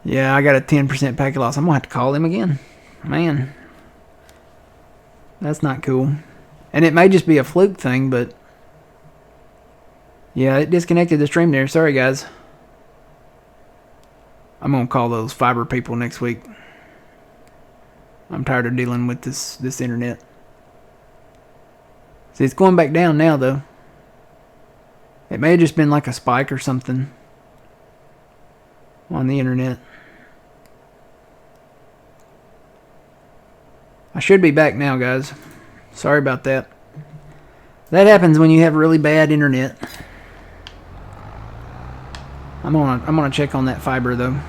Yeah, I got a 10% packet loss. I'm gonna have to call him again. Man, that's not cool. And it may just be a fluke thing, but yeah, it disconnected the stream there. Sorry, guys. I'm gonna call those fiber people next week. I'm tired of dealing with this internet. See, it's going back down now, though. It may have just been like a spike or something on the internet. I should be back now, guys. Sorry about that. That happens when you have really bad internet. I'm gonna check on that fiber though.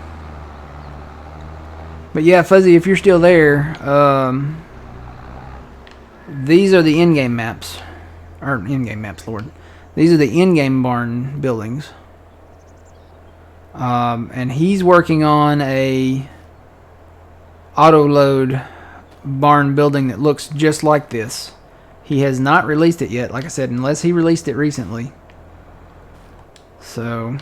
But yeah, Fuzzy, if you're still there, these are the in-game maps, or in-game maps, Lord. These are the in-game barn buildings. And he's working on a auto-load barn building that looks just like this. He has not released it yet, like I said, unless he released it recently. So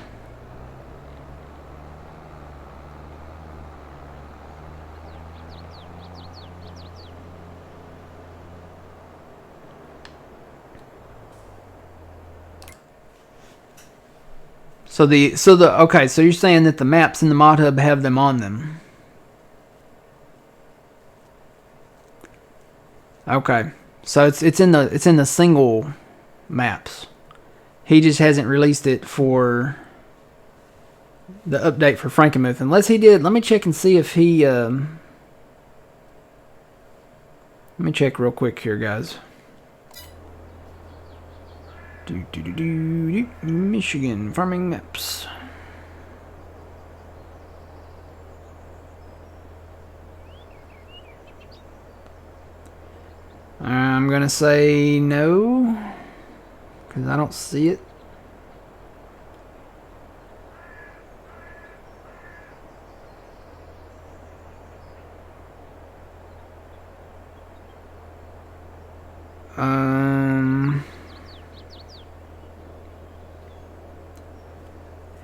okay, so you're saying that the maps in the mod hub have them on them. Okay. So it's in the single maps. He just hasn't released it for the update for Frankenmuth. Unless he did. Let me check and see if he let me check real quick here, guys. Michigan farming maps. I'm gonna say no, because I don't see it.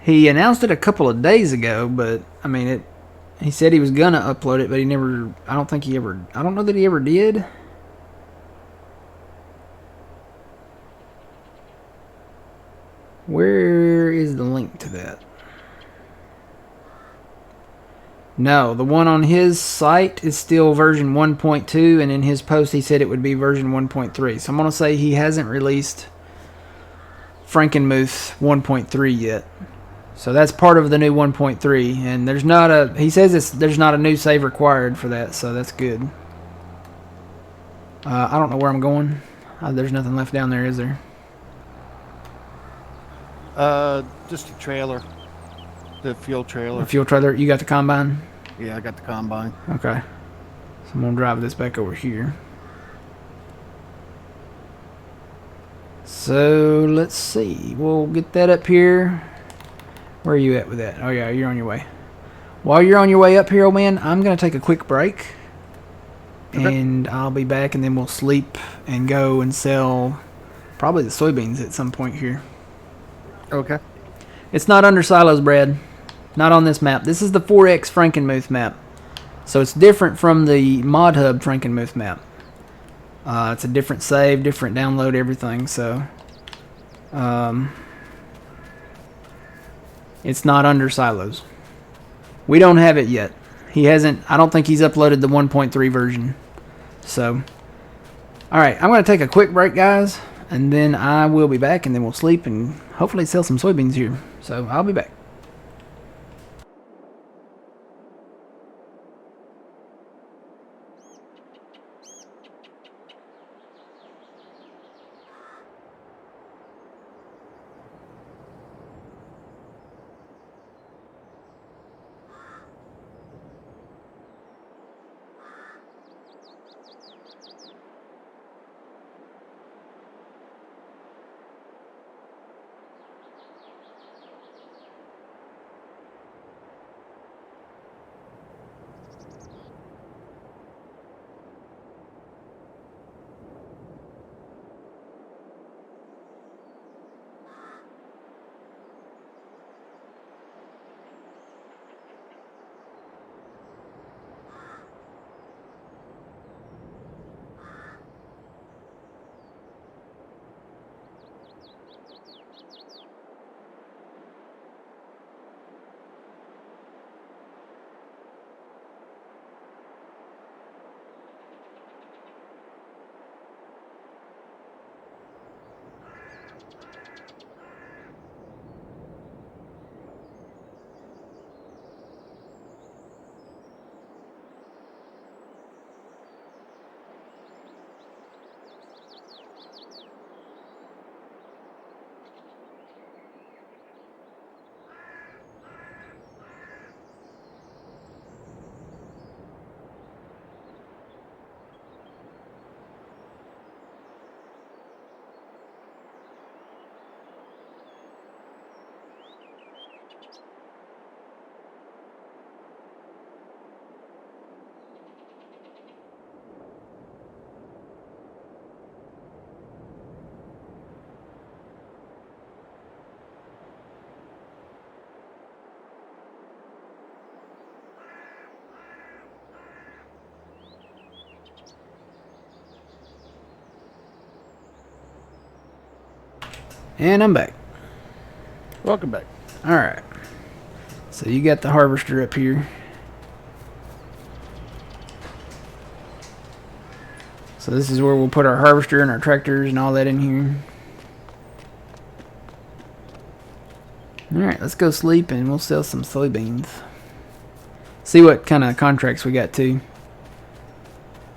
He announced it a couple of days ago, but I mean he said he was gonna upload it, but he never. I don't think he ever. I don't know that he ever did. Where is the link to that? No, the one on his site is still version 1.2, and in his post he said it would be version 1.3. So I'm going to say he hasn't released Frankenmuth 1.3 yet. So that's part of the new 1.3, and there's not a. He says there's not a new save required for that, so that's good. I don't know where I'm going. There's nothing left down there, is there? Just a trailer. The fuel trailer. The fuel trailer. You got the combine? Yeah, I got the combine. Okay. So I'm gonna drive this back over here. So let's see. We'll get that up here. Where are you at with that? Oh yeah, you're on your way. While you're on your way up here, old man, I'm gonna take a quick break. Okay. And I'll be back, and then we'll sleep and go and sell probably the soybeans at some point here. Okay. It's not under silos, Brad. Not on this map. This is the 4X Frankenmuth map. So it's different from the Mod Hub Frankenmuth map. It's a different save, different download, everything. So it's not under silos. We don't have it yet. He hasn't. I don't think he's uploaded the 1.3 version. So, all right. I'm going to take a quick break, guys, and then I will be back, and then we'll sleep and hopefully sell some soybeans here. So I'll be back. And I'm back. Welcome back. Alright. So you got the harvester up here. So this is where we'll put our harvester and our tractors and all that in here. Alright, let's go sleep and we'll sell some soybeans. See what kind of contracts we got too.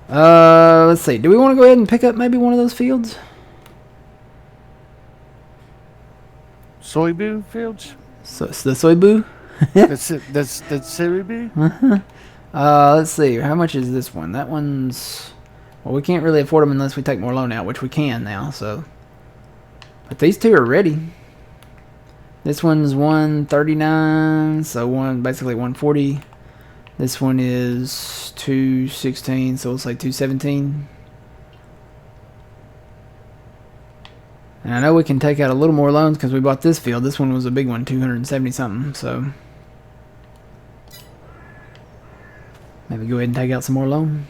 Let's see. Do we want to go ahead and pick up maybe one of those fields? Soybean fields? So it's the soybean. That's it. That's soybean? Let's see. How much is this one? That one's... Well, we can't really afford them unless we take more loan out, which we can now, so... But these two are ready. This one's 139, so basically 140. This one is 216, so we'll say 217. And I know we can take out a little more loans because we bought this field. This one was a big one, 270 something, so... Maybe go ahead and take out some more loan.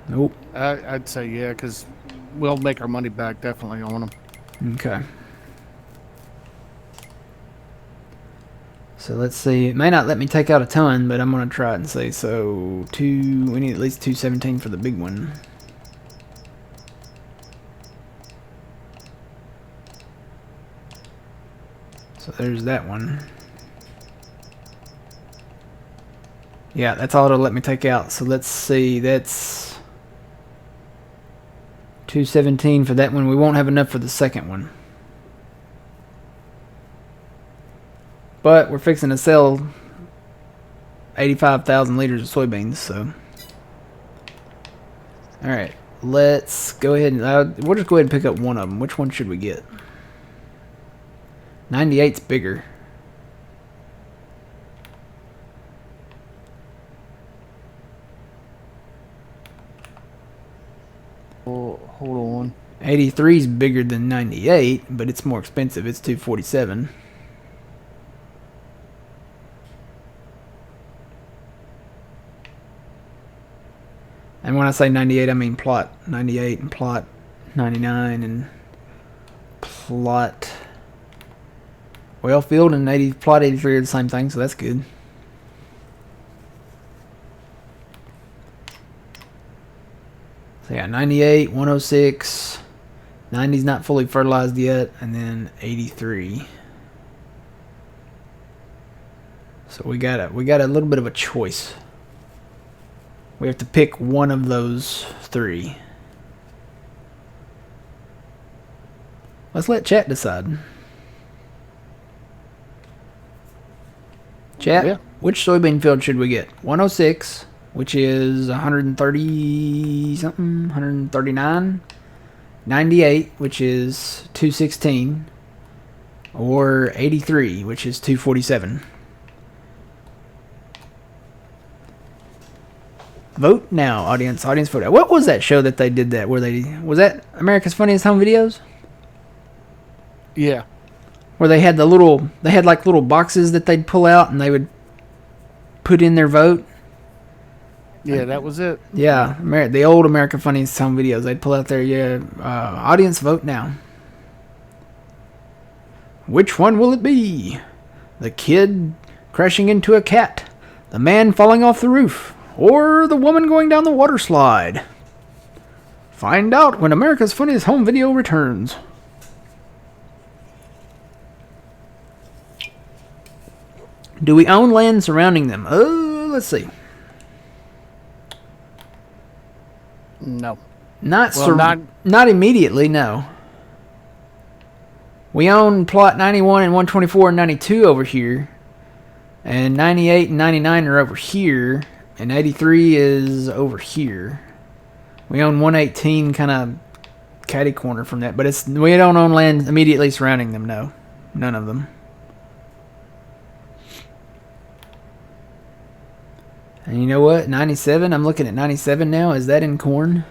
Nope. I'd say yeah, because we'll make our money back definitely on them. Okay. So let's see. It may not let me take out a ton, but I'm going to try it and see. So we need at least 217 for the big one. So there's that one. Yeah, that's all it'll let me take out. So let's see. That's 217 for that one. We won't have enough for the second one. But we're fixing to sell 85,000 liters of soybeans, so. Alright, let's go ahead and... we'll just go ahead and pick up one of them. Which one should we get? 98's bigger. Oh, hold on. 83's bigger than 98, but it's more expensive. It's 247. And when I say 98, I mean plot 98 and plot 99 and plot... Well, field and plot 83 are the same thing, so that's good. So yeah, 98, 106, 90's not fully fertilized yet, and then 83. So we got a little bit of a choice. We have to pick one of those three. Let's let chat decide. Chat, Yeah. which soybean field should we get? 106, which is 130 something, 139. 98, which is 216. Or 83, which is 247. Vote now, audience. Audience vote now. What was that show that they did that? Was that America's Funniest Home Videos? Yeah. Where they had like little boxes that they'd pull out and they would put in their vote. Yeah, that was it. Yeah, the old American Funniest Home Videos. They'd pull out there. Yeah, audience vote now. Which one will it be? The kid crashing into a cat, the man falling off the roof, or the woman going down the water slide? Find out when America's Funniest Home Video returns. Do we own land surrounding them? Let's see. No. Not Not immediately, no. We own plot 91 and 124 and 92 over here. And 98 and 99 are over here. And 83 is over here. We own 118 kind of catty corner from that. But we don't own land immediately surrounding them, no. None of them. And you know what? 97, I'm looking at 97 now. Is that in corn?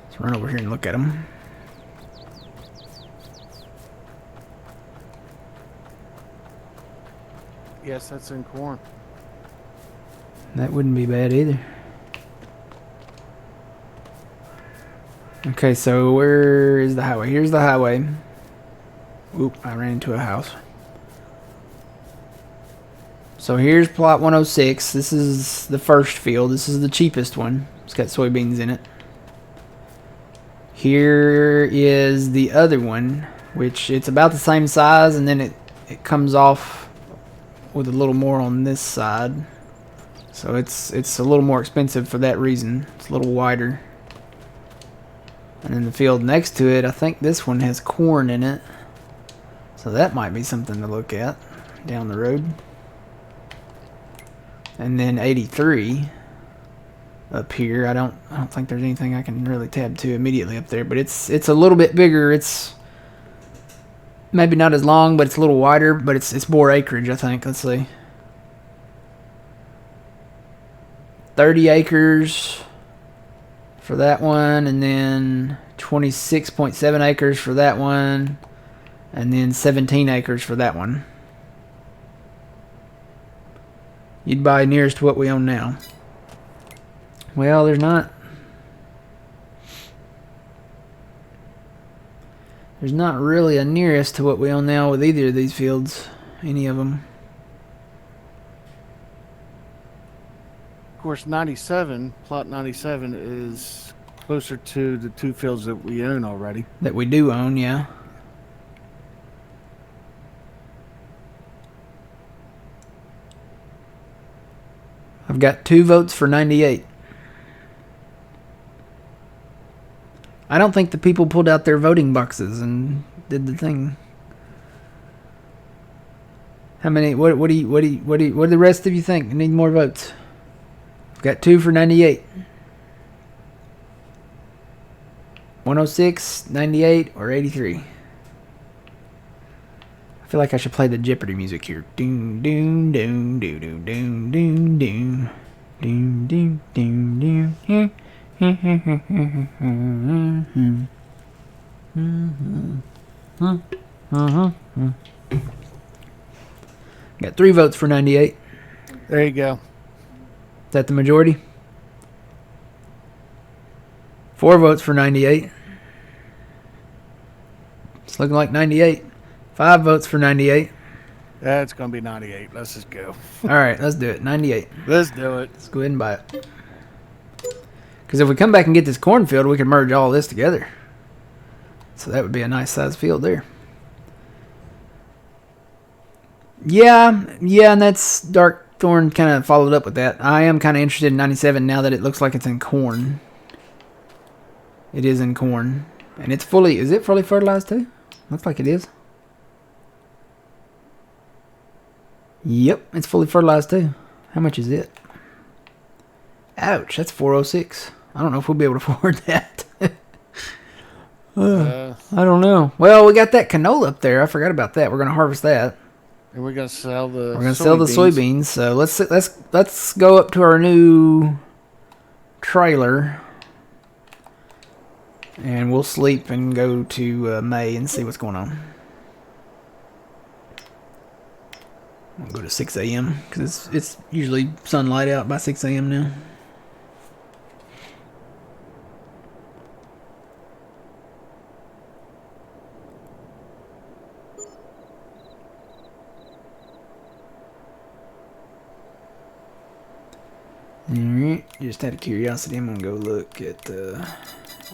Let's run over here and look at them. Yes, that's in corn. That wouldn't be bad either. Okay, so where is the highway? Here's the highway. Oop, I ran into a house. So here's plot 106. This is the first field. This is the cheapest one. It's got soybeans in it. Here is the other one, which it's about the same size, and then it comes off with a little more on this side. So it's a little more expensive for that reason. It's a little wider. And then the field next to it, I think this one has corn in it. So that might be something to look at down the road. And then 83 up here. I don't think there's anything I can really tab to immediately up there, but it's a little bit bigger. It's maybe not as long, but it's a little wider, but it's more acreage, I think. Let's see. 30 acres for that one, and then 26.7 acres for that one, and then 17 acres for that one. You'd buy nearest to what we own now. Well, there's not really a nearest to what we own now with either of these fields, any of them. Of course, 97, plot 97 is closer to the two fields that we own already. That we do own, yeah. I've got 2 votes for 98. I don't think the people pulled out their voting boxes and did the thing. How many? What do the rest of you think? I need more votes. I've got 2 for 98. 106, 98, or 83. I feel like I should play the Jeopardy music here. Doom doom doom doom doom doom doom doom doom doom doom doom. Got 3 votes for 98. There you go. Is that the majority? 4 votes for 98. It's looking like 98. 5 votes for 98. That's going to be 98. Let's just go. All right, let's do it. 98. Let's do it. Let's go ahead and buy it. Because if we come back and get this cornfield, we can merge all this together. So that would be a nice size field there. Yeah, and that's Dark Thorn kind of followed up with that. I am kind of interested in 97 now that it looks like it's in corn. It is in corn. And it's fully, is it fully fertilized too? Looks like it is. Yep, it's fully fertilized too. How much is it? Ouch, that's 406. I don't know if we'll be able to afford that. I don't know. Well, we got that canola up there. I forgot about that. We're going to harvest that. And we're going to sell the soybeans. So let's go up to our new trailer. And we'll sleep and go to May and see what's going on. I'll go to 6 a.m. because it's usually sunlight out by 6 a.m. now. Alright, just out of curiosity, I'm going to go look at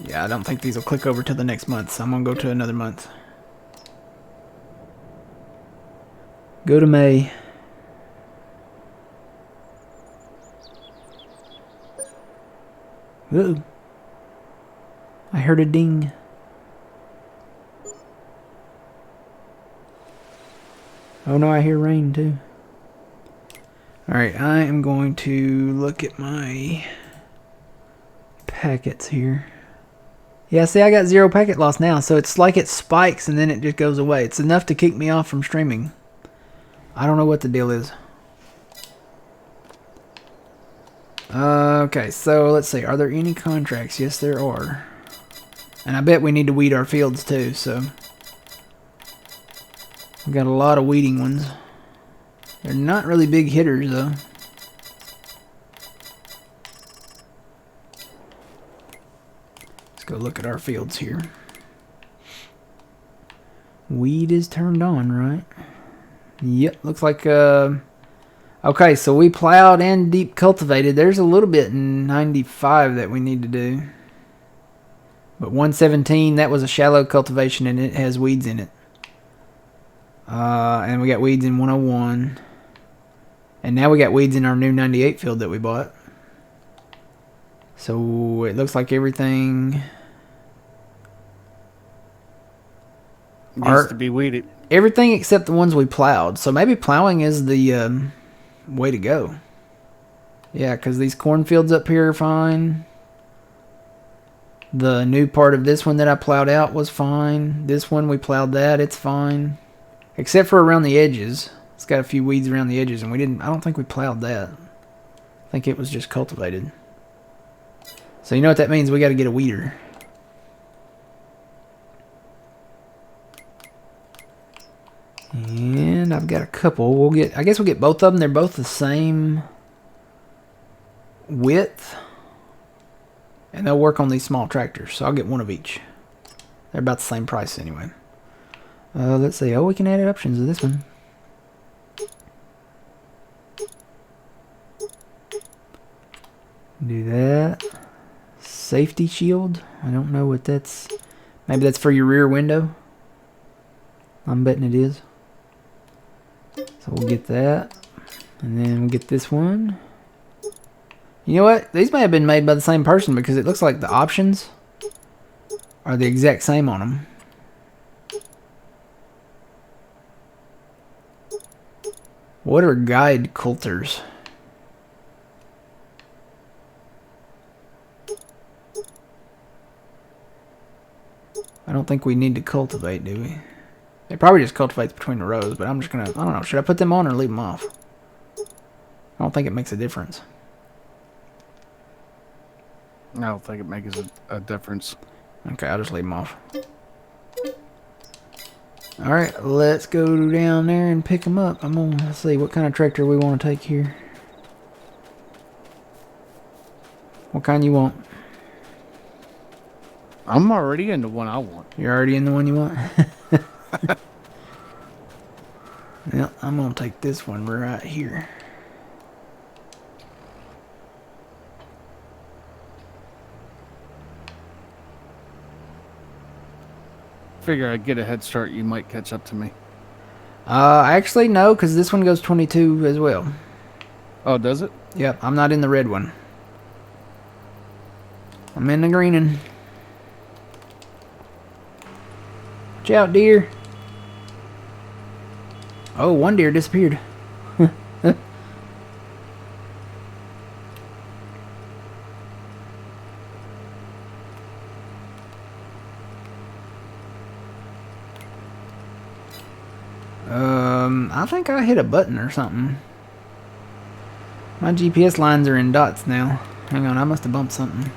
yeah, I don't think these will click over till the next month, so I'm going to go to another month. Go to May. Uh-oh. I heard a ding. Oh no, I hear rain too. Alright, I am going to look at my packets here. Yeah, see, I got 0 packet loss now, so it's like it spikes and then it just goes away. It's enough to kick me off from streaming. I don't know what the deal is. Okay, so let's see. Are there any contracts? Yes, there are. And I bet we need to weed our fields too, so. We've got a lot of weeding ones. They're not really big hitters, though. go look at our fields here. Weed is turned on, right? Yep, looks like, okay, so we plowed and deep cultivated. There's a little bit in 95 that we need to do. But 117, that was a shallow cultivation and it has weeds in it. And we got weeds in 101. And now we got weeds in our new 98 field that we bought. So it looks like everything needs to be weeded. Everything except the ones we plowed. So maybe plowing is the way to go. Yeah, because these cornfields up here are fine. The new part of this one that I plowed out was fine. This one we plowed that, it's fine. Except for around the edges. It's got a few weeds around the edges and I don't think we plowed that. I think it was just cultivated. So you know what that means? We got to get a weeder. And I've got a couple. I guess we'll get both of them. They're both the same width. And they'll work on these small tractors. So I'll get one of each. They're about the same price anyway. Let's see. Oh, we can add options to this one. Do that. Safety shield. I don't know what that's. Maybe that's for your rear window. I'm betting it is. So we'll get that. And then we'll get this one. You know what? These may have been made by the same person because it looks like the options are the exact same on them. What are guide coulters? I don't think we need to cultivate, do we? It probably just cultivates between the rows, but I'm just gonna, I don't know, should I put them on or leave them off? I don't think it makes a difference. I don't think it makes a difference. Okay, I'll just leave them off. Alright, let's go down there and pick them up. Let's see what kind of tractor we want to take here. What kind you want? I'm already in the one I want. You're already in the one you want? Yeah, I'm going to take this one right here. Figure I'd get a head start, you might catch up to me. Actually, no, because this one goes 22 as well. Oh, does it? Yep, I'm not in the red one. I'm in the green one. Watch out, deer. Oh, one deer disappeared. I think I hit a button or something. My GPS lines are in dots now. Hang on, I must have bumped something.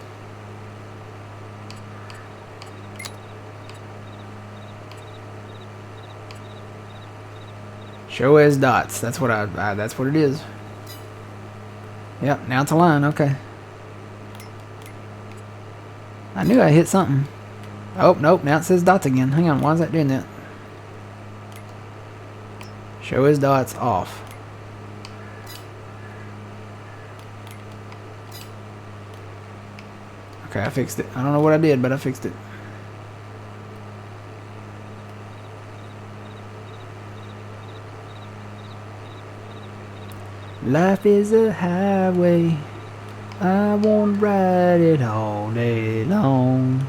Show as dots. That's what that's what it is. Yep, now it's a line. Okay. I knew I hit something. Oh, nope, now it says dots again. Hang on, why is that doing that? Show as dots off. Okay, I fixed it. I don't know what I did, but I fixed it. Life is a highway. I want to ride it all day long.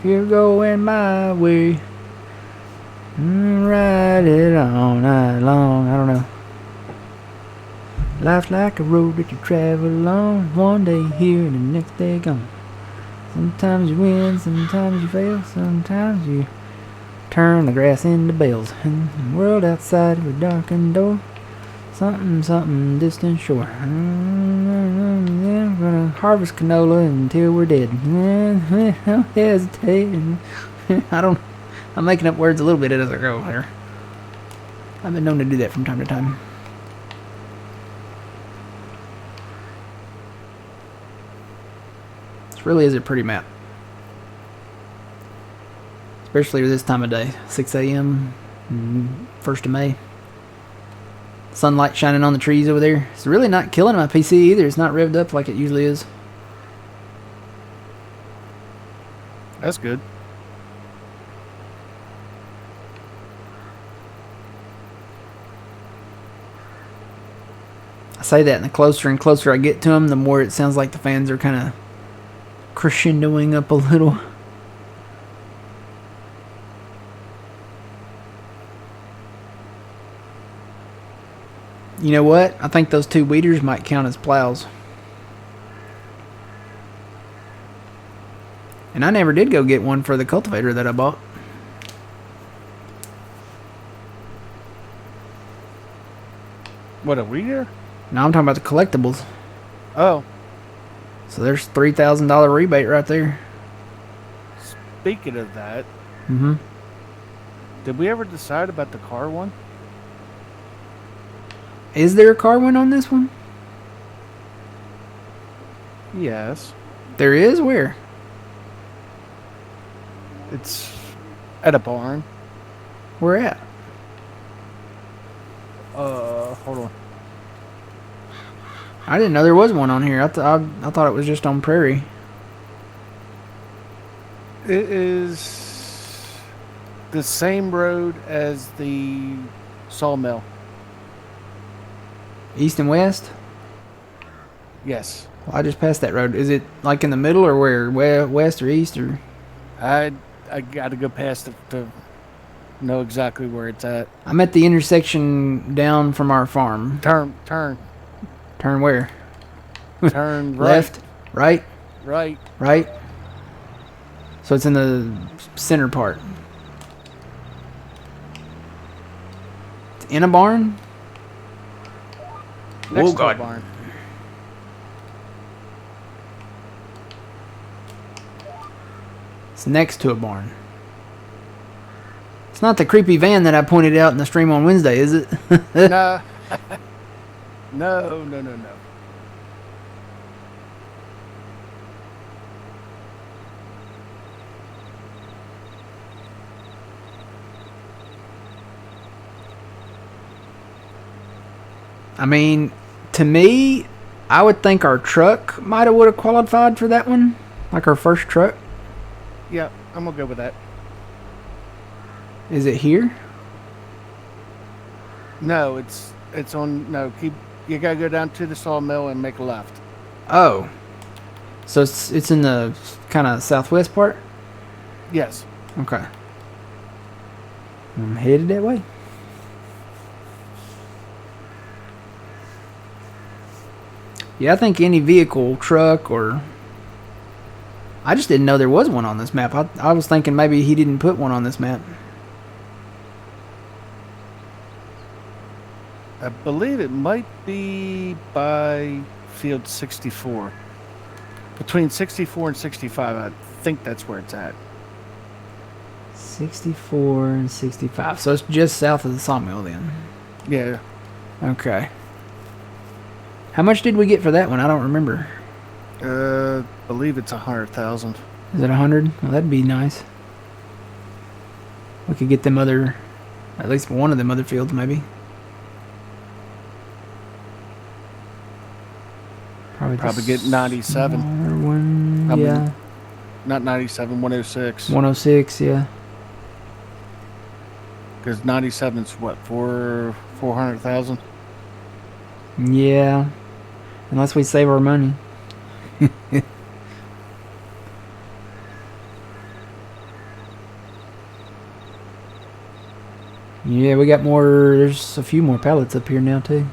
You're going my way. Ride it all night long. I don't know. Life's like a road that you travel along. One day here and the next day gone. Sometimes you win, sometimes you fail, sometimes you turn the grass into bells. And the world outside of a darkened door. Something, something distant shore. We're gonna harvest canola until we're dead. Don't hesitate. I'm making up words a little bit as I go here. I've been known to do that from time to time. This really is a pretty map. Especially this time of day. 6 a.m. 1st of May. Sunlight shining on the trees over there. It's really not killing my PC either. It's not revved up like it usually is. That's good. I say that, and the closer and closer I get to them, the more it sounds like the fans are kind of crescendoing up a little. You know what? I think those 2 weeders might count as plows. And I never did go get one for the cultivator that I bought. What, a weeder? No, I'm talking about the collectibles. Oh, So there's $3,000 rebate right there. speaking of that, Mm-hmm. did we ever decide about the car one? Is there a car one on this one? Yes. There is? Where? It's at a barn. Where at? Hold on. I didn't know there was one on here. I thought it was just on Prairie. It is the same road as the sawmill. East and west? Yes. Well, I just passed that road. Is it like in the middle or where? West or east or? I got to go past it to know exactly where it's at. I'm at the intersection down from our farm. Turn Turn where? right. Left? Right? Right. Right? So it's in the center part. It's in a barn? Next Oh, to God. a barn. It's next to a barn. It's not the creepy van that I pointed out in the stream on Wednesday, is it? No. No. I mean, to me, I would think our truck might have would have qualified for that one, like our first truck. Yeah, I'm gonna go with that. Is it here? No, it's on. No, you gotta go down to the sawmill and make a left. Oh, so it's in the kind of southwest part. Yes. Okay, I'm headed that way. Yeah, I think any vehicle, truck, or... I just didn't know there was one on this map. I was thinking maybe he didn't put one on this map. I believe it might be by field 64. Between 64 and 65, I think that's where it's at. 64 and 65. So it's just south of the sawmill then. Yeah. Okay. How much did we get for that one? I don't remember. Believe it's 100,000. Is it 100? Well, that'd be nice. We could get them other... At least one of them other fields, maybe. Probably get 97. smaller one, I mean, yeah. Not 97, 106. 106, yeah. Because 97's what, 400,000? Yeah. Unless we save our money. Yeah, we got more. There's a few more pallets up here now too.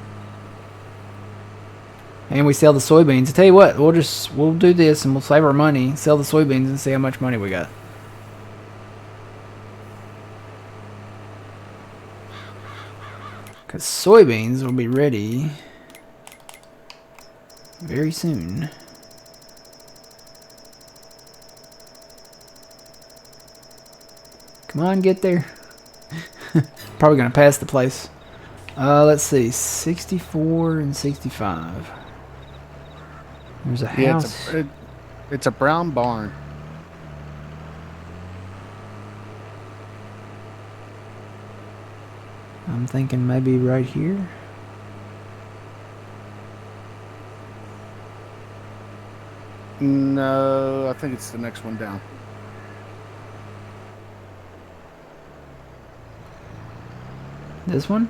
And we sell the soybeans. I tell you what, we'll do this and we'll save our money, sell the soybeans, and see how much money we got. Because soybeans will be ready very soon. Come on, get there. Probably gonna pass the place. Let's see, 64 and 65. There's a house. It's a brown barn. I'm thinking maybe right here. No, I think it's the next one down. This one?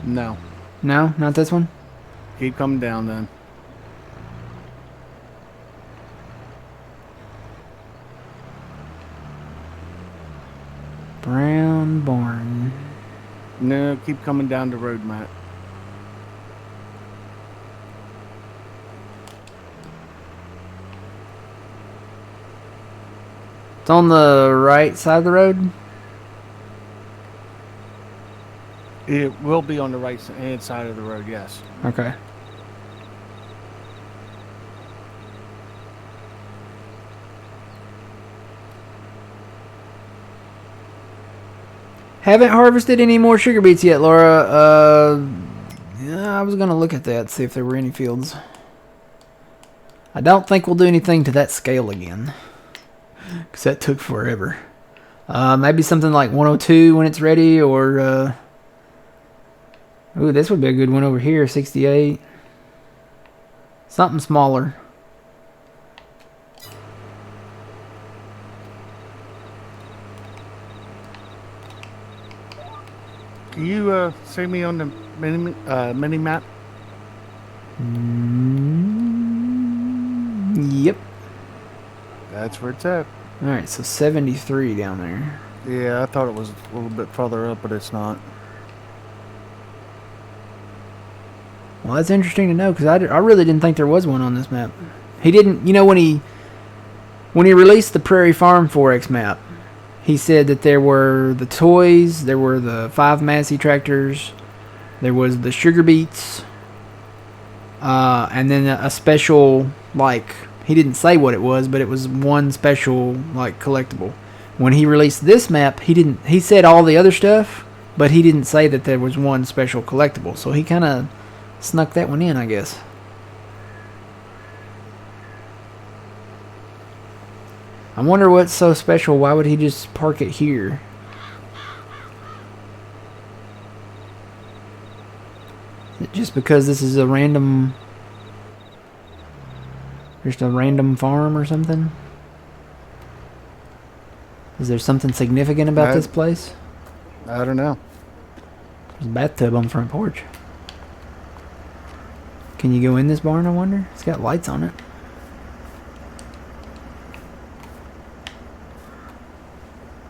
No. No, not this one. Keep coming down then. Brown barn. No, keep coming down the road, Matt. It's on the right side of the road. It will be on the right hand side of the road, yes. Okay. Haven't harvested any more sugar beets yet, Laura. Yeah, I was gonna look at that, see if there were any fields. I don't think we'll do anything to that scale again, because that took forever. Maybe something like 102 when it's ready, or ooh, this would be a good one over here, 68. Something smaller. Can you see me on the mini map? Yep. That's where it's at. Alright, so 73 down there. Yeah, I thought it was a little bit further up, but it's not. Well, that's interesting to know, because I really didn't think there was one on this map. He didn't, you know, when he released the Prairie Farm 4X map, he said that there were the toys, there were the 5 Massey tractors, there was the sugar beets, and then a special, like, he didn't say what it was, but it was one special, like, collectible. When he released this map, he said all the other stuff, but he didn't say that there was one special collectible, so he kind of snuck that one in, I guess. I wonder what's so special. Why would he just park it here? Is it just because this is a random... just a random farm or something? Is there something significant about this place? I don't know. There's a bathtub on the front porch. Can you go in this barn, I wonder? It's got lights on it.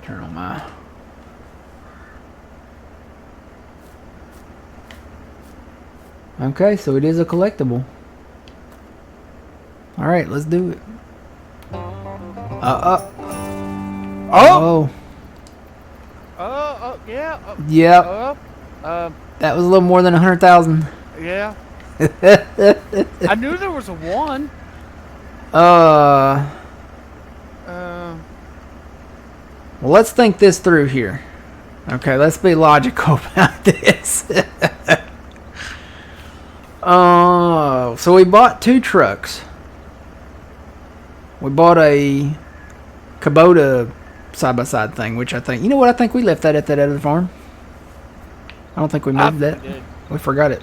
Turn on my... Okay, so it is a collectible. Alright, let's do it. Oh! Yeah. Yep. That was a little more than 100,000. Yeah. I knew there was a 1. Well, let's think this through here. Okay, let's be logical about this. So we bought 2 trucks. We bought a Kubota side-by-side thing, which I think... You know what? I think we left that at that other farm. I don't think we moved that. We forgot it.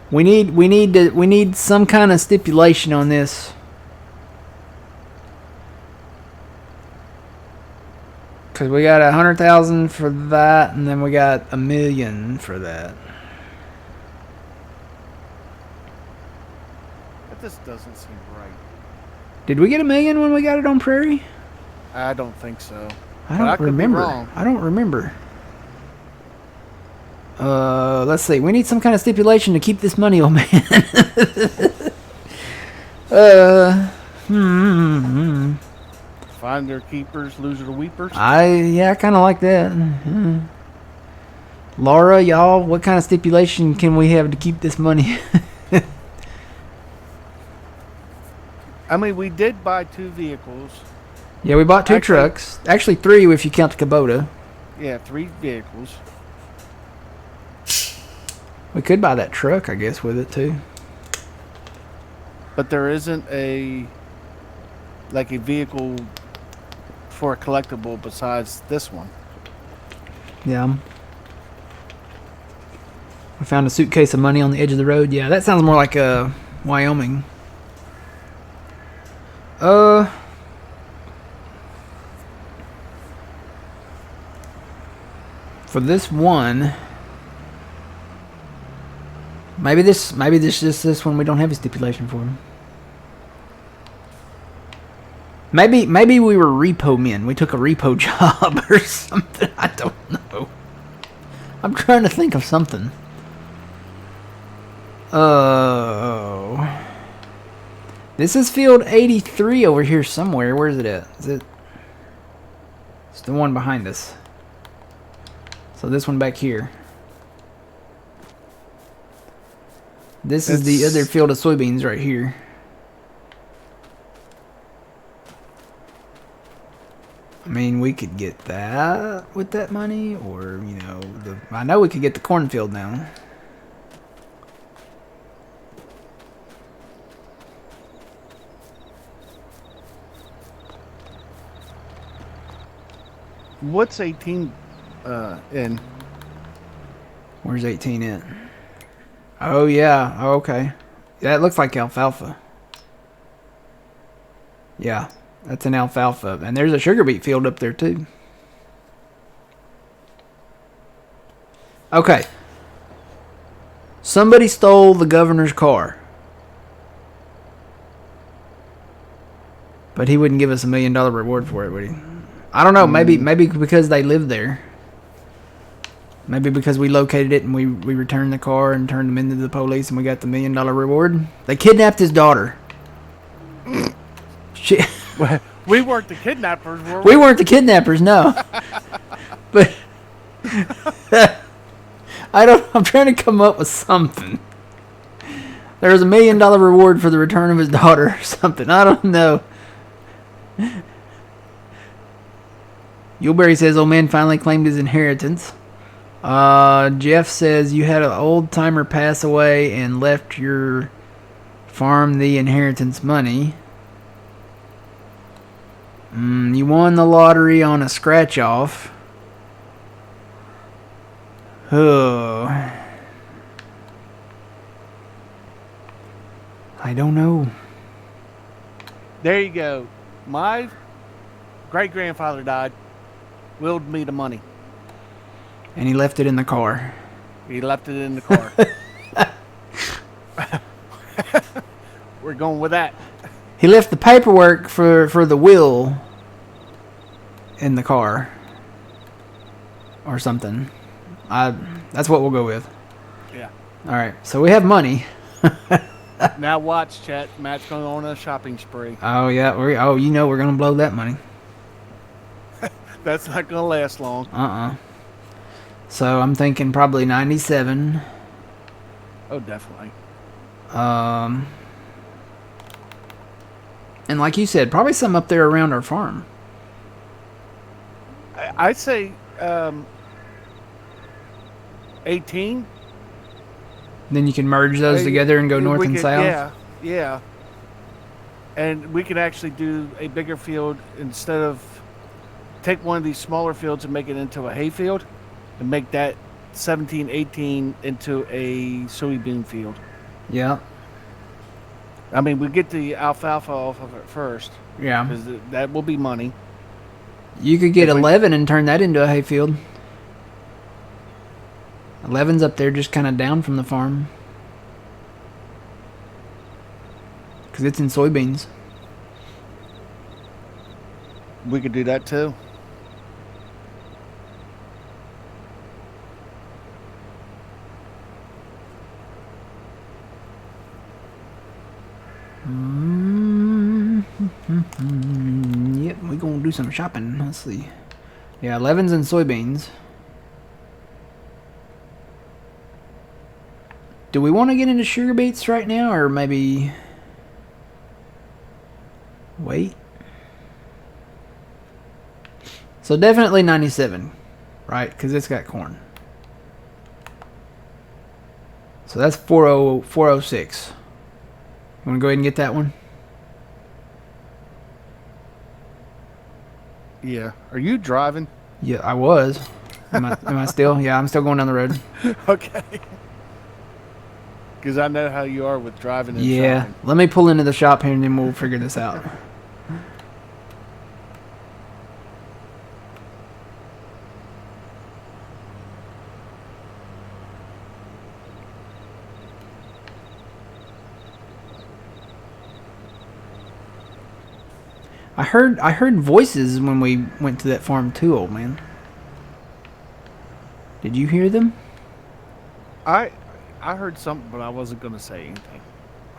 We need some kind of stipulation on this. Cause we got 100,000 for that, and then we got $1 million for that. But this doesn't seem right. Did we get $1 million when we got it on Prairie? I don't think so. I don't remember. I don't remember. Let's see. We need some kind of stipulation to keep this money, old man. Find their keepers, loser the weepers. I kind of like that. Laura, y'all, what kind of stipulation can we have to keep this money? I mean, we did buy 2 vehicles. Yeah, we bought 2 Actually- trucks. Actually, 3 if you count the Kubota. Yeah, 3 vehicles. We could buy that truck, I guess, with it too. But there isn't a vehicle for a collectible besides this one. Yeah. We found a suitcase of money on the edge of the road. Yeah, that sounds more like Wyoming. For this one, maybe this one we don't have a stipulation for. Maybe we were repo men. We took a repo job or something. I don't know. I'm trying to think of something. Oh. This is field 83 over here somewhere. Where is it at? Is it? It's the one behind us. So this one back here. This is the other field of soybeans right here. I mean, we could get that with that money, or, you know, I know we could get the cornfield now. What's 18 in? Where's 18 in? Oh, yeah. Oh, okay. Yeah, it looks like alfalfa. Yeah, that's an alfalfa. And there's a sugar beet field up there, too. Okay. Somebody stole the governor's car. But he wouldn't give us $1 million reward for it, would he? I don't know. Maybe because they live there. Maybe because we located it and we returned the car and turned them into the police and we got the $1 million reward. They kidnapped his daughter. Shit. We weren't the kidnappers, were we? We weren't the kidnappers, no. But I'm trying to come up with something. There was $1 million reward for the return of his daughter or something. I don't know. Yuleberry says, old man finally claimed his inheritance. Jeff says, you had an old timer pass away and left your farm the inheritance money. You won the lottery on a scratch off. Oh. I don't know. There you go. My great-grandfather died. Willed me the money. And he left it in the car. He left it in the car. We're going with that. He left the paperwork for the will in the car. Or something. That's what we'll go with. Yeah. Alright, so we have money. Now watch, chat. Matt's going on a shopping spree. Oh, yeah. You know we're going to blow that money. That's not going to last long. So I'm thinking probably 97. Oh, definitely. And like you said, probably some up there around our farm. I'd say 18. Then you can merge those together and go north and south. Yeah. And we could actually do a bigger field instead of take one of these smaller fields and make it into a hay field and make that 17, 18 into a soybean field. Yeah. I mean, we get the alfalfa off of it first. Yeah. Because that will be money. You could get 11 and turn that into a hay field. 11's up there just kind of down from the farm. Because it's in soybeans. We could do that too. Yep, we're going to do some shopping. Let's see. Yeah, 11's in soybeans. Do we want to get into sugar beets right now, or maybe... Wait. So definitely 97, right? Because it's got corn. So that's 406. You want to go ahead and get that one? Yeah. Are you driving? Yeah, I was. Am I still? Yeah, I'm still going down the road. Okay. Because I know how you are with driving and Yeah. shopping. Let me pull into the shop here and then we'll figure this out. I heard voices when we went to that farm too, old man. Did you hear them? I heard something, but I wasn't going to say anything.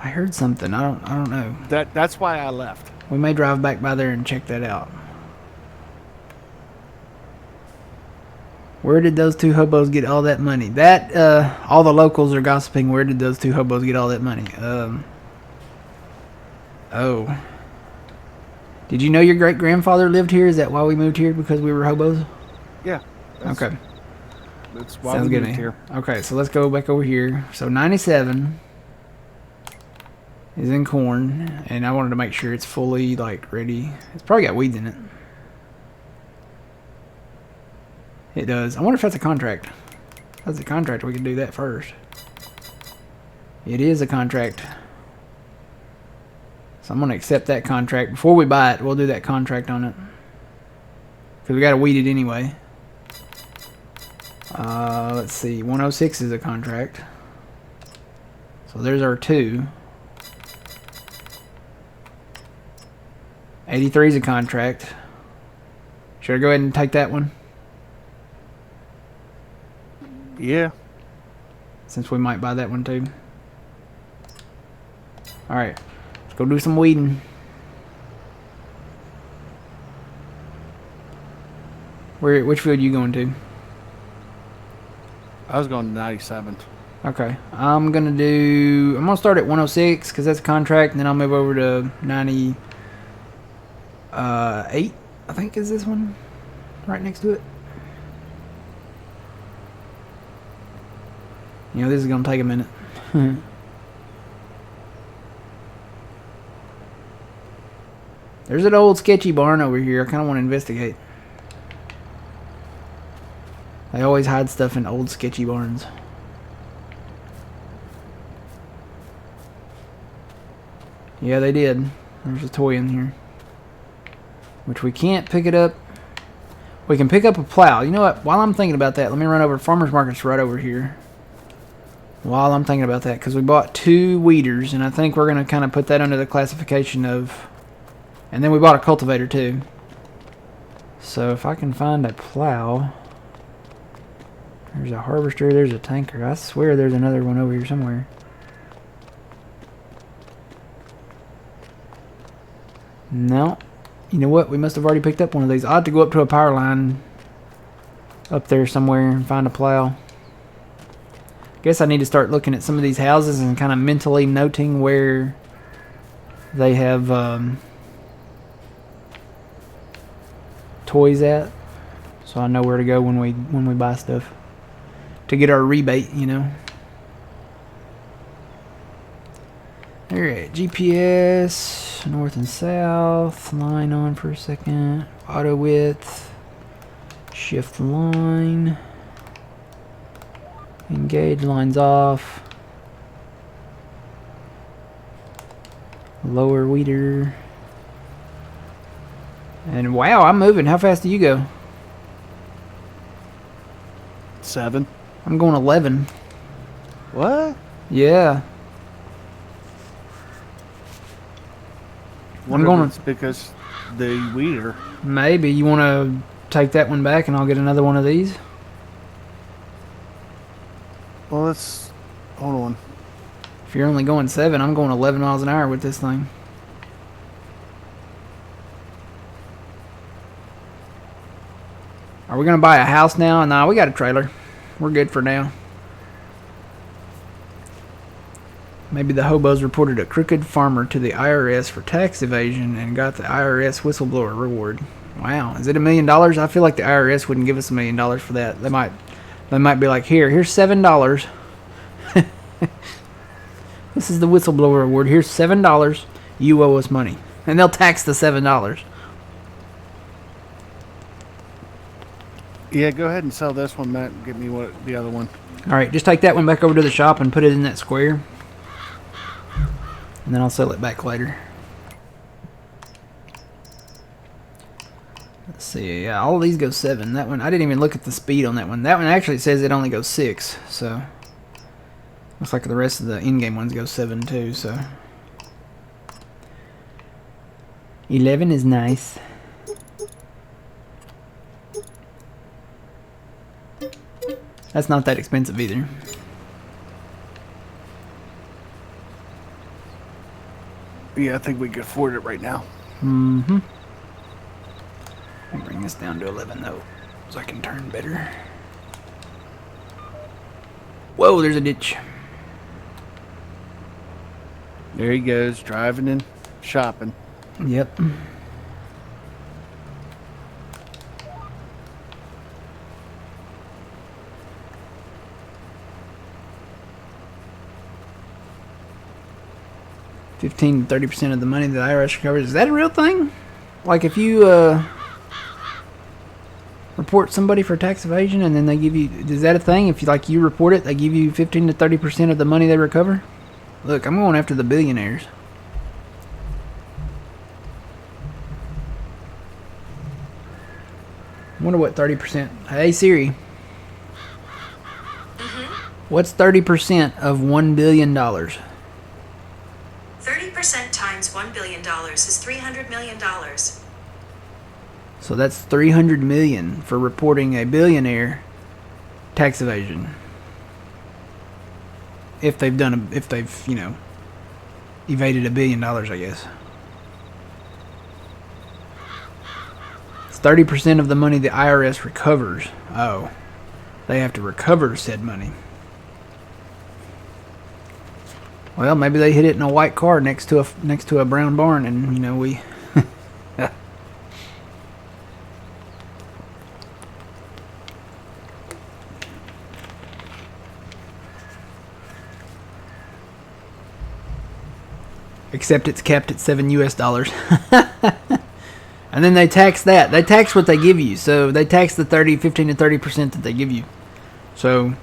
I heard something. I don't know. That's why I left. We may drive back by there and check that out. Where did those two hobos get all that money? That all the locals are gossiping. Where did those two hobos get all that money? Oh. Did you know your great grandfather lived here? Is that why we moved here? Because we were hobos? Yeah. Okay. That's why Sounds we good. moved here. Okay, so let's go back over here. So 97 is in corn, and I wanted to make sure it's fully like ready. It's probably got weeds in it. It does. I wonder if that's a contract. If that's a contract, we can do that first. It is a contract. So I'm going to accept that contract. Before we buy it, we'll do that contract on it. Because we got to weed it anyway. Let's see. 106 is a contract. So there's our 2. 83 is a contract. Should I go ahead and take that one? Yeah. Since we might buy that one too. Alright. Let's go do some weeding. Which field are you going to? I was going to 97. Okay. I'm going to start at 106 because that's a contract, and then I'll move over to 98, I think is this one. Right next to it. You know, this is going to take a minute. There's an old sketchy barn over here. I kind of want to investigate. They always hide stuff in old sketchy barns. Yeah, they did. There's a toy in here. Which we can't pick it up. We can pick up a plow. You know what? While I'm thinking about that, let me run over. Farmer's Market's right over here. While I'm thinking about that, because we bought 2 weeders, and I think we're going to kind of put that under the classification of... And then we bought a cultivator too. So if I can find a plow... There's a harvester, there's a tanker. I swear there's another one over here somewhere. No. You know what? We must have already picked up one of these. I'll have to go up to a power line up there somewhere and find a plow. Guess I need to start looking at some of these houses and kind of mentally noting where they have toys at, so I know where to go when we buy stuff to get our rebate, you know. Alright, GPS, north and south, line on for a second, auto width, shift line, engage, lines off, lower weeder, and wow, I'm moving. How fast do you go? 7. I'm going 11. What? Yeah. Wonder going if it's because the weeder. Maybe. You want to take that one back and I'll get another one of these? Well, let's... Hold on. If you're only going 7, I'm going 11 miles an hour with this thing. Are we going to buy a house now? Nah, we got a trailer. We're good for now. Maybe the hobos reported a crooked farmer to the IRS for tax evasion and got the IRS whistleblower reward. Wow, is it $1 million? I feel like the IRS wouldn't give us $1 million for that. They might be like, here's $7. This is the whistleblower reward. Here's $7. You owe us money, and they'll tax the $7. Yeah, go ahead and sell this one, Matt. And give me the other one. All right, just take that one back over to the shop and put it in that square, and then I'll sell it back later. Let's see. Yeah, all of these go 7. That one, I didn't even look at the speed on that one. That one actually says it only goes 6, so looks like the rest of the in-game ones go 7 too. So 11 is nice. That's not that expensive either. Yeah, I think we can afford it right now. Mm-hmm. I'll bring this down to 11 though, so I can turn better. Whoa, there's a ditch. There he goes, driving and shopping. Yep. $15 to 30% of the money that the IRS recovers. Is that a real thing? Like if you report somebody for tax evasion and then they give you, is that a thing? If you report it, they give you 15 to 30% of the money they recover? Look, I'm going after the billionaires. I wonder what 30%. Hey Siri. What's 30% of $1 billion? 30% times $1 billion is $300 million. So that's 300 million for reporting a billionaire tax evasion. If they've evaded $1 billion, I guess. It's 30% of the money the IRS recovers. Oh, they have to recover said money. Well, maybe they hit it in a white car next to a brown barn, and we. Except it's capped at $7 US. And then they tax that. They tax what they give you. So they tax the 15 to 30% that they give you. So,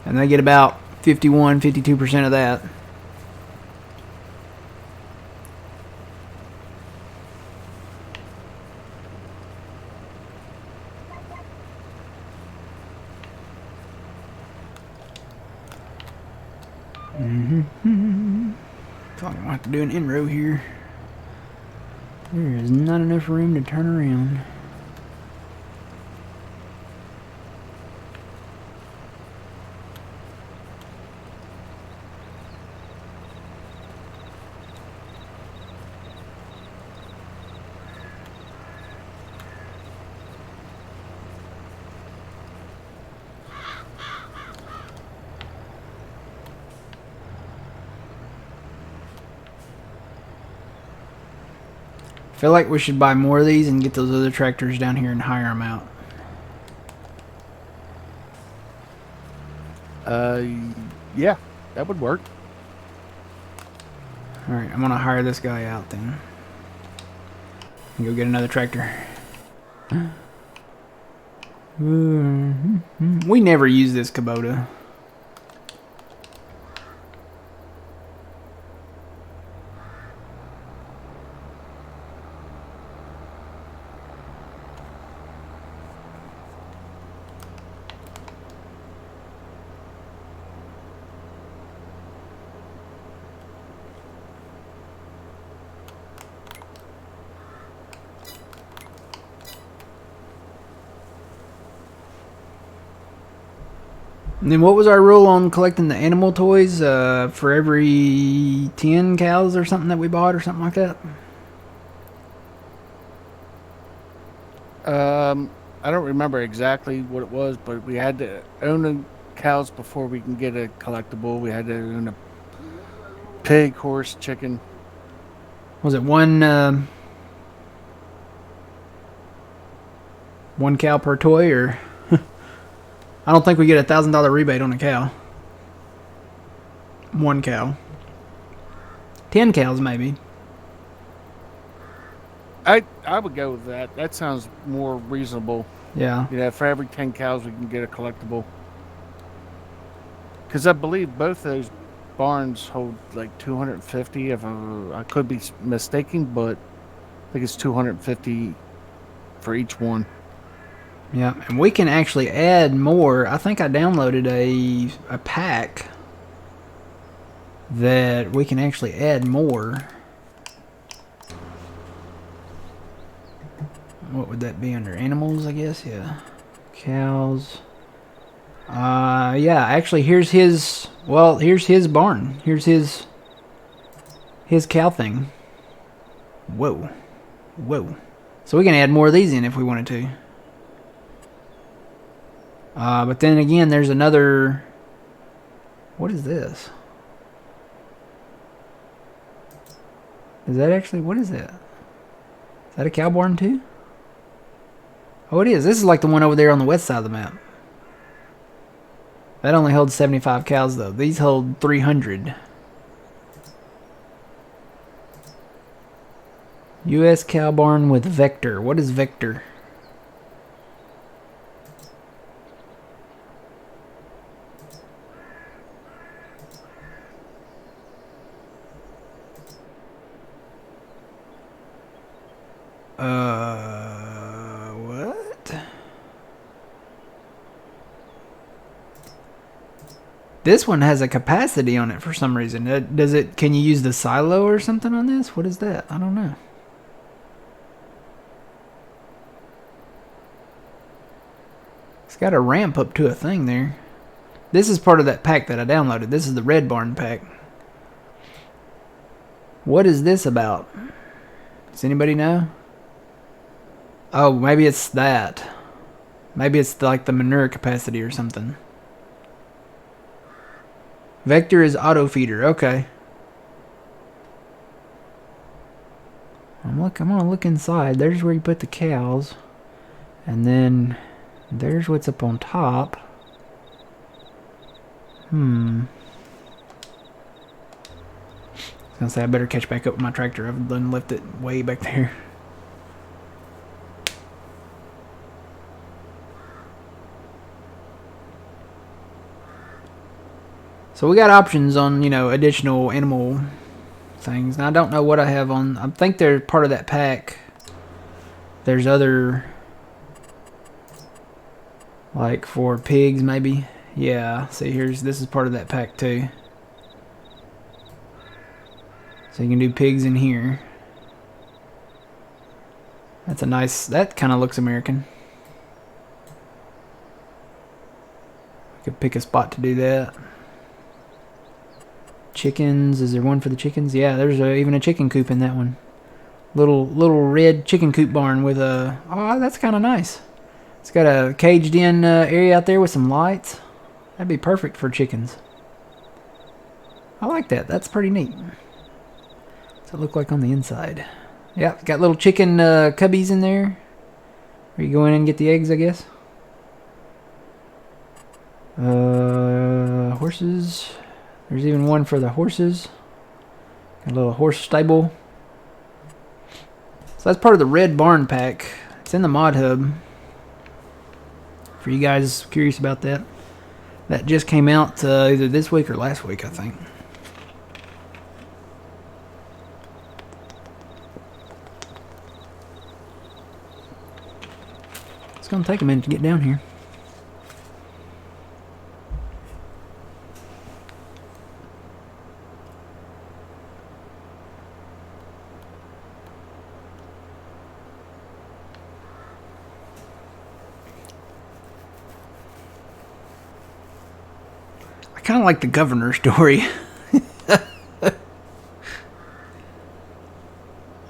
and they get about 52% of that. Thought I might have to do an in row here. There is not enough room to turn around. I feel like we should buy more of these and get those other tractors down here and hire them out. Yeah, that would work. Alright, I'm gonna hire this guy out then. And go get another tractor. We never use this Kubota. And then what was our rule on collecting the animal toys for every 10 cows or something that we bought or something like that? I don't remember exactly what it was, but we had to own the cows before we can get a collectible. We had to own Pig, horse, chicken. Was it one cow per toy, or I don't think we get $1,000 rebate on a cow. 1 cow. 10 cows maybe. I would go with that. That sounds more reasonable. Yeah. Yeah, for every 10 cows we can get a collectible. Because I believe both those barns hold like 250. If I could be mistaken, but I think it's 250 for each one. Yeah, and we can actually add more. I think I downloaded a pack that we can actually add more. What would that be under? Animals, I guess. Yeah. Cows. Yeah, actually here's his, well, here's his barn. Here's his cow thing. Whoa. Whoa. So we can add more of these in if we wanted to. But then again, there's another, what is this? Is that actually, what is that? Is that a cow barn too? Oh, it is. This is like the one over there on the west side of the map. That only holds 75 cows, though. These hold 300. U.S. cow barn with vector. What is vector? What? This one has a capacity on it for some reason. Does it? Can you use the silo or something on this? What is that? I don't know. It's got a ramp up to a thing there. This is part of that pack that I downloaded. This is the Red Barn pack. What is this about? Does anybody know? Oh, maybe it's that. Maybe it's like the manure capacity or something. Vector is auto feeder. Okay. I'm gonna look inside. There's where you put the cows, and then there's what's up on top. I was gonna say I better catch back up with my tractor. I've done left it way back there. So we got options on, you know, additional animal things. Now I don't know what I have on. I think they're part of that pack. There's other, like for pigs maybe. Yeah, see this is part of that pack too. So you can do pigs in here. That's a nice, that kind of looks American. I could pick a spot to do that. Chickens, is there one for the chickens? Yeah, there's even a chicken coop in that one. Little red chicken coop barn with a, oh, that's kind of nice. It's got a caged in area out there with some lights. That'd be perfect for chickens. I like that. That's pretty neat. What's it look like on the inside? Yeah, got little chicken cubbies in there. Where you go in and get the eggs, I guess. Horses. There's even one for the horses. Got a little horse stable. So that's part of the Red Barn pack. It's in the mod hub. For you guys curious about that. That just came out either this week or last week, I think. It's going to take a minute to get down here. Kind of like the governor story.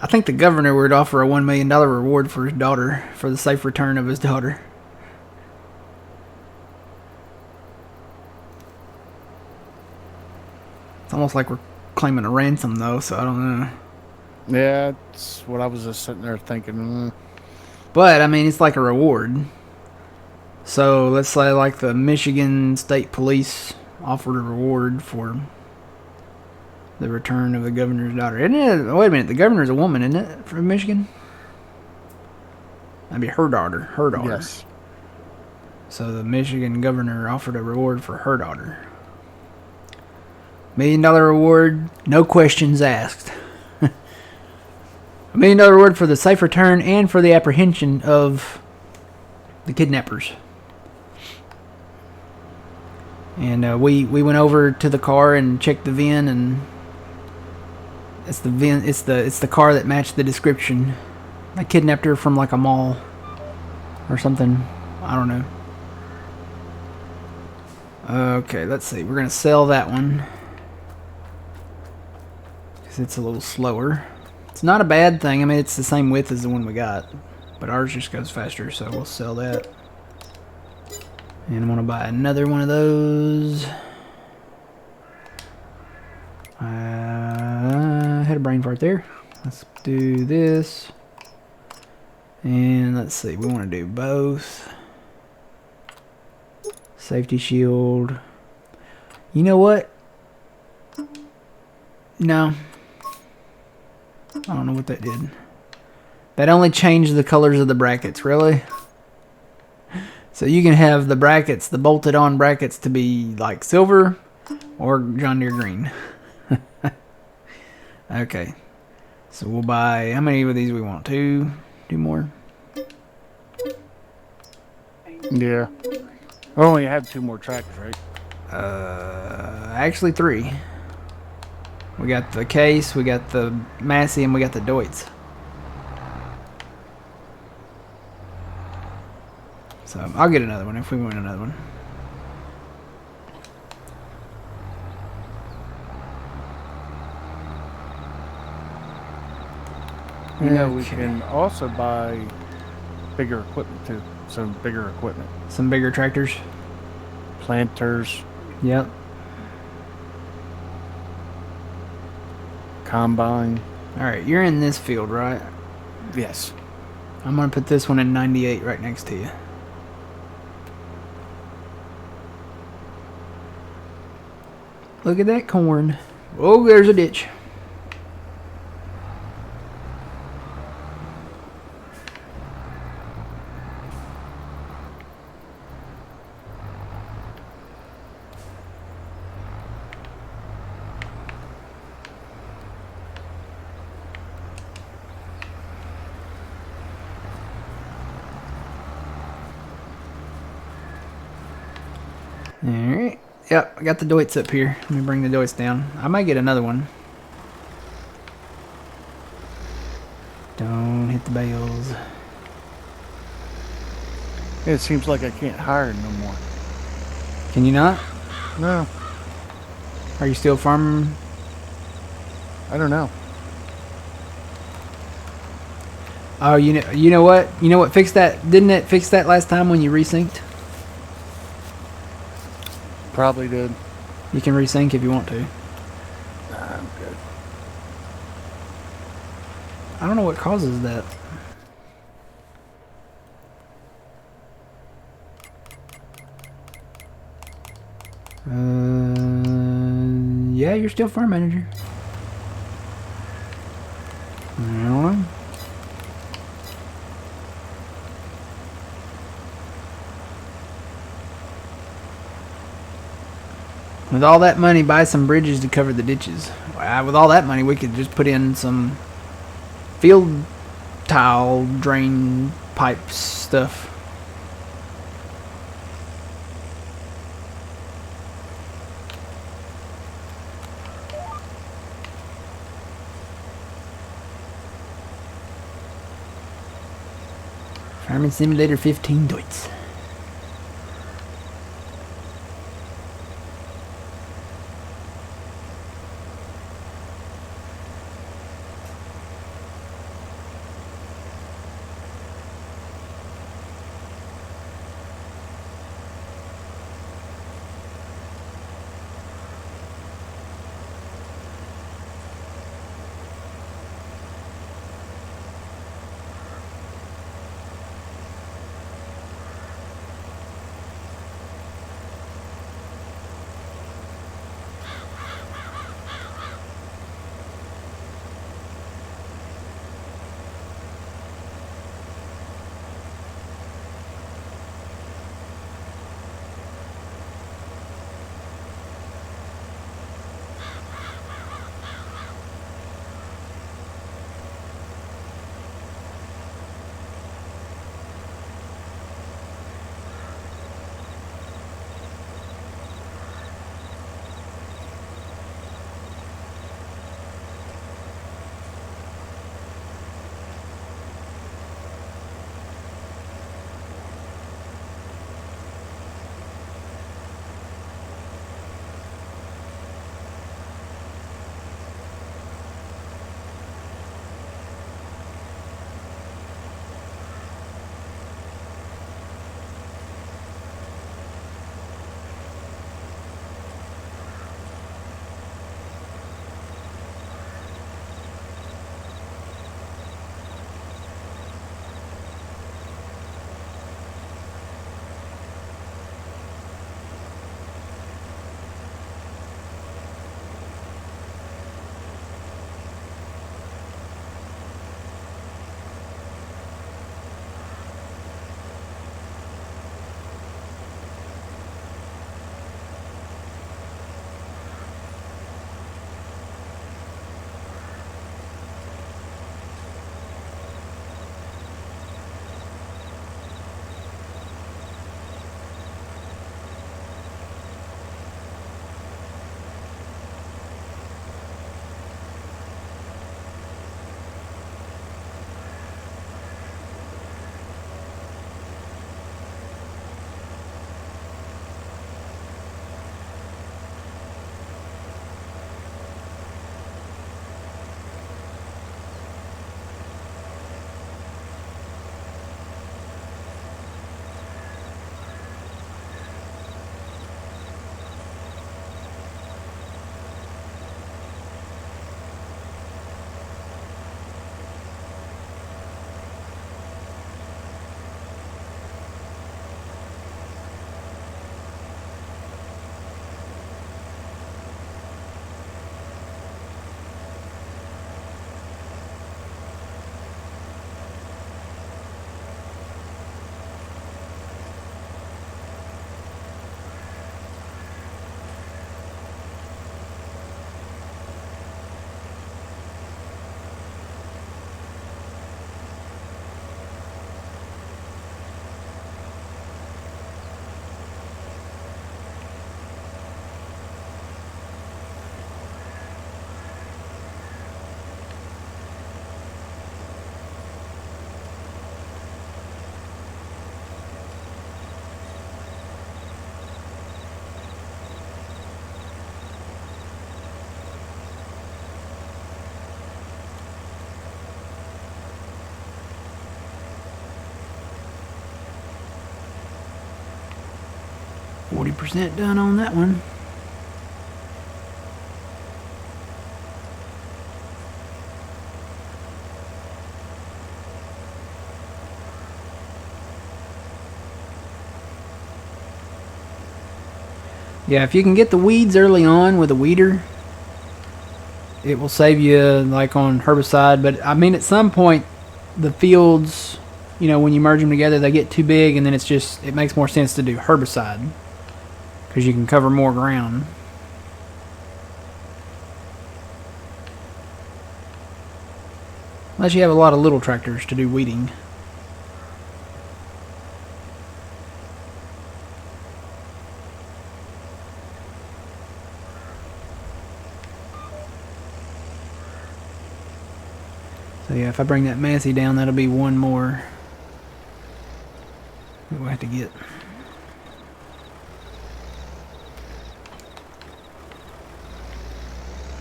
I think the governor would offer a $1 million reward for his daughter, for the safe return of his daughter. It's almost like we're claiming a ransom though, so I don't know. Yeah, that's what I was just sitting there thinking. But I mean, it's like a reward. So let's say like the Michigan State Police offered a reward for the return of the governor's daughter. Isn't it? Wait a minute, the governor's a woman, isn't it, from Michigan? That'd be her daughter. Her daughter. Yes. So the Michigan governor offered a reward for her daughter. $1 million reward, no questions asked. $1 million reward for the safe return and for the apprehension of the kidnappers. And we went over to the car and checked the VIN, and it's the VIN. It's the car that matched the description. I kidnapped her from like a mall or something. I don't know. Okay, let's see. We're gonna sell that one because it's a little slower. It's not a bad thing. I mean, it's the same width as the one we got, but ours just goes faster, so we'll sell that. And I'm gonna buy another one of those. I had a brain fart there. Let's do this. And let's see, we want to do both. Safety shield. You know what? No. I don't know what that did. That only changed the colors of the brackets, really? So you can have the brackets, the bolted on brackets, to be like silver or John Deere green. Okay. So we'll buy, how many of these we want? Two more? Yeah. We only have 2 more tractors, right? Actually 3. We got the Case, we got the Massey, and we got the Deutz. So I'll get another one if we win another one. You know, we can also buy bigger equipment too. Some bigger equipment. Some bigger tractors. Planters, Yep. combine. Alright, you're in this field, right? Yes. I'm going to put this one in 98 right next to you. Look at that corn. Oh, there's a ditch. Alright. Yep, I got the Deutz up here. Let me bring the Deutz down. I might get another one. Don't hit the bales. It seems like I can't hire no more. Can you not? No, Are you still farming? I don't know. Oh, you know what? You know what fixed that? Didn't it fix that last time when you resynced? Probably did. You can resync if you want to. Nah, I'm good. I don't know what causes that. Yeah, you're still farm manager. I don't know. With all that money, buy some bridges to cover the ditches. With all that money, we could just put in some field tile drain pipes stuff. Farming Simulator 15 Deutz. 40% done on that one. Yeah, if you can get the weeds early on with a weeder, it will save you like on herbicide. But I mean, at some point, the fields, you know, when you merge them together, they get too big, and then it makes more sense to do herbicide because you can cover more ground. Unless you have a lot of little tractors to do weeding. So yeah, if I bring that Massey down, that'll be one more that we'll have to get.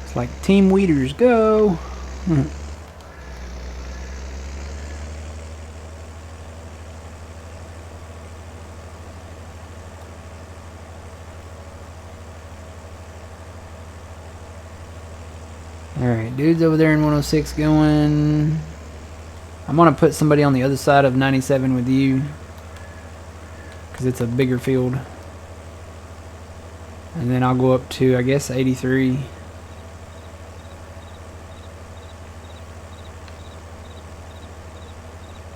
It's like Team Weeders go. Alright, dude's over there in 106 going. I'm going to put somebody on the other side of 97 with you, because it's a bigger field. And then I'll go up to, I guess, 83.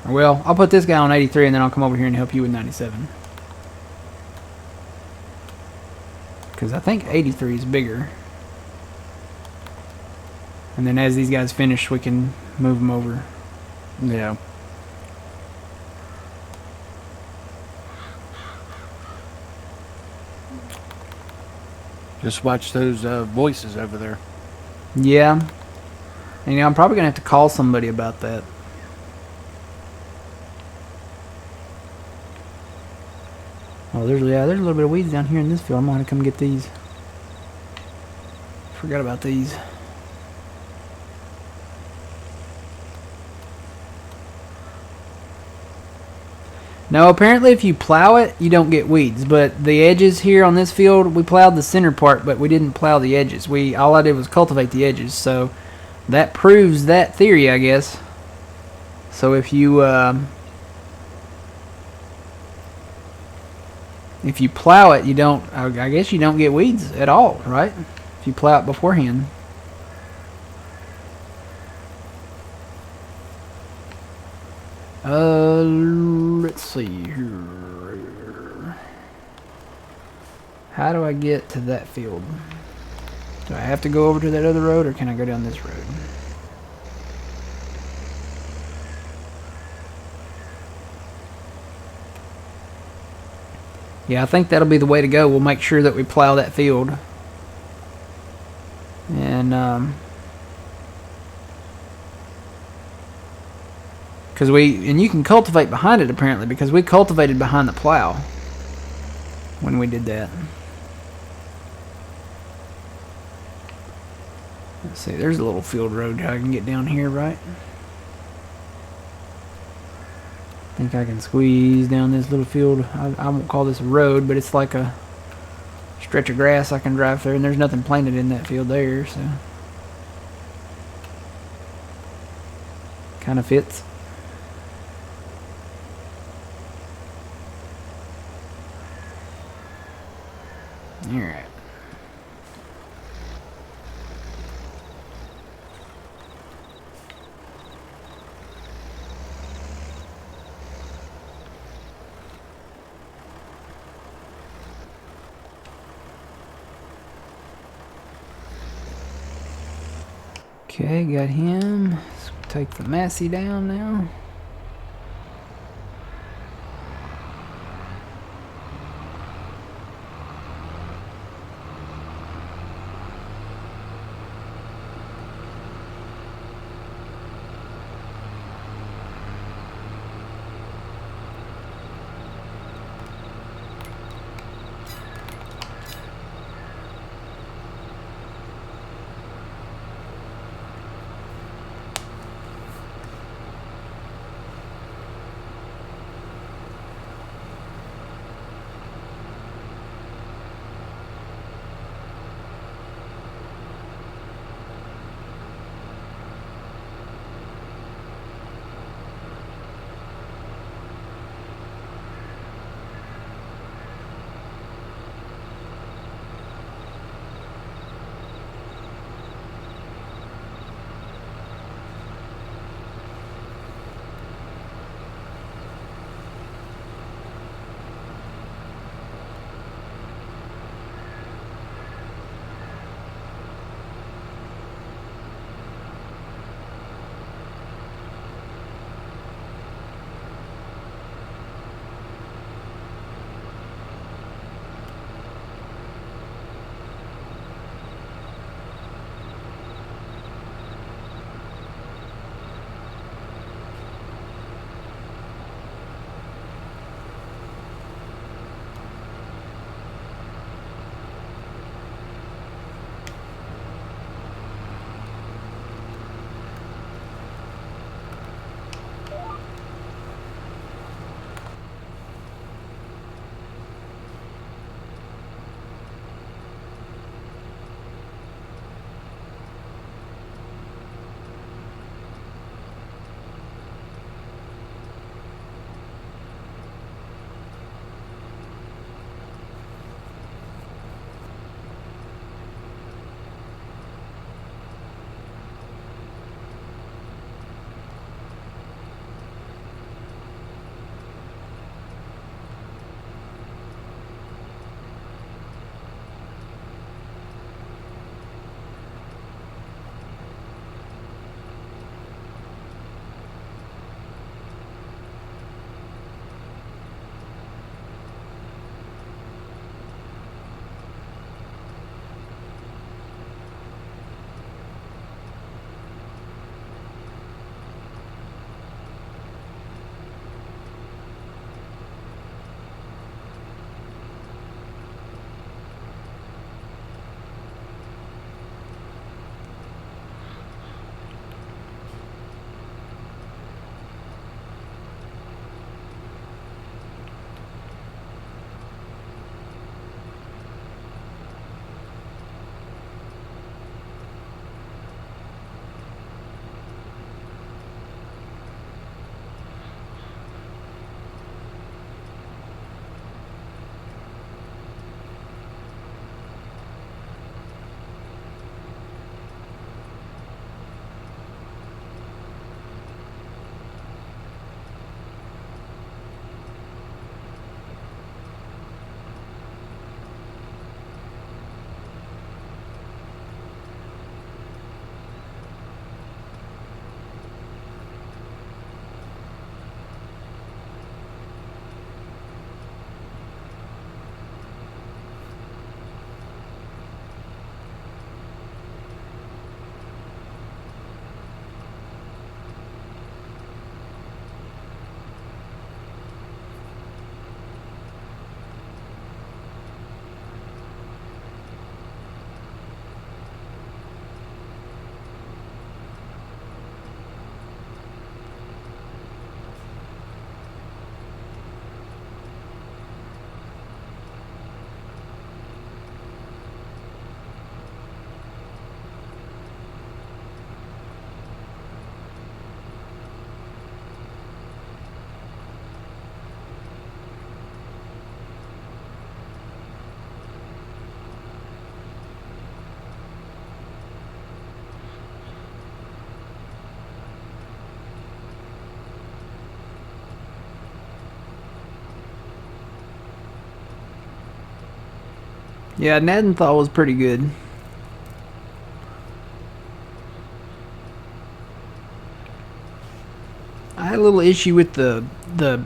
Well, I'll put this guy on 83 and then I'll come over here and help you with 97. Because I think 83 is bigger. And then as these guys finish, we can move them over. Yeah. Just watch those voices over there. Yeah. And I'm probably going to have to call somebody about that. Oh, there's a little bit of weeds down here in this field. I'm going to come get these. Forgot about these. No, apparently if you plow it, you don't get weeds. But the edges here on this field, we plowed the center part, but we didn't plow the edges. All I did was cultivate the edges. So that proves that theory, I guess. So if you plow it, you don't. I guess you don't get weeds at all, right? If you plow it beforehand. Let's see here. How do I get to that field? Do I have to go over to that other road, or can I go down this road? Yeah, I think that'll be the way to go. We'll make sure that we plow that field. And, and you can cultivate behind it apparently, because we cultivated behind the plow when we did that. Let's see, there's a little field road I can get down here, right? I think I can squeeze down this little field. I won't call this a road, but it's like a stretch of grass I can drive through, and there's nothing planted in that field there, so kind of fits. Alright. Okay, got him. Let's take the Massey down now. Yeah, Nadenthal was pretty good. I had a little issue with the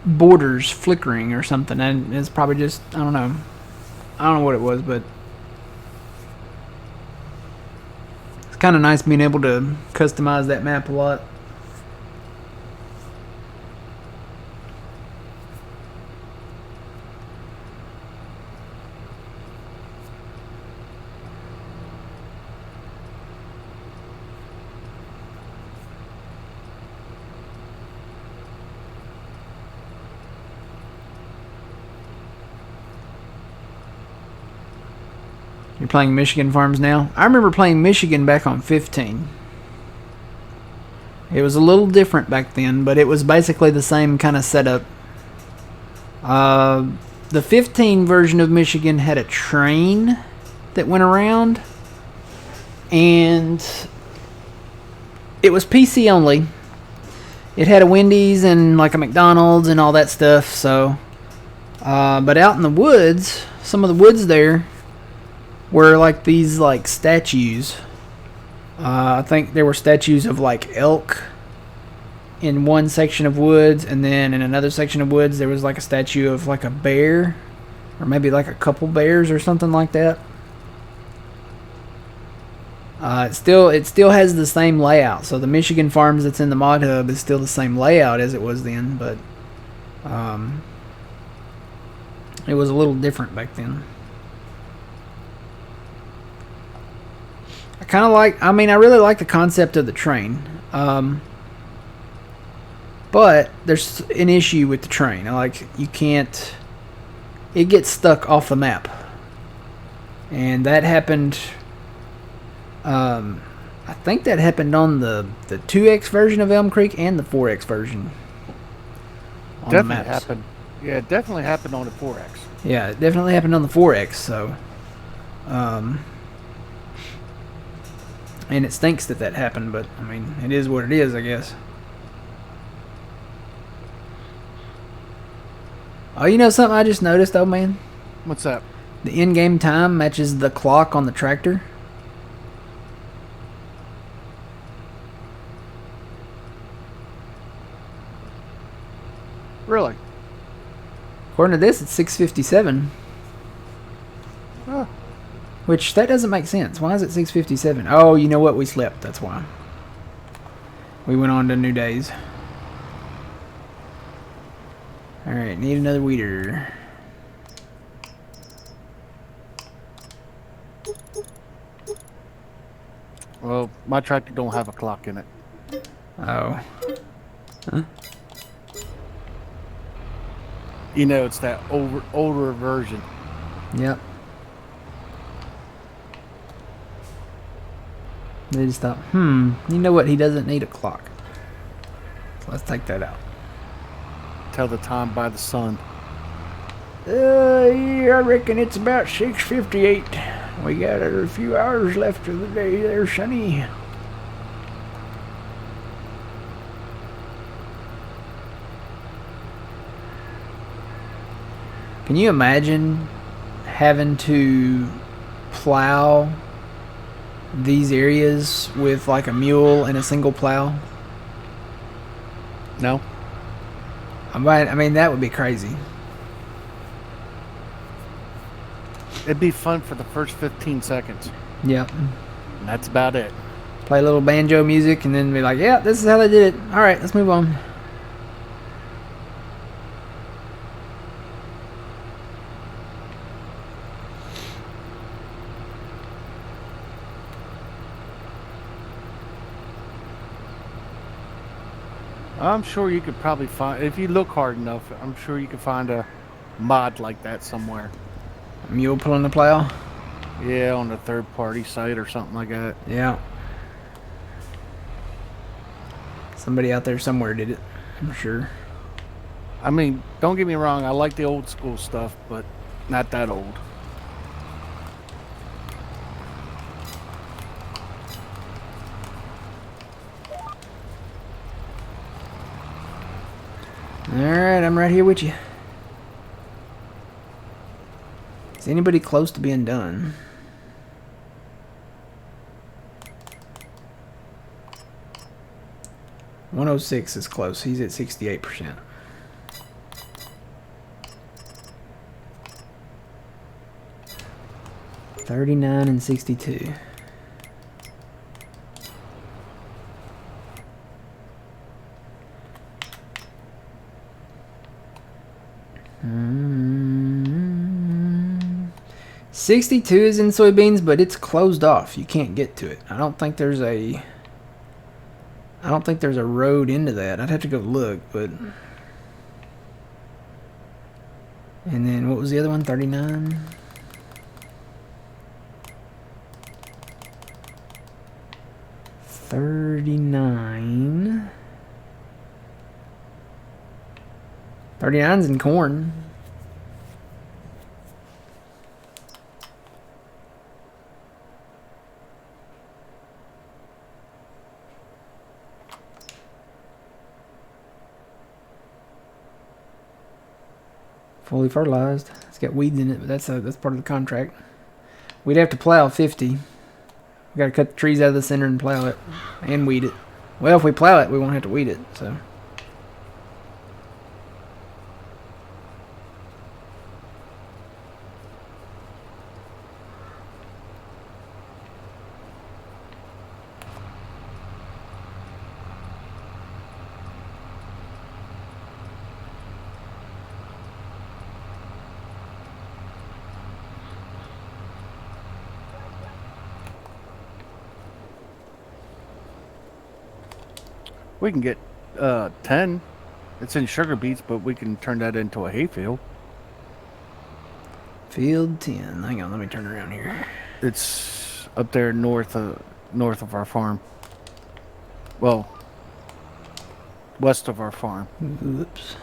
borders flickering or something, and it's probably just I don't know what it was, but it's kind of nice being able to customize that map a lot. You're playing Michigan Farms now? I remember playing Michigan back on 15. It was a little different back then, but it was basically the same kind of setup. The 15 version of Michigan had a train that went around, and it was PC only. It had a Wendy's and like a McDonald's and all that stuff. So, but out in the woods, some of the woods there were like these like statues. I think there were statues of like elk in one section of woods, and then in another section of woods there was like a statue of like a bear, or maybe like a couple bears or something like that. It still has the same layout. So the Michigan Farms that's in the mod hub is still the same layout as it was then, but it was a little different back then. I really like the concept of the train. But there's an issue with the train. Like, it gets stuck off the map. And that happened, I think that happened on the 2X version of Elm Creek and the 4X version. Definitely happened. Yeah, it definitely happened on the 4X. Yeah, it definitely happened on the 4X, so... and it stinks that happened, but, I mean, it is what it is, I guess. Oh, you know something I just noticed, though, man? What's that? The in-game time matches the clock on the tractor. Really? According to this, it's 6:57. Huh. Which, that doesn't make sense. Why is it 6:57? Oh, you know what? We slept. That's why. We went on to new days. Alright, need another weeder. Well, my tractor don't have a clock in it. Oh. Huh? You know, it's that older version. Yep. They just thought, you know what? He doesn't need a clock. So let's take that out. Tell the time by the sun. Yeah, I reckon it's about 6:58. We got a few hours left of the day there, Sonny. Can you imagine having to plow these areas with like a mule and a single plow? No. I mean, that would be crazy. It'd be fun for the first 15 seconds. Yep. And that's about it. Play a little banjo music and then be like, yeah, this is how they did it. Alright, let's move on. I'm sure you could probably find, if you look hard enough, I'm sure you could find a mod like that somewhere. A mule pulling the plow? Yeah, on a third-party site or something like that. Yeah. Somebody out there somewhere did it, I'm sure. I mean, don't get me wrong, I like the old school stuff, but not that old. Alright, I'm right here with you. Is anybody close to being done? .106 is close. He's at 68%. $39 and $62. Mm. 62 is in soybeans, but it's closed off. You can't get to it. I don't think there's a road into that. I'd have to go look, but. And then what was the other one? 39. $39. 39's in corn. Fully fertilized. It's got weeds in it, but that's part of the contract. We'd have to plow 50. We got to cut the trees out of the center and plow it, and weed it. Well, if we plow it, we won't have to weed it. So. We can get 10. It's in sugar beets, but we can turn that into a hayfield. Field 10. Hang on, let me turn around here. It's up there north of our farm. Well, west of our farm. Oops.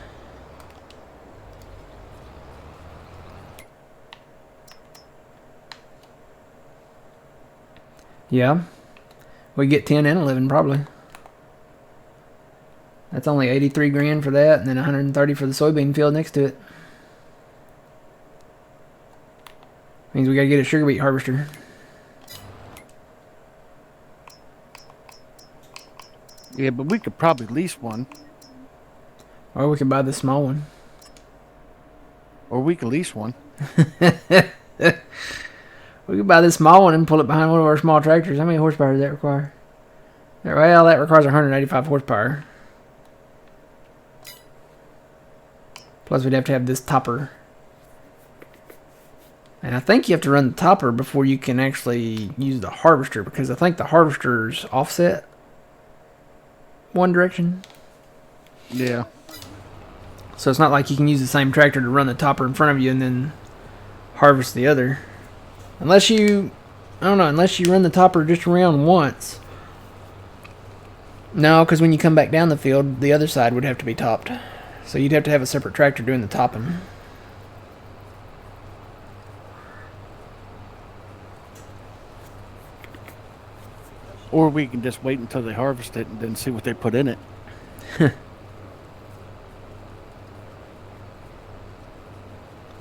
Yeah. We get 10 and 11 probably. That's only 83 grand for that, and then 130 for the soybean field next to it. Means we gotta get a sugar beet harvester. Yeah, but we could probably lease one. Or we could buy the small one. Or we could lease one. We could buy this small one and pull it behind one of our small tractors. How many horsepower does that require? Well, that requires 185 horsepower. Plus, we'd have to have this topper. And I think you have to run the topper before you can actually use the harvester, because I think the harvester's offset one direction. Yeah. So it's not like you can use the same tractor to run the topper in front of you and then harvest the other. Unless you run the topper just around once. No, because when you come back down the field, the other side would have to be topped. So you'd have to have a separate tractor doing the topping. Or we can just wait until they harvest it and then see what they put in it.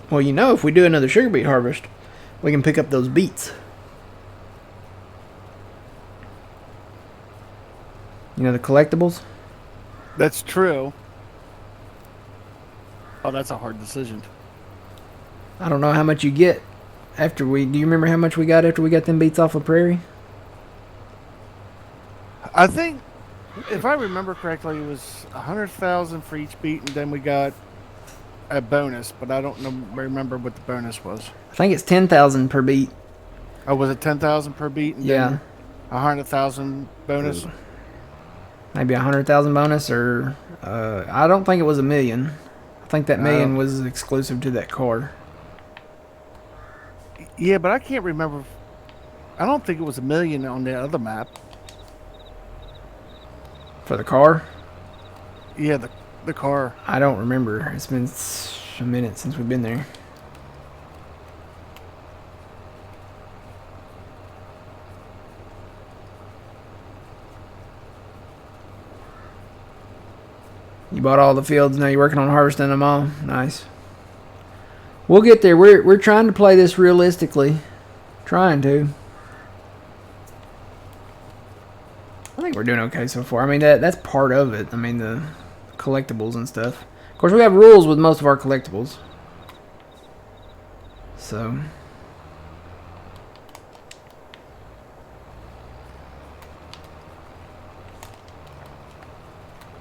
Well, if we do another sugar beet harvest, we can pick up those beets. The collectibles? That's true. Oh, that's a hard decision. I don't know how much you get after do you remember how much we got after we got them beets off of Prairie? I think, if I remember correctly, it was 100,000 for each beet, and then we got a bonus, but I don't remember what the bonus was. I think it's 10,000 per beet. Oh, was it 10,000 per beet? And Yeah. then 100,000 bonus? Maybe 100,000 bonus, or I don't think it was $1 million. I think that $1 million was exclusive to that car. Yeah, but I can't remember. I don't think it was $1 million on the other map. For the car? Yeah, the car. I don't remember. It's been a minute since we've been there. You bought all the fields, now you're working on harvesting them all? Nice. We'll get there. We're trying to play this realistically. Trying to. I think we're doing okay so far. I mean, that's part of it. I mean, the collectibles and stuff. Of course, we have rules with most of our collectibles. So...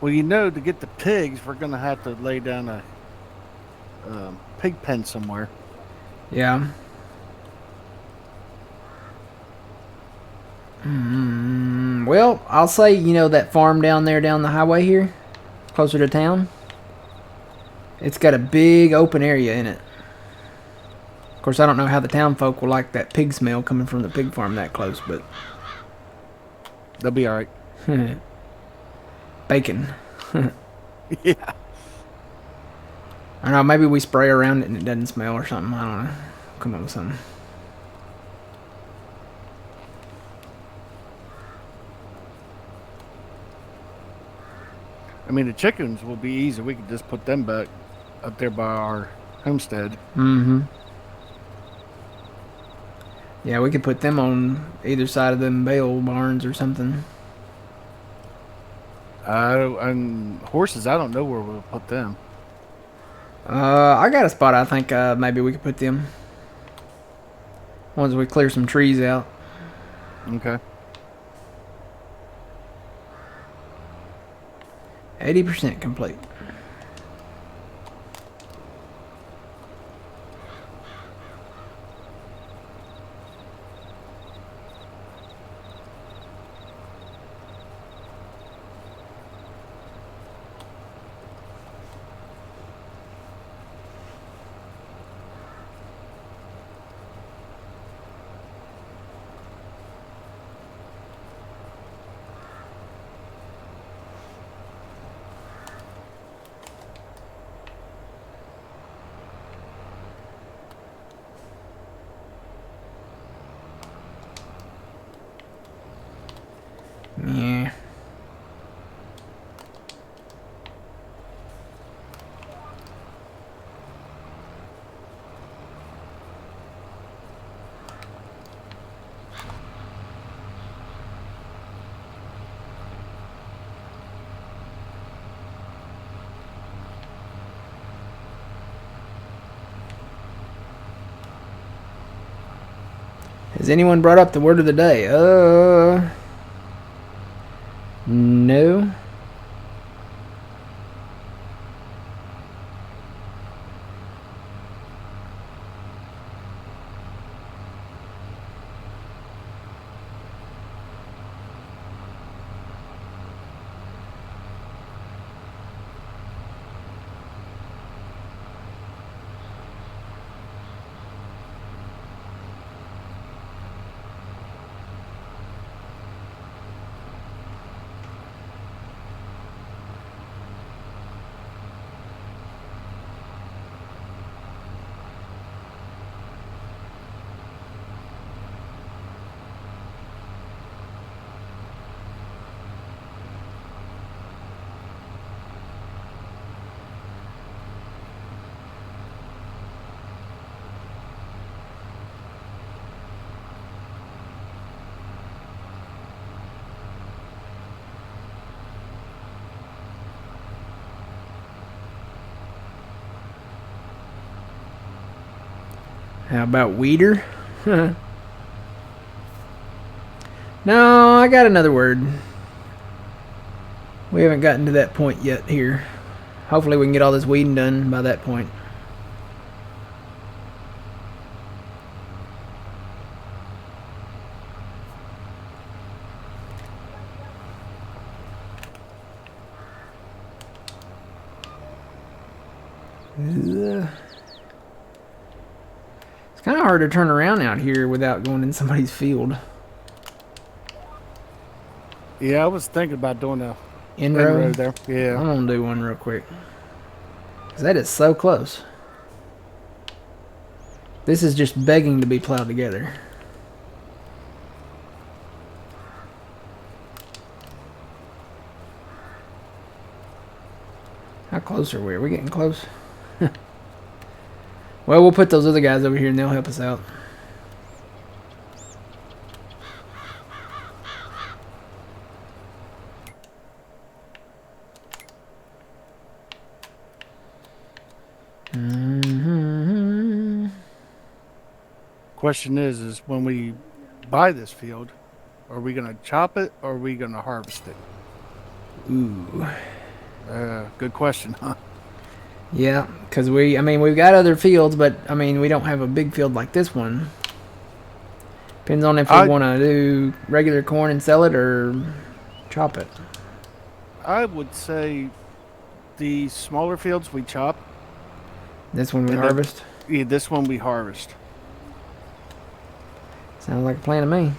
Well, you know, to get the pigs, we're going to have to lay down a pig pen somewhere. Yeah. Well, I'll say, you know, that farm down there down the highway here, closer to town, it's got a big open area in it. Of course, I don't know how the town folk will like that pig smell coming from the pig farm that close, but... They'll be all right. Bacon. Yeah. I don't know, maybe we spray around it and it doesn't smell or something. I don't know. Come up with something. I mean, the chickens will be easy. We could just put them back up there by our homestead. Mm-hmm. Yeah, we could put them on either side of them bale barns or something. And horses, I don't know where we'll put them. I got a spot I think maybe we could put them. Once we clear some trees out. Okay. 80% complete. Yeah. Has anyone brought up the word of the day? No. How about weeder? No, I got another word. We haven't gotten to that point yet here. Hopefully we can get all this weeding done by that point. Ugh. It's kind of hard to turn around out here without going in somebody's field. Yeah, I was thinking about doing a Inroad there. Yeah. I'm gonna do one real quick. 'Cause that is so close. This is just begging to be plowed together. How close are we? Are we getting close? Well, we'll put those other guys over here and they'll help us out. Question is when we buy this field, are we gonna chop it or are we gonna harvest it? Ooh. Good question, huh? Yeah, because we've got other fields, but, we don't have a big field like this one. Depends on if we want to do regular corn and sell it or chop it. I would say the smaller fields we chop. This one we harvest? Yeah, this one we harvest. Sounds like a plan to me.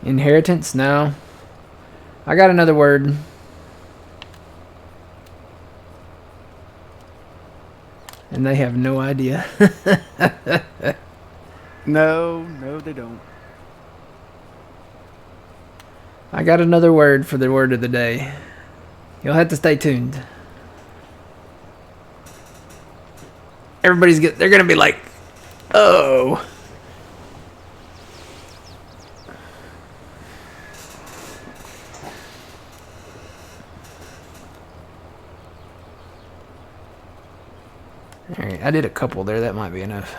Inheritance? No. I got another word. And they have no idea. No, they don't. I got another word for the word of the day. You'll have to stay tuned. They're gonna be like, oh. Alright, I did a couple there. That might be enough.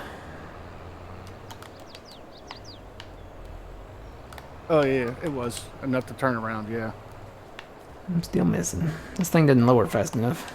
Oh, yeah, it was enough to turn around, yeah. I'm still missing. This thing didn't lower fast enough.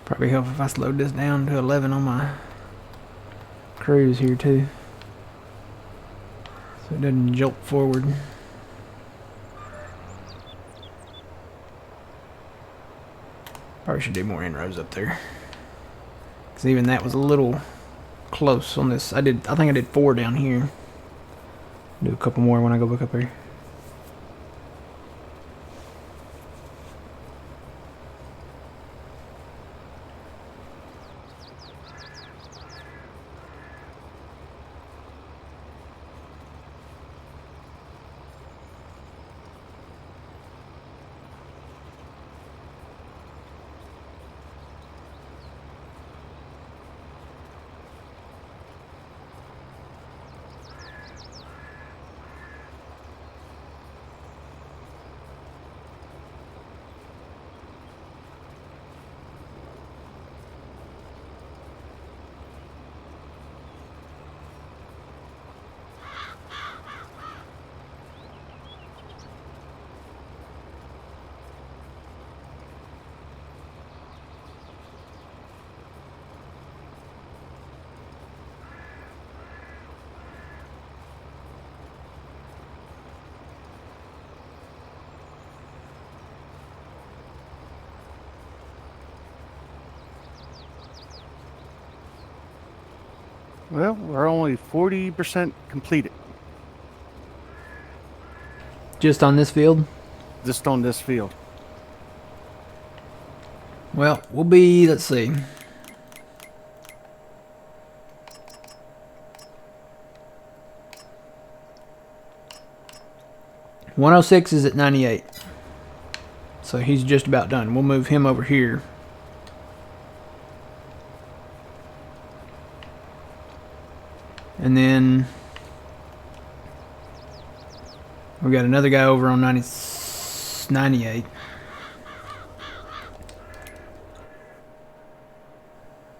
Probably help if I slowed this down to 11 on my cruise here too, so it doesn't jolt forward. Probably should do more inrows up there, because even that was a little close on this. I think I did 4 down here. Do a couple more when I go back up here. Well, we're only 40% completed Just on this field? just on this field. Well, we'll be, let's see. $106 is at 98. So he's just about done. We'll move him over here. And then we got another guy over on 98.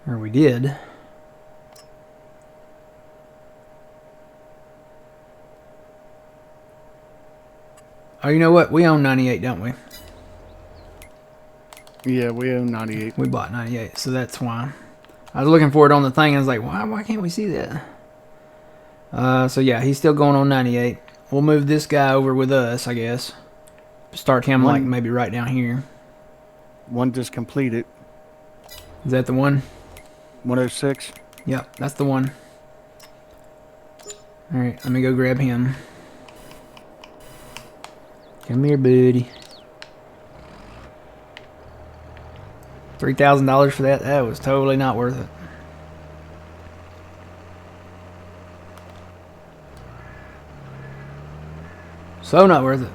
Or we did. Oh, you know what? We own 98, don't we? Yeah, we own 98. We bought 98, so that's why. I was looking for it on the thing, and I was like, why can't we see that? So yeah, he's still going on 98. We'll move this guy over with us, I guess. Start him like maybe right down here. One just completed. Is that the one? 106. Yep, that's the one. Alright, let me go grab him. Come here, buddy. $3,000 for that? That was totally not worth it. So not worth it.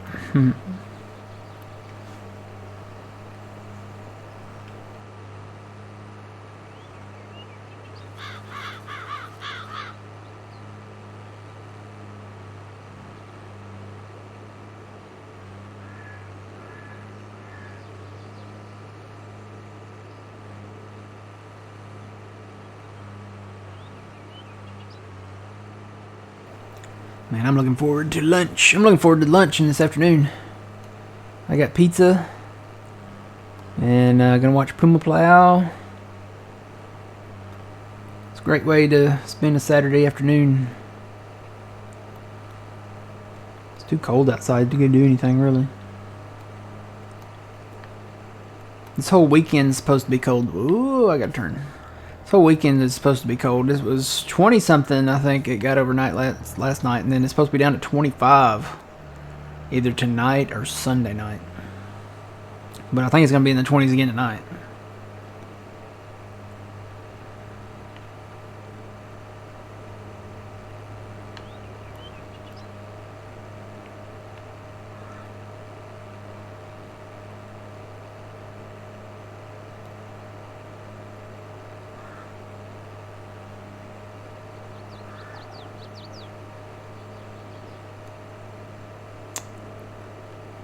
Man, I'm looking forward to lunch. I'm looking forward to lunch in this afternoon. I got pizza. And gonna watch Puma Plow. It's a great way to spend a Saturday afternoon. It's too cold outside to go do anything, really. This whole weekend's supposed to be cold. Ooh, I gotta turn. This whole weekend is supposed to be cold. It was 20 something, I think it got overnight last night, and then it's supposed to be down to 25 either tonight or Sunday night. But I think it's gonna be in the 20s again tonight.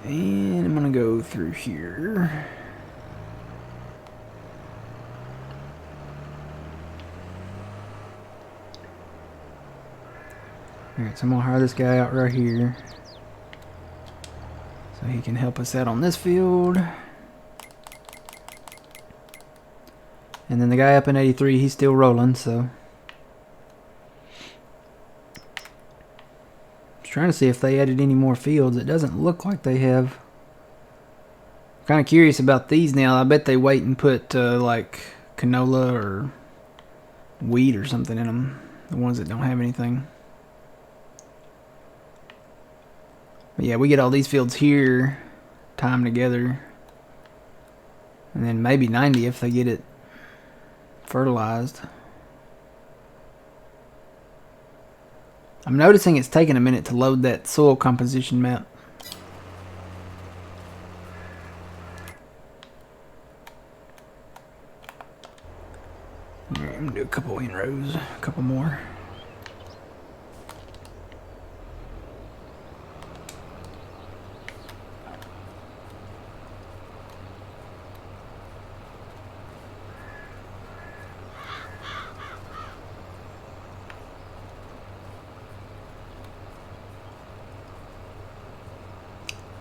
And I'm gonna go through here. Alright, so I'm gonna hire this guy out right here. So he can help us out on this field. And then the guy up in 83, he's still rolling, so. Trying to see if they added any more fields. It doesn't look like they have. I'm kind of curious about these now. I bet they wait and put like canola or wheat or something in them. The ones that don't have anything. But yeah, we get all these fields here timed together. And then maybe 90 if they get it fertilized. I'm noticing it's taking a minute to load that soil composition map. Alright, I'm gonna do a couple inrows, a couple more.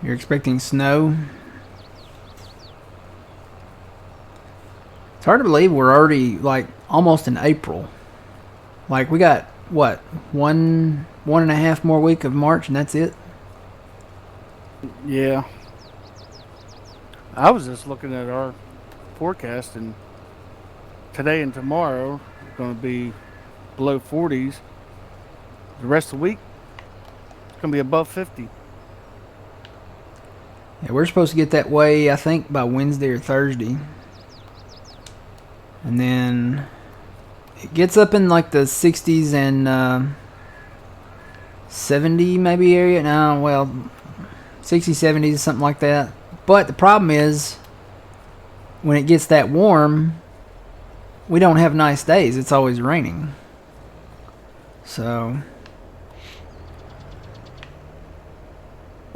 You're expecting snow. It's hard to believe we're already like almost in April. Like we got what, one and a half more week of March and that's it. Yeah. I was just looking at our forecast, and today and tomorrow are going to be below 40s. The rest of the week, it's going to be above 50. Yeah, we're supposed to get that way, I think, by Wednesday or Thursday. And then it gets up in like the 60s and 70 maybe area. No, well, 60s, 70s, something like that. But the problem is, when it gets that warm, we don't have nice days. It's always raining. So,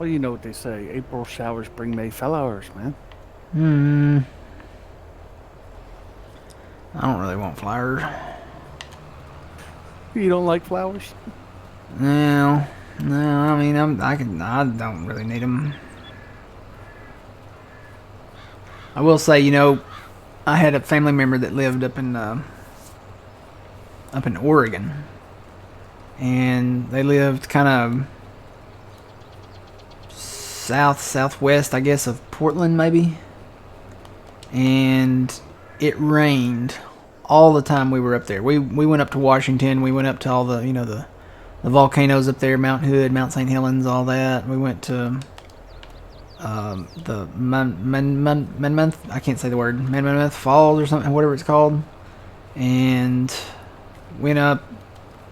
Well, you know what they say. April showers bring May flowers, man. I don't really want flowers. You don't like flowers? No, I mean, I don't really need them. I will say, I had a family member that lived up in Oregon, and they lived kind of southwest, I guess, of Portland, maybe. And it rained all the time we were up there. We went up to Washington. We went up to all the the volcanoes up there, Mount Hood, Mount St. Helens, all that. We went to the Monmouth, I can't say the word, Monmouth Falls or something, whatever it's called, and went up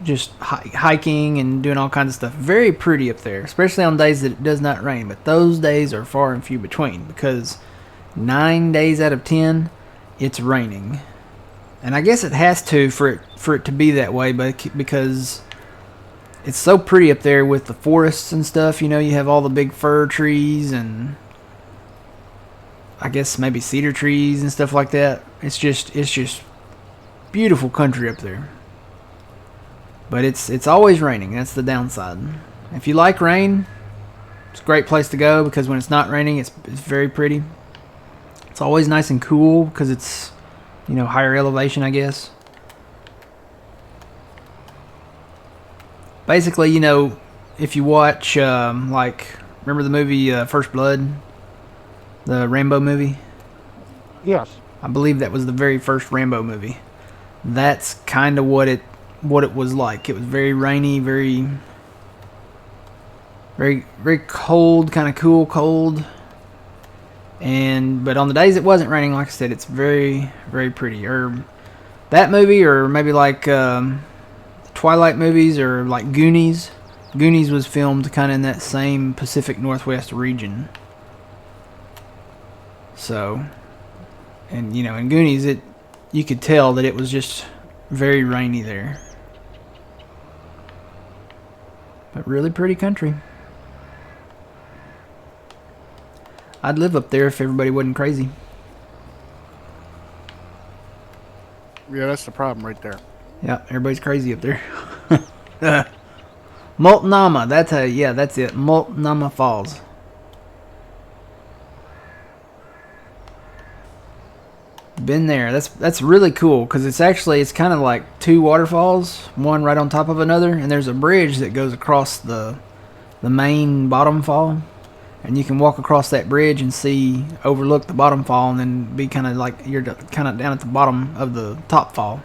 just hiking and doing all kinds of stuff. Very pretty up there, especially on days that it does not rain, but those days are far and few between, because 9 days out of 10 it's raining. And I guess it has to for it to be that way, but because it's so pretty up there with the forests and stuff. You have all the big fir trees and I guess maybe cedar trees and stuff like that. It's just beautiful country up there. But it's always raining. That's the downside. If you like rain, it's a great place to go, because when it's not raining, it's very pretty. It's always nice and cool because it's higher elevation, I guess. Basically, if you watch, remember the movie First Blood? The Rambo movie? Yes. I believe that was the very first Rambo movie. That's kind of what it was like. It was very rainy, very, very, very cold, kind of cool cold. But on the days it wasn't raining, like I said, it's very, very pretty. Or that movie, or maybe like Twilight movies, or like Goonies. Goonies was filmed kind of in that same Pacific Northwest region. So, and in Goonies, you could tell that it was just very rainy there. But really pretty country. I'd live up there if everybody wasn't crazy. Yeah, that's the problem right there. Yeah, everybody's crazy up there. Multnomah, that's it. Multnomah Falls. Been there. That's really cool, because it's kind of like two waterfalls, one right on top of another, and there's a bridge that goes across the main bottom fall, and you can walk across that bridge and overlook the bottom fall, and then be kind of like you're kind of down at the bottom of the top fall.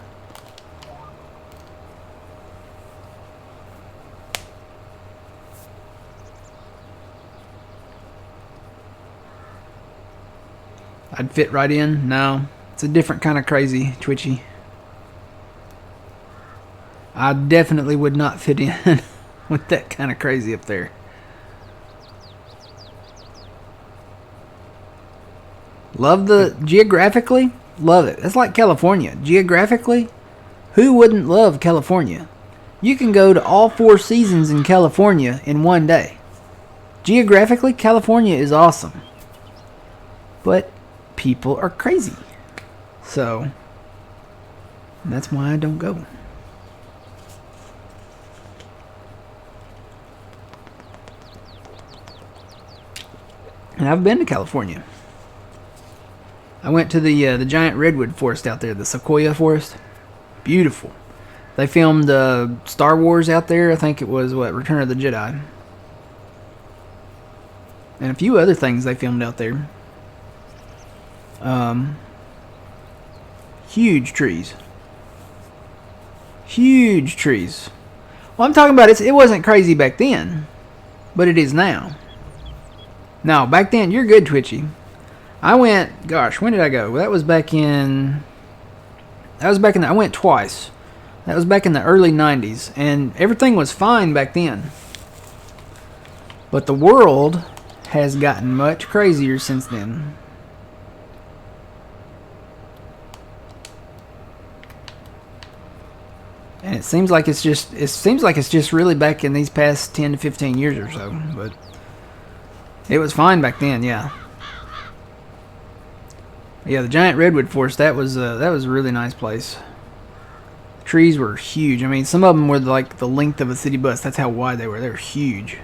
I'd fit right in. No, it's a different kind of crazy, twitchy. I definitely would not fit in with that kind of crazy up there. Geographically, love it. It's like California. Geographically, who wouldn't love California? You can go to all 4 seasons in California in one day. Geographically, California is awesome. But people are crazy. So, that's why I don't go. And I've been to California. I went to the giant redwood forest out there, the sequoia forest. Beautiful. They filmed Star Wars out there. I think it was, Return of the Jedi. And a few other things they filmed out there. Huge trees. Huge trees. Well, I'm talking about it wasn't crazy back then, but it is now. No, back then, you're good, Twitchy. I went, gosh, when did I go? That was back in, I went twice. That was back in the early 90s, and everything was fine back then. But the world has gotten much crazier since then. And it seems like it's just really back in these past 10 to 15 years or so, but it was fine back then, yeah. Yeah, the giant redwood forest, that was a really nice place. The trees were huge. I mean, some of them were like the length of a city bus. That's how wide they were. They were huge.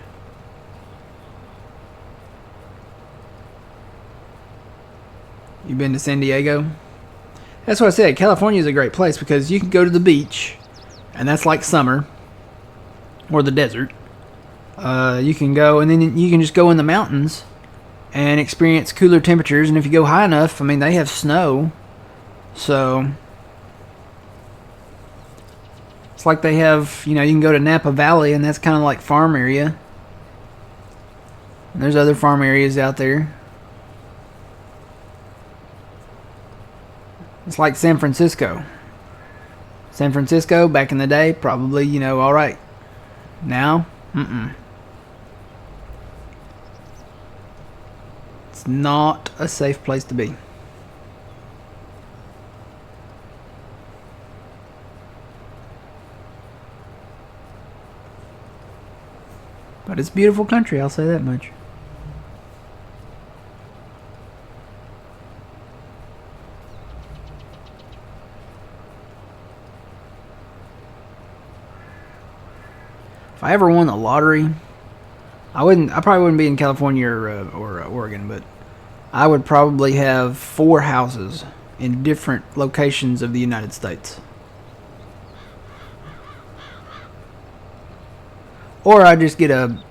You been to San Diego? That's what I said. California is a great place because you can go to the beach, and that's like summer, or the desert. You can go, and then you can just go in the mountains and experience cooler temperatures. And if you go high enough, I mean, they have snow, so it's like they have, you can go to Napa Valley, and that's kind of like farm area. And there's other farm areas out there. It's like San Francisco. San Francisco, back in the day, probably, all right. Now, it's not a safe place to be. But it's a beautiful country, I'll say that much. If I ever won the lottery, I probably wouldn't be in California or Oregon, but I would probably have 4 houses in different locations of the United States. Or I'd just get a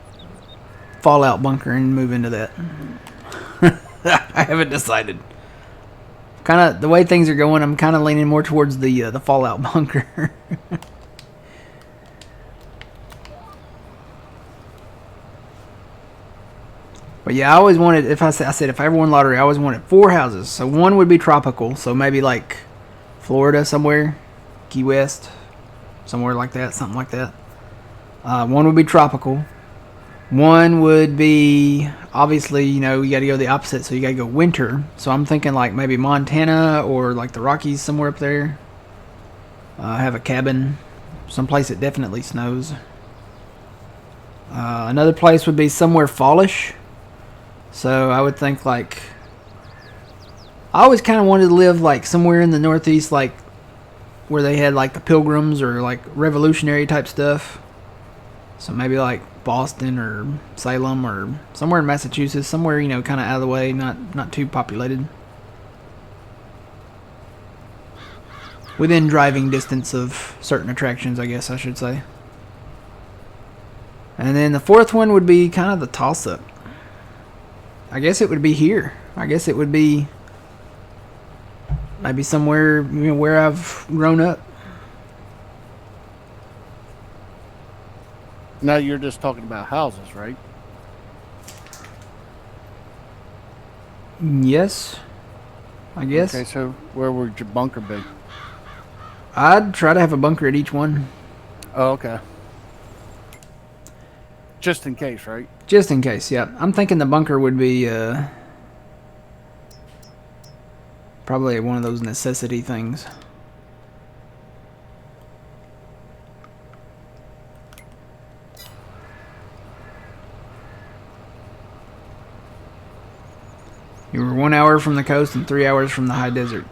fallout bunker and move into that. I haven't decided. Kind of the way things are going, I'm kind of leaning more towards the fallout bunker. But yeah, I always wanted, if I said if I ever won lottery, I always wanted 4 houses. So one would be tropical, so maybe like Florida somewhere, Key West, somewhere like that, something like that. One would be tropical. One would be, obviously, you got to go the opposite, so you got to go winter. So I'm thinking like maybe Montana or like the Rockies, somewhere up there. Have a cabin, someplace that definitely snows. Another place would be somewhere fallish. So I would think like, I always kind of wanted to live like somewhere in the Northeast, like where they had like the Pilgrims or like revolutionary type stuff. So maybe like Boston or Salem or somewhere in Massachusetts, somewhere, kind of out of the way, not too populated. Within driving distance of certain attractions, I guess I should say. And then the 4th one would be kind of the toss-up. I guess it would be here. I guess it would be maybe somewhere where I've grown up. Now you're just talking about houses, right? Yes, I guess. Okay, so where would your bunker be? I'd try to have a bunker at each one. Oh, okay. Just in case, right? Just in case, yeah. I'm thinking the bunker would be probably one of those necessity things. You were 1 hour from the coast and 3 hours from the high desert.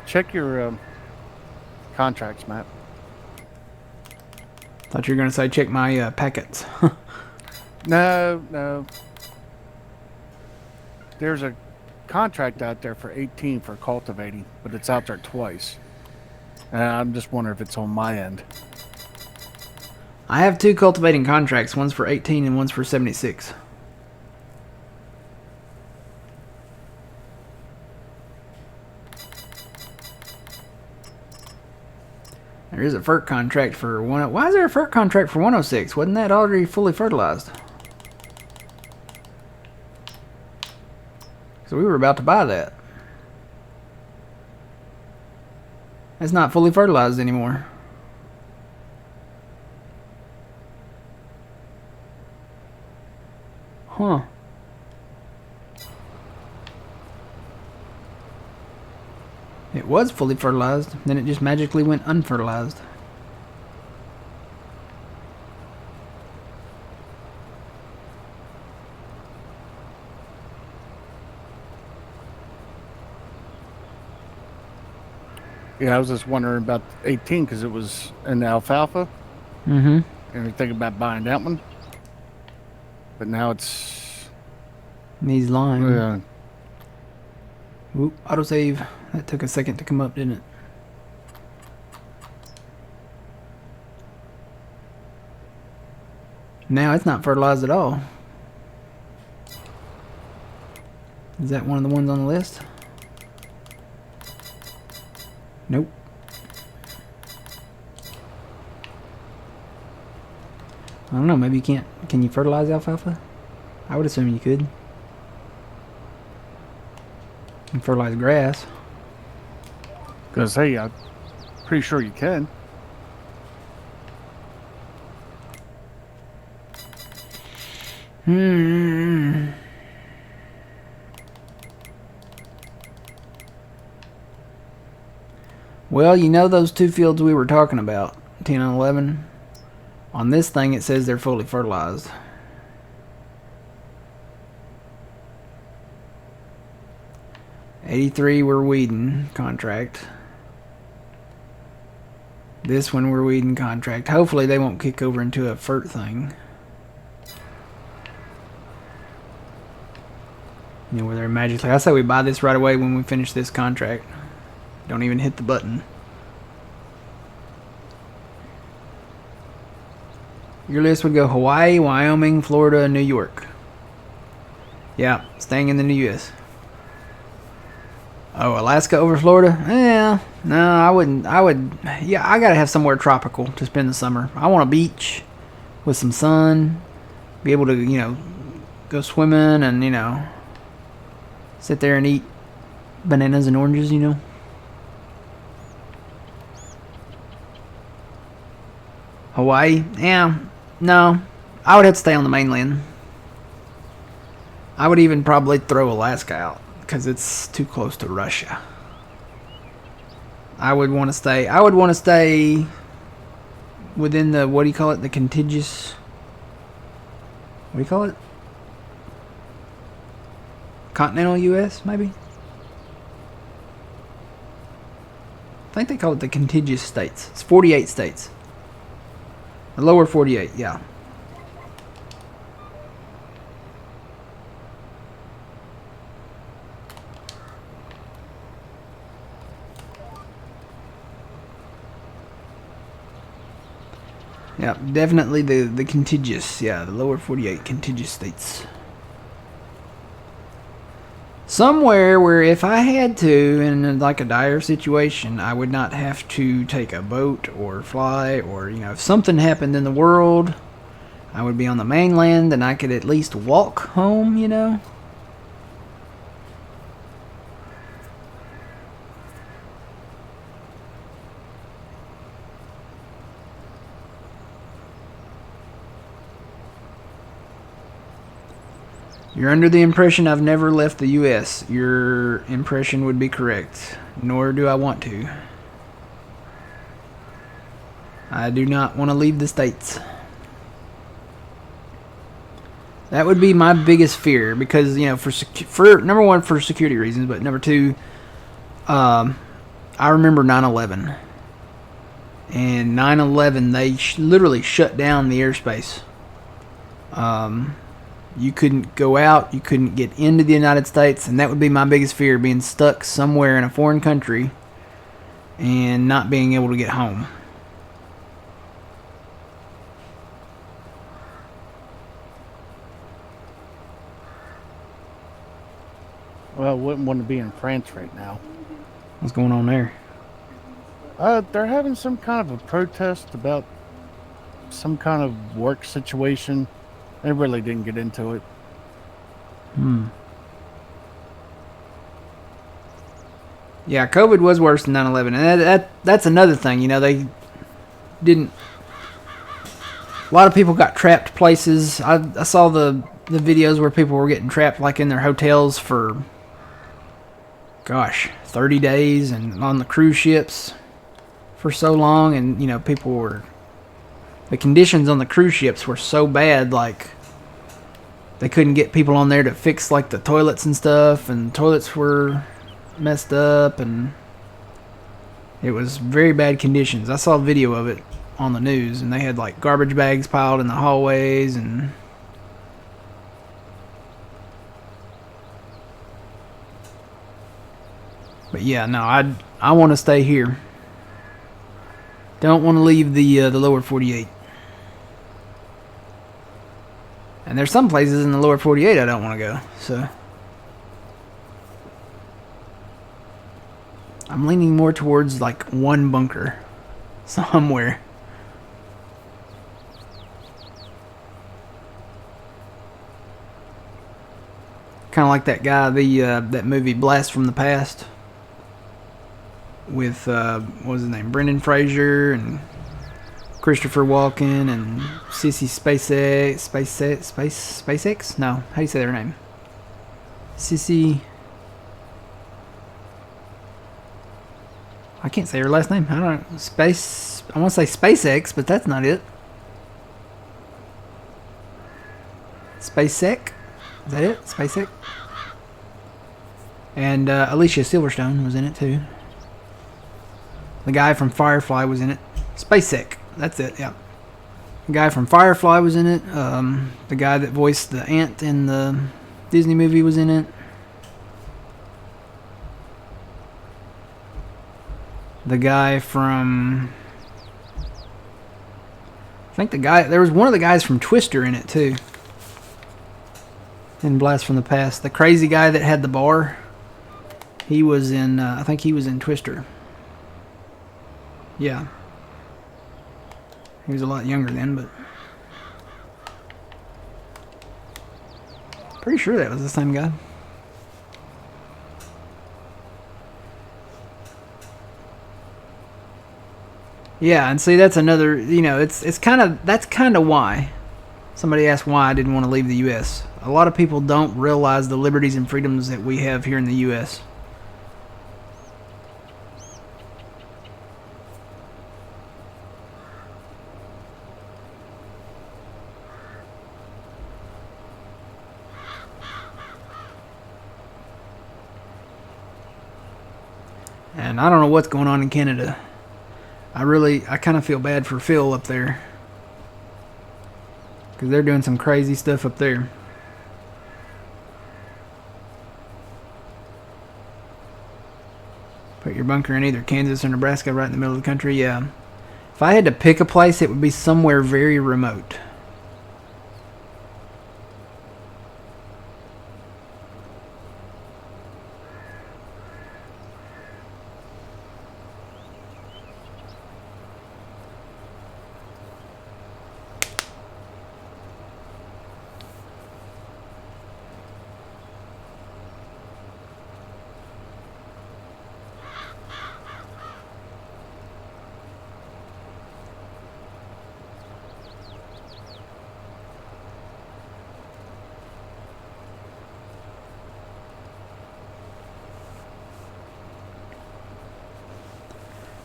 Check your contracts, Matt. Thought you were going to say check my packets. No. There's a contract out there for 18 for cultivating, but it's out there twice. And I'm just wondering if it's on my end. I have 2 cultivating contracts. One's for 18 and one's for 76. There is a FERC contract for one. Why is there a FERC contract for 106? Wasn't that already fully fertilized? So we were about to buy that. It's not fully fertilized anymore. Huh. It was fully fertilized, then it just magically went unfertilized. Yeah, I was just wondering about 18 because it was in alfalfa. Mm-hmm. And we think about buying that one. But now it's... Needs lime. Yeah. Oop, autosave. That took a second to come up, didn't it? Now it's not fertilized at all. Is that one of the ones on the list? Nope. I don't know, maybe you can't. Can you fertilize alfalfa? I would assume you could. You can fertilize grass. Because, hey, I'm pretty sure you can. Well, you know those 2 fields we were talking about, 10 and 11? On this thing it says they're fully fertilized. '83 we're weeding contract. This one we're weeding contract. Hopefully they won't kick over into a FERT thing. You know, where they're magically... I say we buy this right away when we finish this contract. Don't even hit the button. Your list would go Hawaii, Wyoming, Florida, and New York. Yeah, staying in the U.S. Oh, Alaska over Florida? Yeah, no, I wouldn't. Yeah, I gotta have somewhere tropical to spend the summer. I want a beach with some sun, be able to, you know, go swimming and, you know, sit there and eat bananas and oranges, you know. Hawaii? Yeah, no. I would have to stay on the mainland. I would even probably throw Alaska out because it's too close to Russia. I would want to stay within the, what do you call it? The contiguous, what do you call it? Continental U.S., maybe? I think they call it the contiguous states. It's 48 states. The lower 48, yeah. Yeah, definitely the contiguous, yeah, the lower 48 contiguous states. Somewhere where if I had to, in like a dire situation, I would not have to take a boat or fly, or, you know, if something happened in the world, I would be on the mainland and I could at least walk home, you know? You're under the impression I've never left the U.S. Your impression would be correct. Nor do I want to. I do not want to leave the States. That would be my biggest fear because, you know, for number one, for security reasons, but number two, I remember 9/11. And 9/11, they literally shut down the airspace. You couldn't go out, you couldn't get into the United States, and that would be my biggest fear, being stuck somewhere in a foreign country and not being able to get home. I wouldn't want to be in France right now. What's going on there? They're having some kind of a protest about some kind of work situation. They really didn't get into it. Yeah, COVID was worse than 9/11, and that's another thing. You know, they didn't. A lot of people got trapped places. I saw the videos where people were getting trapped like in their hotels for, gosh, 30 days, and on the cruise ships for so long, and you know, the conditions on the cruise ships were so bad, like they couldn't get people on there to fix like the toilets and stuff, and toilets were messed up, and it was very bad conditions. I saw a video of it on the news, and they had like garbage bags piled in the hallways, and but yeah, no, I want to stay here. Don't want to leave the lower 48. And there's some places in the lower 48 I don't want to go. So I'm leaning more towards like one bunker somewhere. Kind of like that guy, that movie Blast from the Past with what was his name, Brendan Fraser and Christopher Walken and Sissy SpaceX? No, how do you say their name? Sissy. I can't say her last name. I don't know. I want to say SpaceX, but that's not it. SpaceX? Is that it? SpaceX? And Alicia Silverstone was in it too. The guy from Firefly was in it. SpaceX. That's it, yeah. The guy from Firefly was in it. The guy that voiced the ant in the Disney movie was in it. The guy from... I think there was one of the guys from Twister in it too. In Blast from the Past. The crazy guy that had the bar. He was in, I think he was in Twister. Yeah. He was a lot younger then, but... pretty sure that was the same guy. Yeah, and see, that's another, you know, that's kind of why. Somebody asked why I didn't want to leave the U.S. A lot of people don't realize the liberties and freedoms that we have here in the U.S. And I don't know what's going on in Canada. I kind of feel bad for Phil up there. Because they're doing some crazy stuff up there. Put your bunker in either Kansas or Nebraska, right in the middle of the country, yeah. If I had to pick a place, it would be somewhere very remote.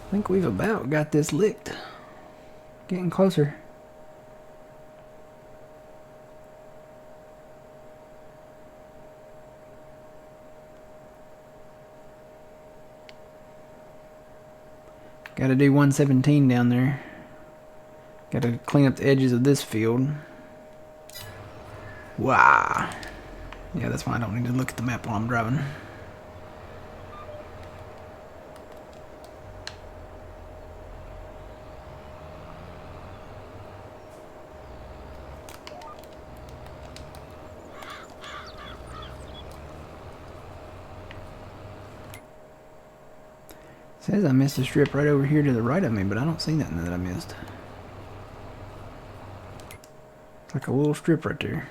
I think we've about got this licked. Getting closer. Got to do 117 down there. Got to clean up the edges of this field. Wow. Yeah, that's why I don't need to look at the map while I'm driving. Says I missed a strip right over here to the right of me, but I don't see nothing that I missed. It's like a little strip right there.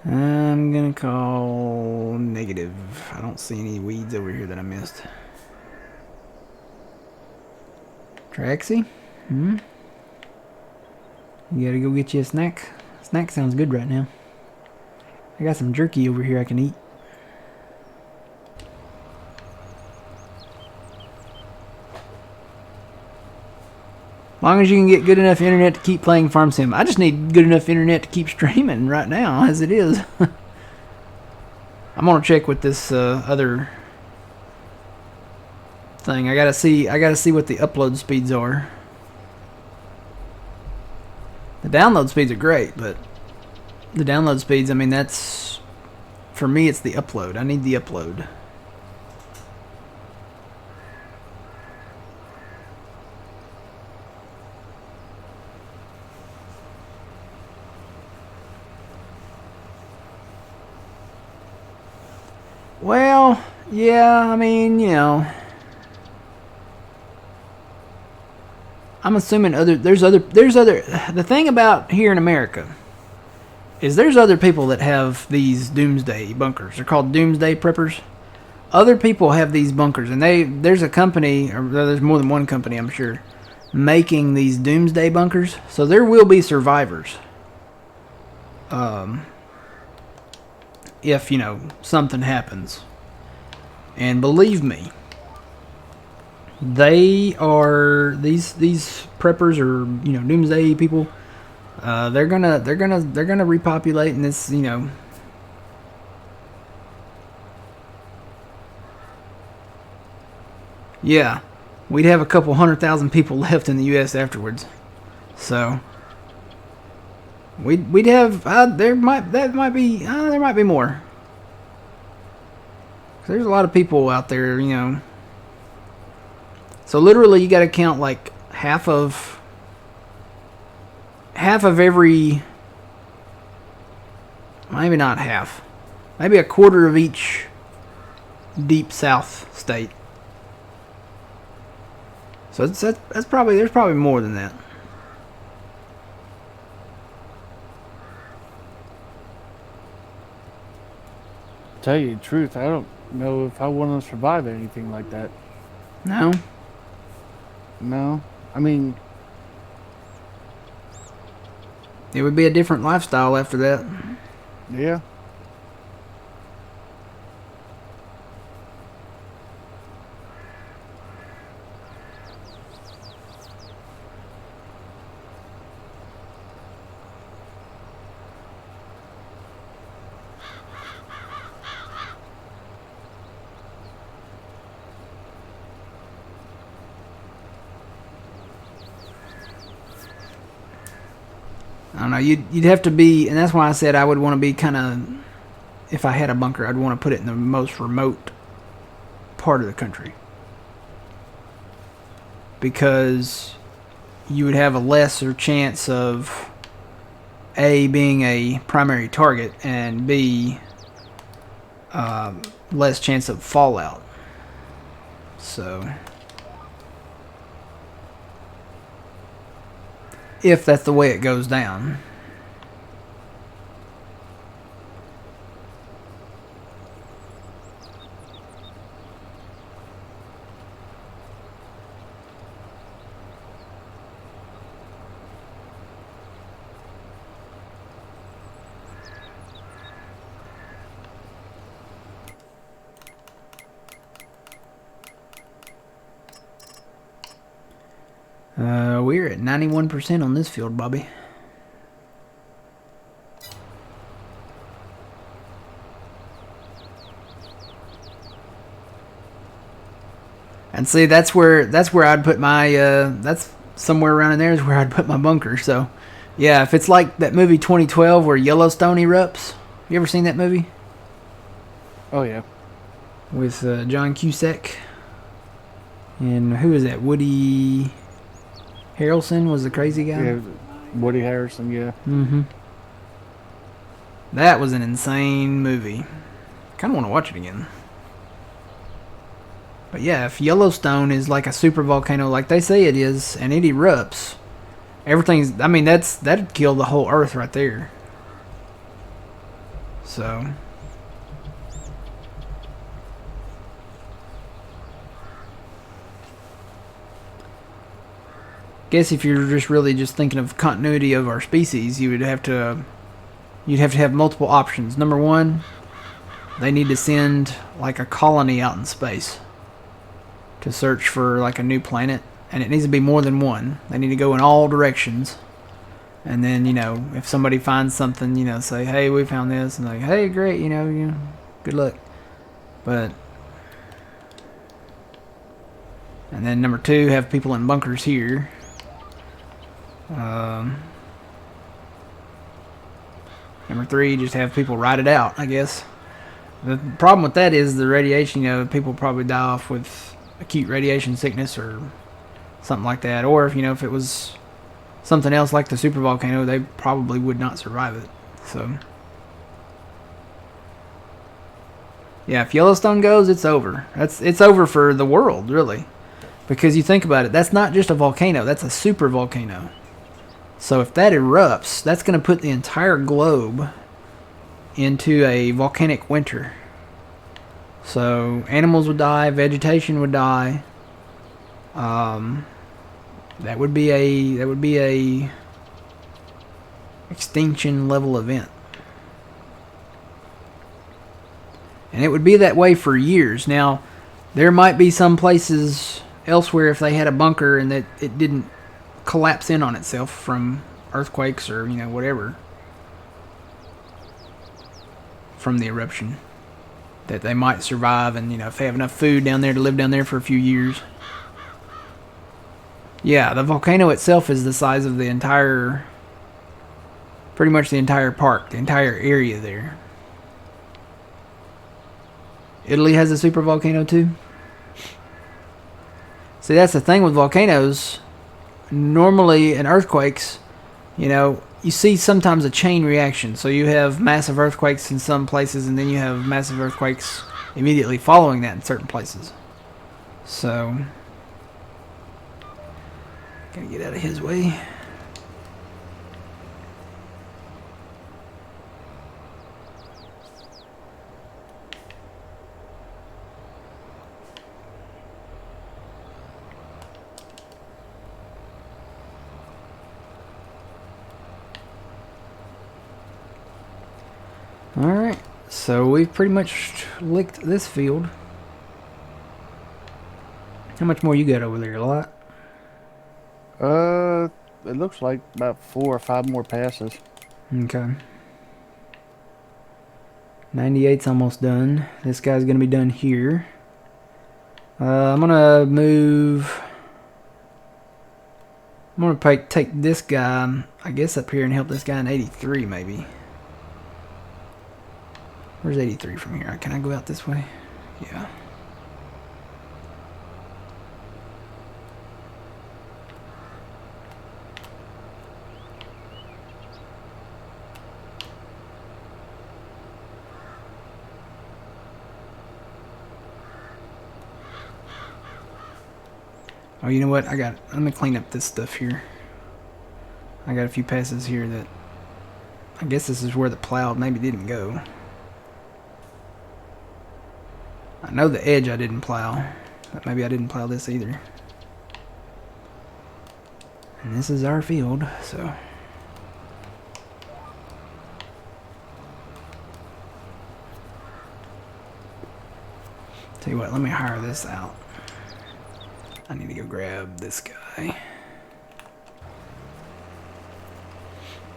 I'm gonna call negative. I don't see any weeds over here that I missed. Traxie? You gotta go get you a snack. Snack sounds good right now. I got some jerky over here I can eat. As long as you can get good enough internet to keep playing Farm Sim. I just need good enough internet to keep streaming right now, as it is. I'm gonna check with this other thing. I gotta see what the upload speeds are. The download speeds are great, but the download speeds, I mean, that's, for me, it's the upload. I need the upload. Well, yeah, I mean, you know, I'm assuming the thing about here in America is there's other people that have these doomsday bunkers. They're called doomsday preppers. Other people have these bunkers, and there's a company, or there's more than one company, I'm sure, making these doomsday bunkers. So there will be survivors. If, you know, something happens. And believe me, they are these preppers, or, you know, doomsday people. They're gonna repopulate, and this, you know, yeah, we'd have a couple 100,000 people left in the U.S. afterwards. So we'd have there might be more. 'Cause there's a lot of people out there, you know. So literally, you got to count like half of every, maybe not half, maybe a quarter of each deep south state. So that's probably, there's probably more than that. Tell you the truth, I don't know if I want to survive anything like that. No. No, I mean, It would be a different lifestyle after that. yeah. I don't know. You'd have to be, and that's why I said I would want to be kind of, if I had a bunker, I'd want to put it in the most remote part of the country, because you would have a lesser chance of A, being a primary target, and B, less chance of fallout. So if that's the way it goes down. We're at 91% on this field, Bobby. And see, that's where I'd put my that's somewhere around in there is where I'd put my bunker. So, yeah, if it's like that movie 2012 where Yellowstone erupts. You ever seen that movie? Oh yeah. With John Cusack. And who was that? Woody Harrelson was the crazy guy? Yeah, Woody Harrison, yeah. Mm-hmm. That was an insane movie. Kind of want to watch it again. But yeah, if Yellowstone is like a super volcano like they say it is, and it erupts, everything's... I mean, that'd kill the whole Earth right there. So... guess if you're just really just thinking of continuity of our species, you'd have to have multiple options. Number one, they need to send like a colony out in space to search for like a new planet, and it needs to be more than one. They need to go in all directions, and then if somebody finds something, say, hey, we found this, and like, hey, great, good luck. But and then number two, have people in bunkers here. Number three, just have people ride it out, I guess. The problem with that is the radiation, people probably die off with acute radiation sickness or something like that. Or if it was something else like the supervolcano, they probably would not survive it. So, yeah, if Yellowstone goes, it's over. It's over for the world, really. Because you think about it, that's not just a volcano, that's a supervolcano. So if that erupts, that's going to put the entire globe into a volcanic winter. So animals would die, vegetation would die. That would be a extinction level event. And it would be that way for years. Now, there might be some places elsewhere if they had a bunker and that it didn't collapse in on itself from earthquakes or whatever from the eruption, that they might survive, and if they have enough food down there to live down there for a few years. Yeah, the volcano itself is the size of pretty much the entire park, the entire area there. Italy has a super volcano too. See, that's the thing with volcanoes. Normally in earthquakes, you see sometimes a chain reaction. So you have massive earthquakes in some places, and then you have massive earthquakes immediately following that in certain places. So, gotta get out of his way. Alright, so we've pretty much licked this field. How much more you got over there? A lot? It looks like about 4 or 5 more passes. Okay. 98's almost done. This guy's gonna be done here. I'm gonna move... I'm gonna take this guy, I guess, up here and help this guy in 83, maybe. Where's 83 from here? Can I go out this way? Yeah. Oh, you know what? I'm gonna clean up this stuff here. I got a few passes here that... I guess this is where the plow maybe didn't go. I know the edge I didn't plow, but maybe I didn't plow this either. And this is our field, so... Tell you what, let me hire this out. I need to go grab this guy.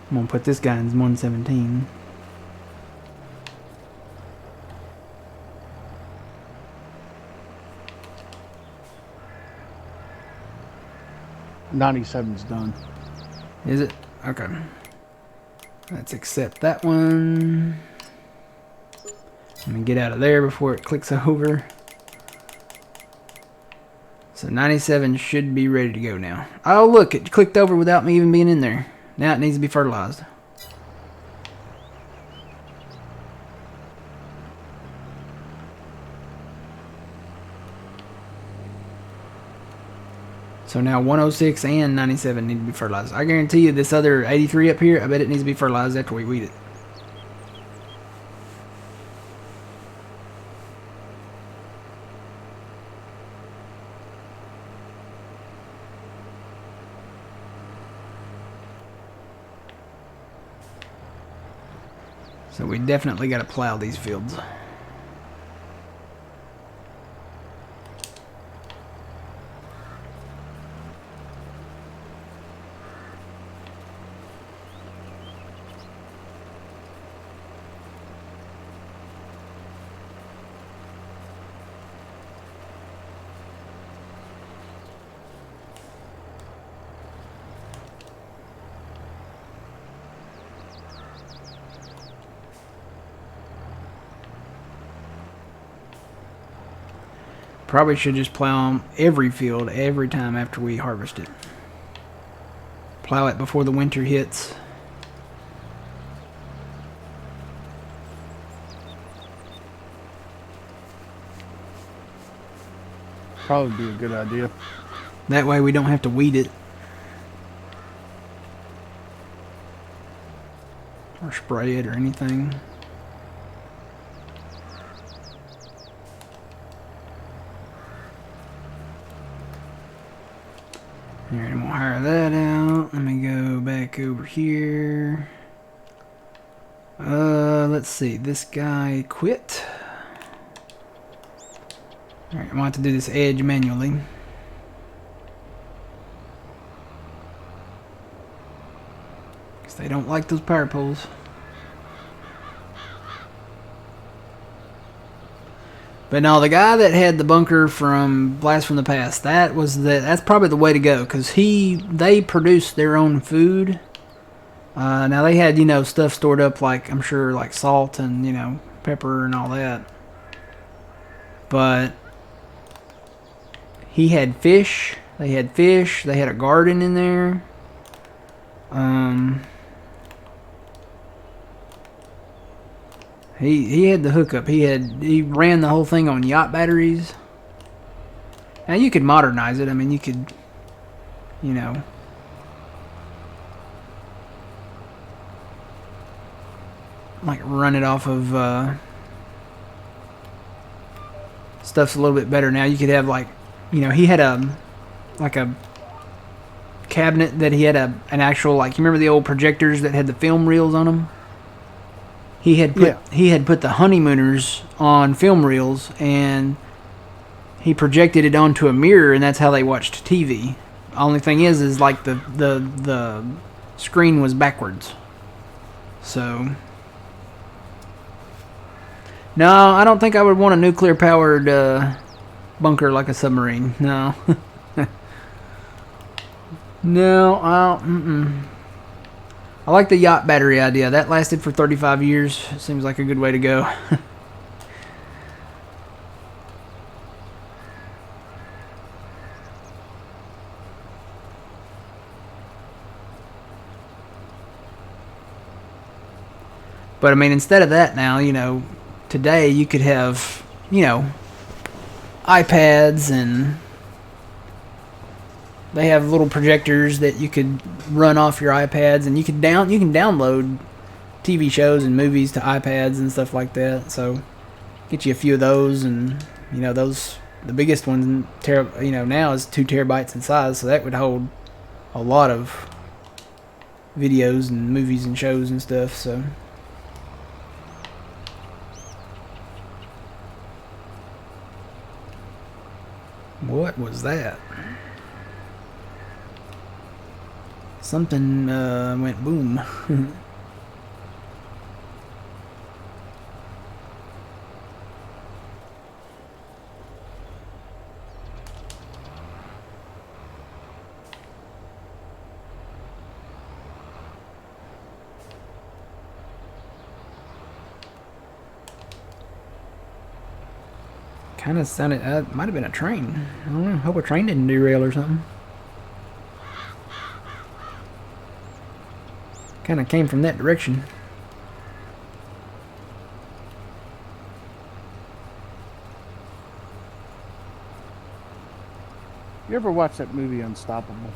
I'm gonna put this guy in 117. '97's done. Is it? Okay. Let's accept that one. Let me get out of there before it clicks over. So 97 should be ready to go now. Oh, look, it clicked over without me even being in there. Now it needs to be fertilized. So now 106 and 97 need to be fertilized. I guarantee you this other 83 up here, I bet it needs to be fertilized after we weed it. So we definitely got to plow these fields. Probably should just plow every field every time after we harvest it. Plow it before the winter hits. Probably be a good idea. That way we don't have to weed it. Or spray it or anything. Alright, I'm gonna hire that out. Let me go back over here. Let's see. This guy quit. Alright, I'm gonna have to do this edge manually. Because they don't like those power poles. But no, the guy that had the bunker from Blast from the Past, that's probably the way to go, because they produced their own food. Now they had, stuff stored up like, I'm sure, like salt and, pepper and all that. But he had fish. They had fish. They had a garden in there. He had the hookup. He ran the whole thing on yacht batteries. Now you could modernize it. I mean, you could, like run it off of stuff's a little bit better now. You could have like, he had a cabinet that he had an actual, like, you remember the old projectors that had the film reels on them? He had put the Honeymooners on film reels, and he projected it onto a mirror, and that's how they watched TV. Only thing is like the screen was backwards. So no, I don't think I would want a nuclear powered bunker like a submarine. No. No, I like the yacht battery idea. That lasted for 35 years. Seems like a good way to go. But I mean, instead of that now, today you could have, iPads, and they have little projectors that you could run off your iPads, and you can download TV shows and movies to iPads and stuff like that. So get you a few of those, and the biggest one now is 2 terabytes in size, so that would hold a lot of videos and movies and shows and stuff. So what was that? Something went boom. Kind of sounded. Might have been a train. I don't know. Hope a train didn't derail or something. Kind of came from that direction. You ever watch that movie Unstoppable?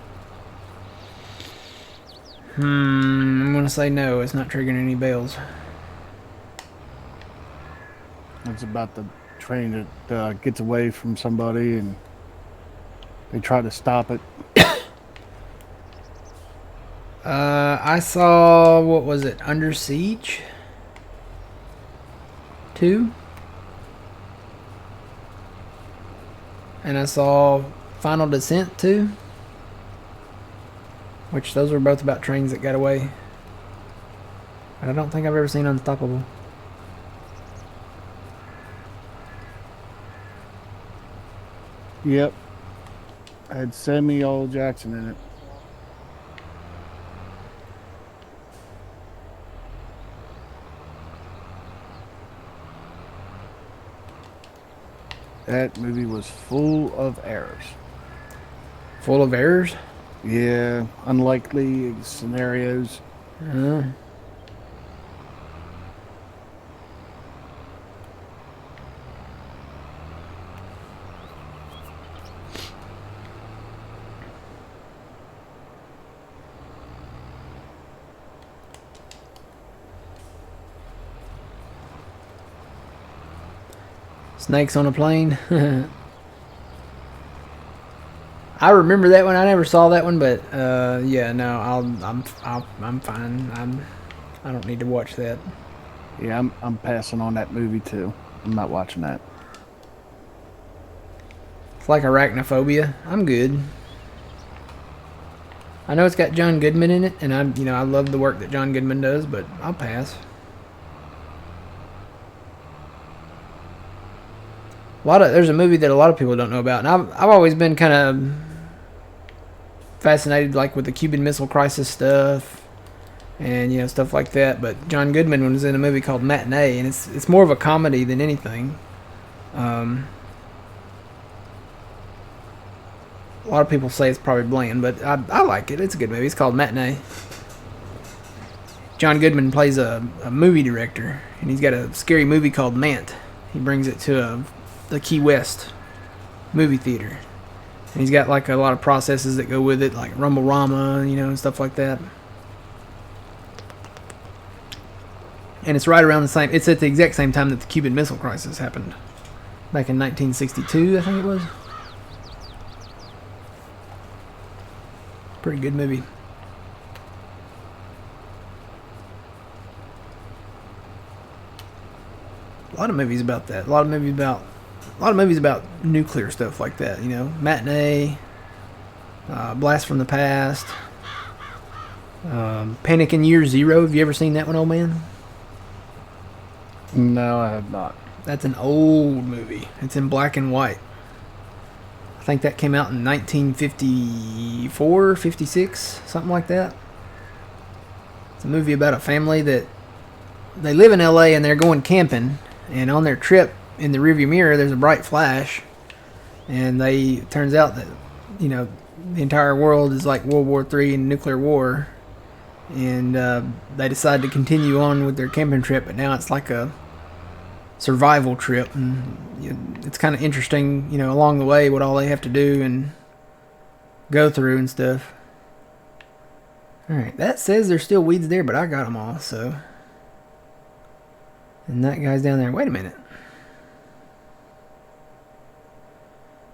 I'm gonna say no. It's not triggering any bells. It's about the train that gets away from somebody and they try to stop it. I saw, what was it, Under Siege 2, and I saw Final Descent 2, which those were both about trains that got away. But I don't think I've ever seen Unstoppable. Yep. Had Samuel L. Jackson in it. That movie was full of errors. Full of errors? Yeah, unlikely scenarios. Snakes on a plane. I remember that one. I never saw that one, but yeah, no, I'm fine. I don't need to watch that. Yeah, I'm passing on that movie too. I'm not watching that. It's like Arachnophobia. I'm good. I know it's got John Goodman in it, and I love the work that John Goodman does, but I'll pass. There's a movie that a lot of people don't know about, and I've always been kind of fascinated, like with the Cuban Missile Crisis stuff, and stuff like that. But John Goodman was in a movie called Matinee, and it's more of a comedy than anything. A lot of people say it's probably bland, but I like it. It's a good movie. It's called Matinee. John Goodman plays a movie director, and he's got a scary movie called Mant. He brings it to the Key West movie theater. And he's got like a lot of processes that go with it, like Rumble-Rama, and stuff like that. And it's right around it's at the exact same time that the Cuban Missile Crisis happened. Back in 1962, I think it was. Pretty good movie. A lot of movies about that. A lot of movies about nuclear stuff like that. Matinee, Blast from the Past, Panic in Year Zero. Have you ever seen that one, old man? No, I have not. That's an old movie. It's in black and white. I think that came out in 1954, 56, something like that. It's a movie about a family that they live in LA and they're going camping, and on their trip in the rearview mirror there's a bright flash, and it turns out that the entire world is like World War III and nuclear war, and they decide to continue on with their camping trip, but now it's like a survival trip, and it's kind of interesting, along the way what all they have to do and go through and stuff. Alright, that says there's still weeds there, but I got them all, so. And that guy's down there. Wait a minute.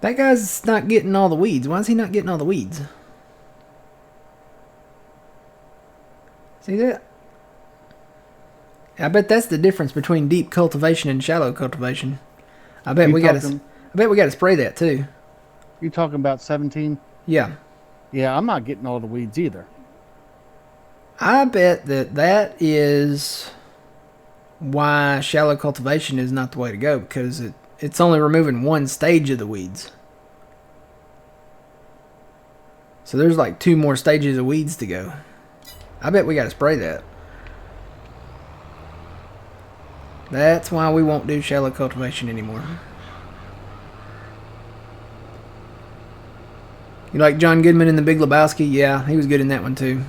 That guy's not getting all the weeds. Why is he not getting all the weeds? See that? I bet that's the difference between deep cultivation and shallow cultivation. I bet we got to spray that too. You talking about 17? Yeah. Yeah, I'm not getting all the weeds either. I bet that is why shallow cultivation is not the way to go, because it's only removing one stage of the weeds. So there's like 2 more stages of weeds to go. I bet we got to spray that. That's why we won't do shallow cultivation anymore. You like John Goodman in The Big Lebowski? Yeah, he was good in that one too.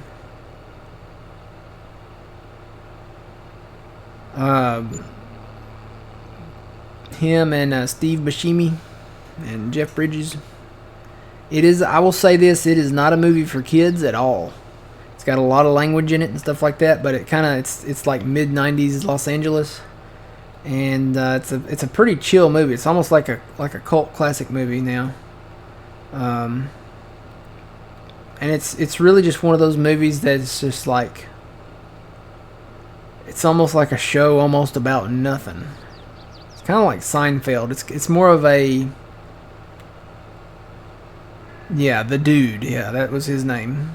Him and Steve Buscemi and Jeff Bridges. It is. I will say this: it is not a movie for kids at all. It's got a lot of language in it and stuff like that, but it's like mid '90s Los Angeles, and it's a pretty chill movie. It's almost like a cult classic movie now. And it's really just one of those movies that's just like, it's almost like a show almost about nothing. It's kind of like Seinfeld. It's more of a, yeah, the dude. Yeah, that was his name.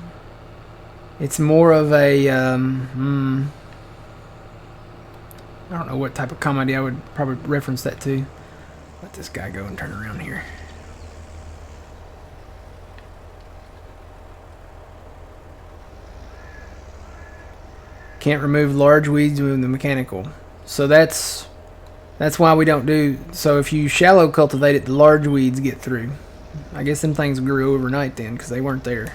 It's more of a I don't know what type of comedy I would probably reference that to. Let this guy go and turn around here. Can't remove large weeds with the mechanical. So that's why we don't do. So if you shallow cultivate it, the large weeds get through. I guess them things grew overnight then because they weren't there.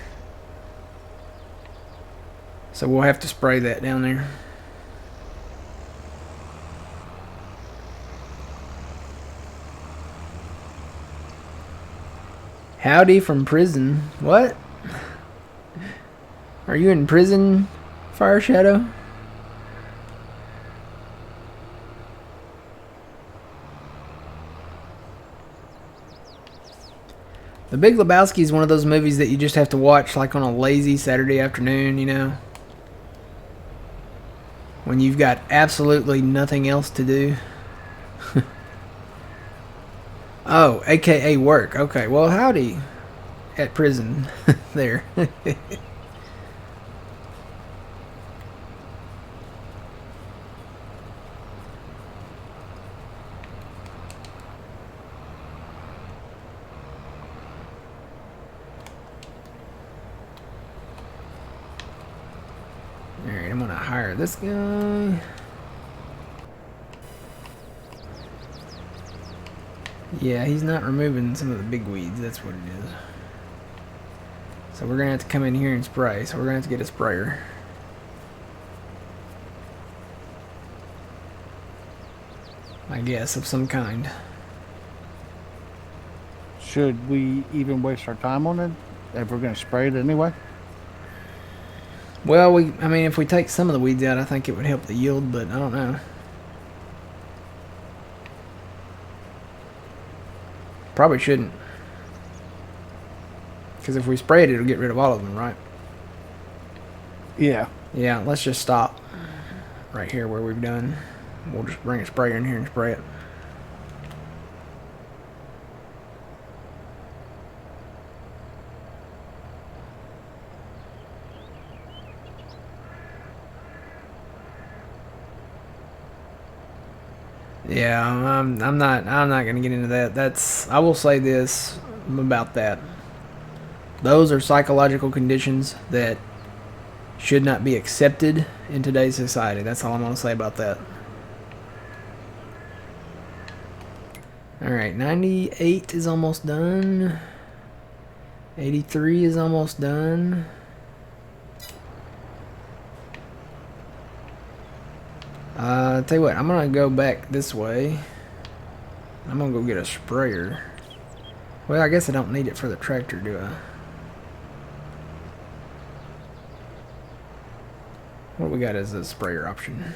So we'll have to spray that down there. Howdy from prison. What? Are you in prison, Fire Shadow? The Big Lebowski is one of those movies that you just have to watch like on a lazy Saturday afternoon, you know? When you've got absolutely nothing else to do. Oh, aka work. Okay, well, howdy at prison there. Alright, I'm gonna hire this guy. Yeah, he's not removing some of the big weeds, that's what it is. So we're gonna have to come in here and spray, so we're gonna have to get a sprayer. I guess, of some kind. Should we even waste our time on it if we're going to spray it anyway? Well, I mean, if we take some of the weeds out, I think it would help the yield, but I don't know. Probably shouldn't. Because if we spray it, it'll get rid of all of them, right? Yeah. Yeah, let's just stop right here where we've done. We'll just bring a sprayer in here and spray it. Yeah, I'm not gonna get into that. I will say this about that. Those are psychological conditions that should not be accepted in today's society. That's all I'm gonna say about that. Alright, 98 is almost done. 83 is almost done. Tell you what, I'm gonna go back this way. I'm gonna go get a sprayer. Well, I guess I don't need it for the tractor, do I? What we got as a sprayer option?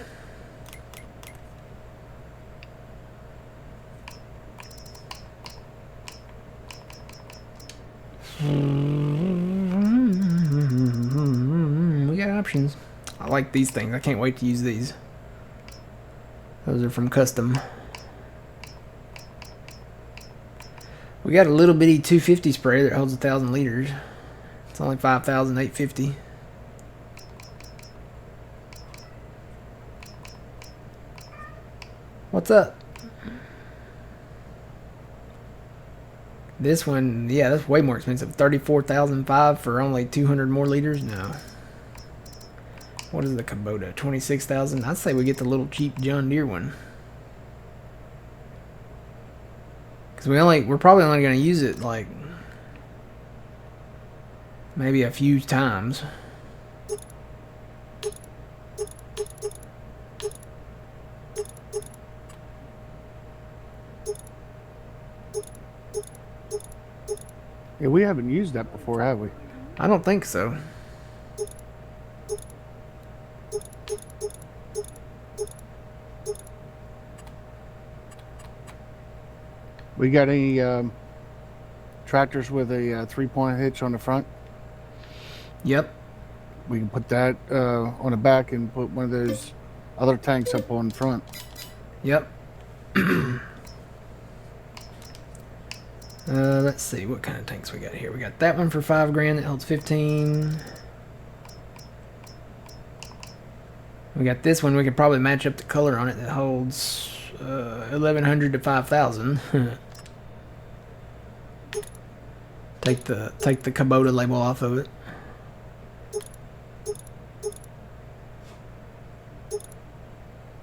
We got options. I like these things. I can't wait to use these. Those are from Custom. We got a little bitty 250 sprayer that holds 1,000 liters. It's only 5,850. What's up? This one, yeah, that's way more expensive. 34,005 for only 200 more liters. No. What is the Kubota? 26,000. I'd say we get the little cheap John Deere one. Because we're probably only going to use it like maybe a few times. Yeah, we haven't used that before, have we? I don't think so. We got any tractors with a 3-point hitch on the front? Yep. We can put that on the back and put one of those other tanks up on front. Yep. Let's see what kind of tanks we got here. We got that one for $5,000 that holds 15. We got this one. We could probably match up the color on it that holds 1,100 to 5,000. Take the Kubota label off of it.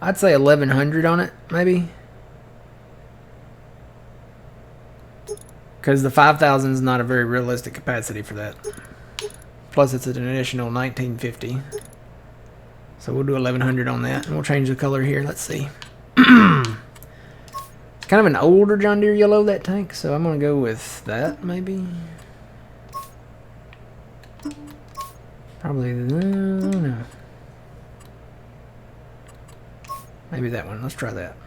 I'd say 1,100 on it, maybe. Because the 5,000 is not a very realistic capacity for that. Plus, it's an additional 1950. So we'll do 1,100 on that, and we'll change the color here. Let's see. It's kind of an older John Deere yellow, that tank, so I'm gonna go with that, maybe. Probably, no. Maybe that one. Let's try that.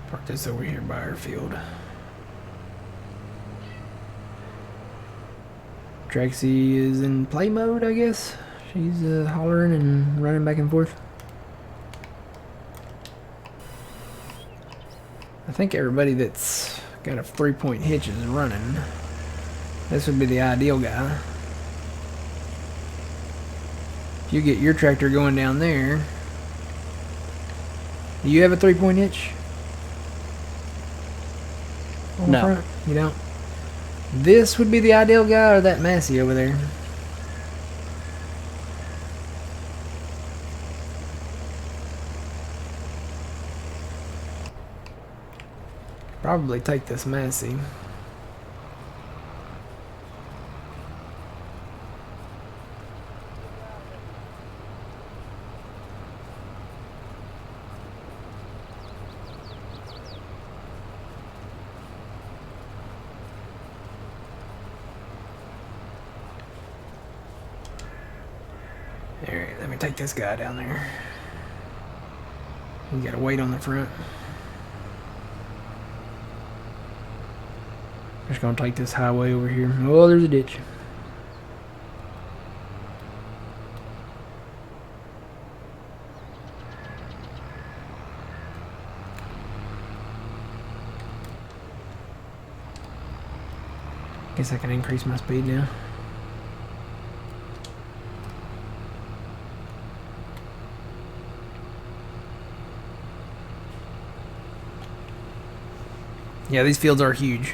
Park this over here by our field. Traxie is in play mode, I guess. She's hollering and running back and forth. I think everybody that's got a 3-point hitch is running. This would be the ideal guy. If you get your tractor going down there. Do you have a 3-point hitch? On the front? You don't? This would be the ideal guy, or that Massey over there. Probably take this Massey. Alright, let me take this guy down there. You gotta wait on the front. Just gonna take this highway over here. Oh, there's a ditch. Guess I can increase my speed now. Yeah, these fields are huge.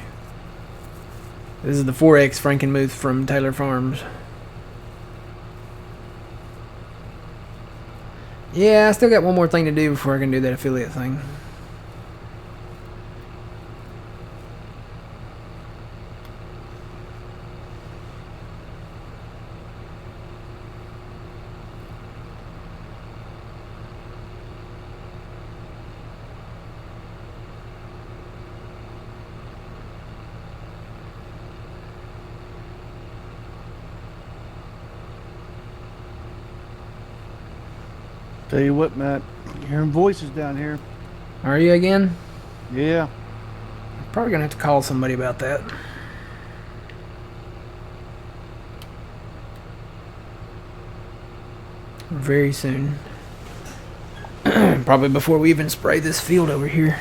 This is the 4X Frankenmuth from Taylor Farms. Yeah, I still got one more thing to do before I can do that affiliate thing. Tell you what, Matt, you're hearing voices down here. Are you again? Yeah. Probably gonna have to call somebody about that. Very soon. Probably before we even spray this field over here.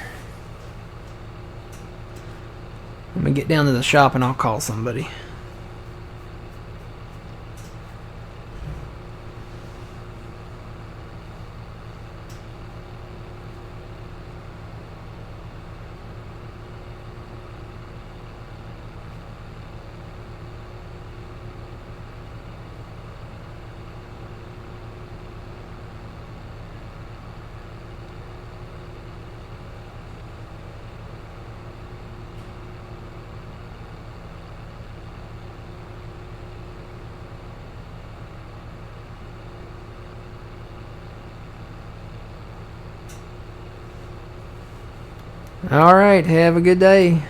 Let me get down to the shop and I'll call somebody. All right, have a good day.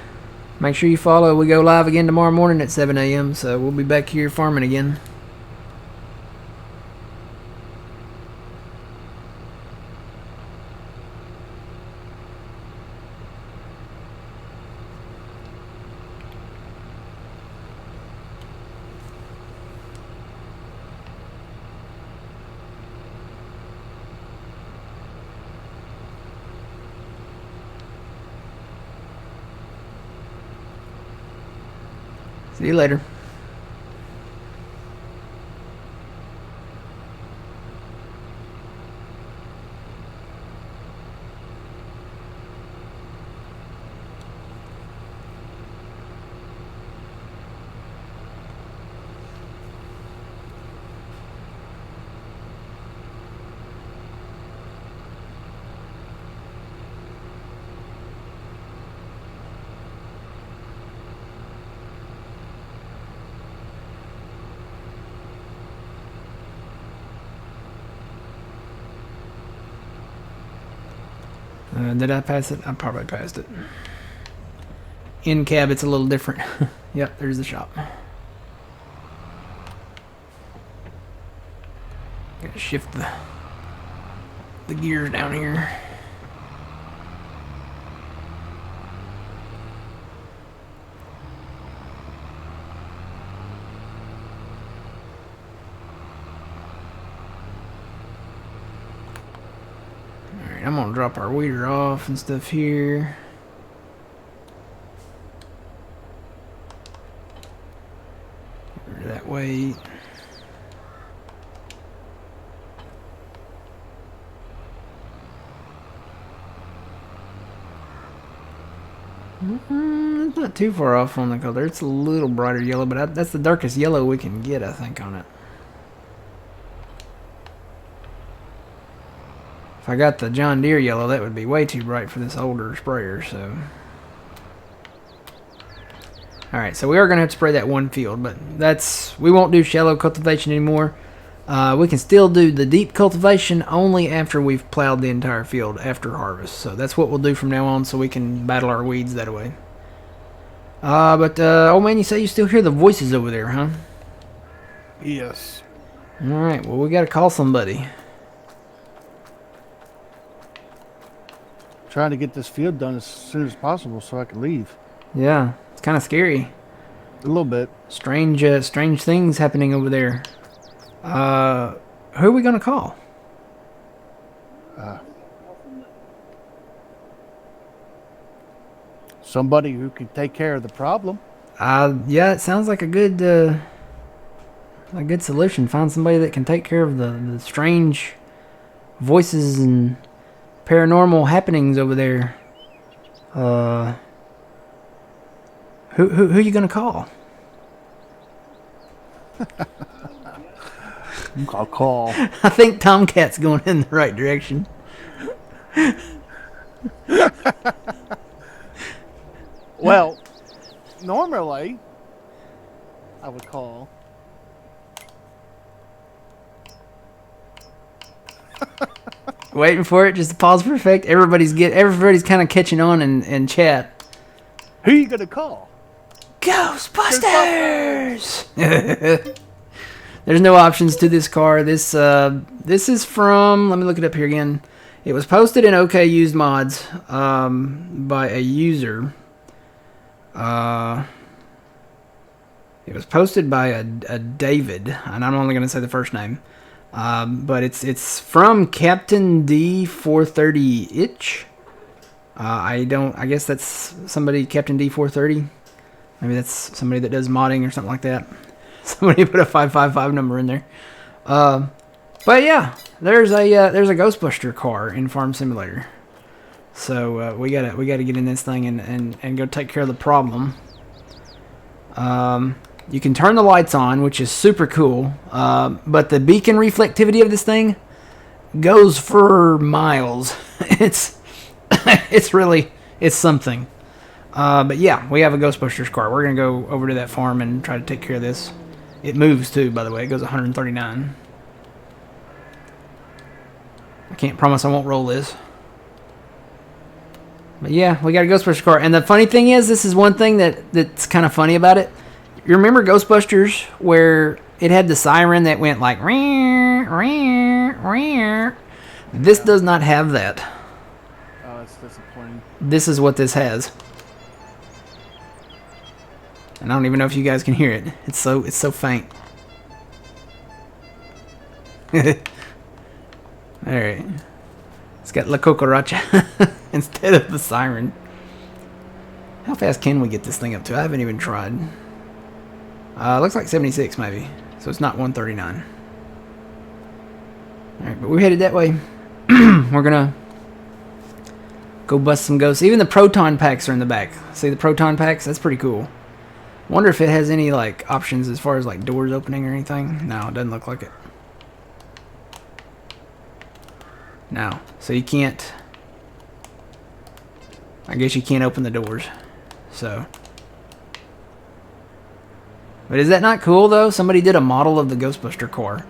Make sure you follow. We go live again tomorrow morning at 7 a.m., so we'll be back here farming again. See you later. Did I pass it? I probably passed it. In cab, it's a little different. Yep, there's the shop. Gotta shift the gears down here. Alright, I'm gonna drop our weeder off and stuff here. Get rid of that weight. It's not too far off on the color. It's a little brighter yellow, but that's the darkest yellow we can get, I think, on it. If I got the John Deere yellow, that would be way too bright for this older sprayer, so... Alright, so we are going to have to spray that one field, but we won't do shallow cultivation anymore. We can still do the deep cultivation only after we've plowed the entire field after harvest. So that's what we'll do from now on, so we can battle our weeds that way. Oh man, you say you still hear the voices over there, huh? Yes. Alright, well we gotta call somebody. Trying to get this field done as soon as possible so I can leave. Yeah, it's kind of scary. A little bit. Strange things happening over there. Who are we gonna call? Somebody who can take care of the problem. Yeah, it sounds like a good solution. Find somebody that can take care of the strange voices and paranormal happenings over there. Who you gonna call? I'll call. I think Tomcat's going in the right direction. Well, normally I would call. Waiting for it, just to pause for effect. Everybody's kind of catching on in chat. Who are you gonna call? Ghostbusters! There's no options to this car. This is from, let me look it up here again. It was posted in OK Used Mods by a user. It was posted by a David, and I'm only going to say the first name. But it's from Captain D430 Itch. I guess that's somebody, Captain D430. Maybe that's somebody that does modding or something like that. Somebody put a 555 number in there. But yeah, there's a Ghostbuster car in Farm Simulator. So we gotta get in this thing and go take care of the problem. You can turn the lights on, which is super cool. But the beacon reflectivity of this thing goes for miles. It's something. But yeah, we have a Ghostbusters car. We're gonna go over to that farm and try to take care of this. It moves too, by the way. It goes 139. I can't promise I won't roll this. But yeah, we got a Ghostbusters car. And the funny thing is, this is one thing that's kind of funny about it. You remember Ghostbusters where it had the siren that went like... This does not have that. Oh, that's disappointing. This is what this has. And I don't even know if you guys can hear it. It's so faint. Alright. It's got La Cucaracha instead of the siren. How fast can we get this thing up to? I haven't even tried. Looks like 76 maybe. So it's not 139. Alright, but we're headed that way. We're gonna go bust some ghosts. Even the proton packs are in the back. See the proton packs? That's pretty cool. Wonder if it has any like options as far as like doors opening or anything. No, it doesn't look like it. No, so you can't. I guess you can't open the doors. So, but is that not cool though? Somebody did a model of the Ghostbuster car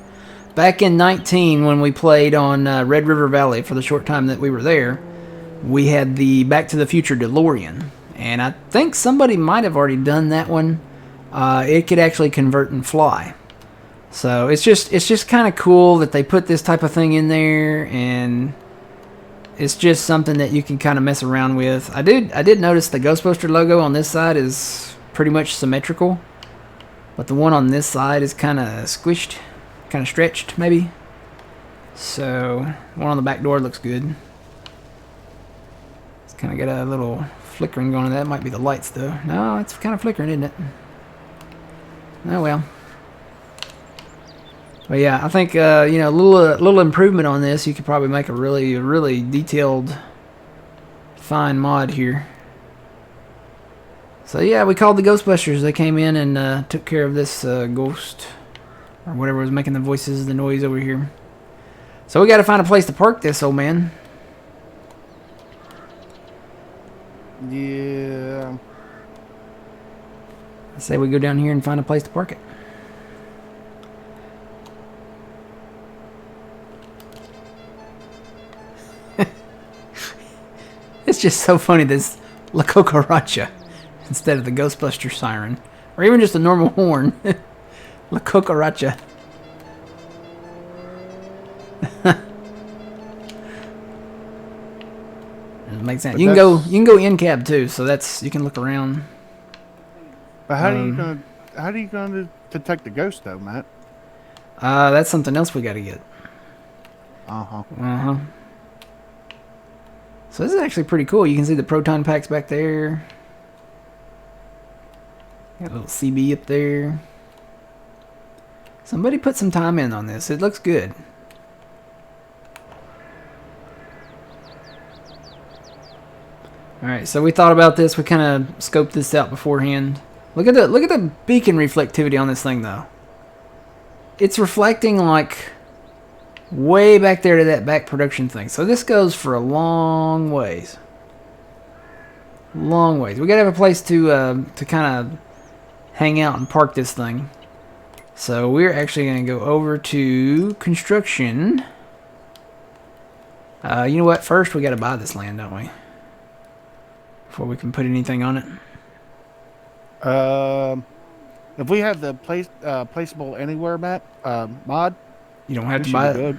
back in 19 when we played on Red River Valley for the short time that we were there. We had the Back to the Future DeLorean. And I think somebody might have already done that one. It could actually convert and fly. So it's just kind of cool that they put this type of thing in there, and it's just something that you can kind of mess around with. I did notice the Ghostbuster logo on this side is pretty much symmetrical, but the one on this side is kind of squished, kind of stretched maybe. So one on the back door looks good. It's kind of got a little flickering going on. That might be the lights though. No, it's kind of flickering, isn't it? Oh well. But yeah, I think a little improvement on this, you could probably make a really detailed, fine mod here. So yeah, we called the Ghostbusters. They came in and took care of this ghost or whatever was making the voices, the noise over here. So we got to find a place to park this old man. Yeah. I say we go down here and find a place to park it. It's just so funny, this La Cucaracha instead of the Ghostbuster siren. Or even just a normal horn. La Cucaracha. It makes sense. But You can go in cab too, so that's, you can look around. But how are you gonna detect the ghost though, Matt? That's something else we got to get. Uh-huh. So this is actually pretty cool. You can see the proton packs back there. Got a little CB up there. Somebody put some time in on this. It looks good. Alright, so we thought about this. We kind of scoped this out beforehand. Look at the beacon reflectivity on this thing though. It's reflecting like way back there to that back production thing. So this goes for a long ways. Long ways. We gotta have a place to kind of hang out and park this thing. So we're actually gonna go over to construction. You know what? First we gotta buy this land, don't we? Before we can put anything on it. If we have the placeable anywhere Matt mod, You don't have to buy it.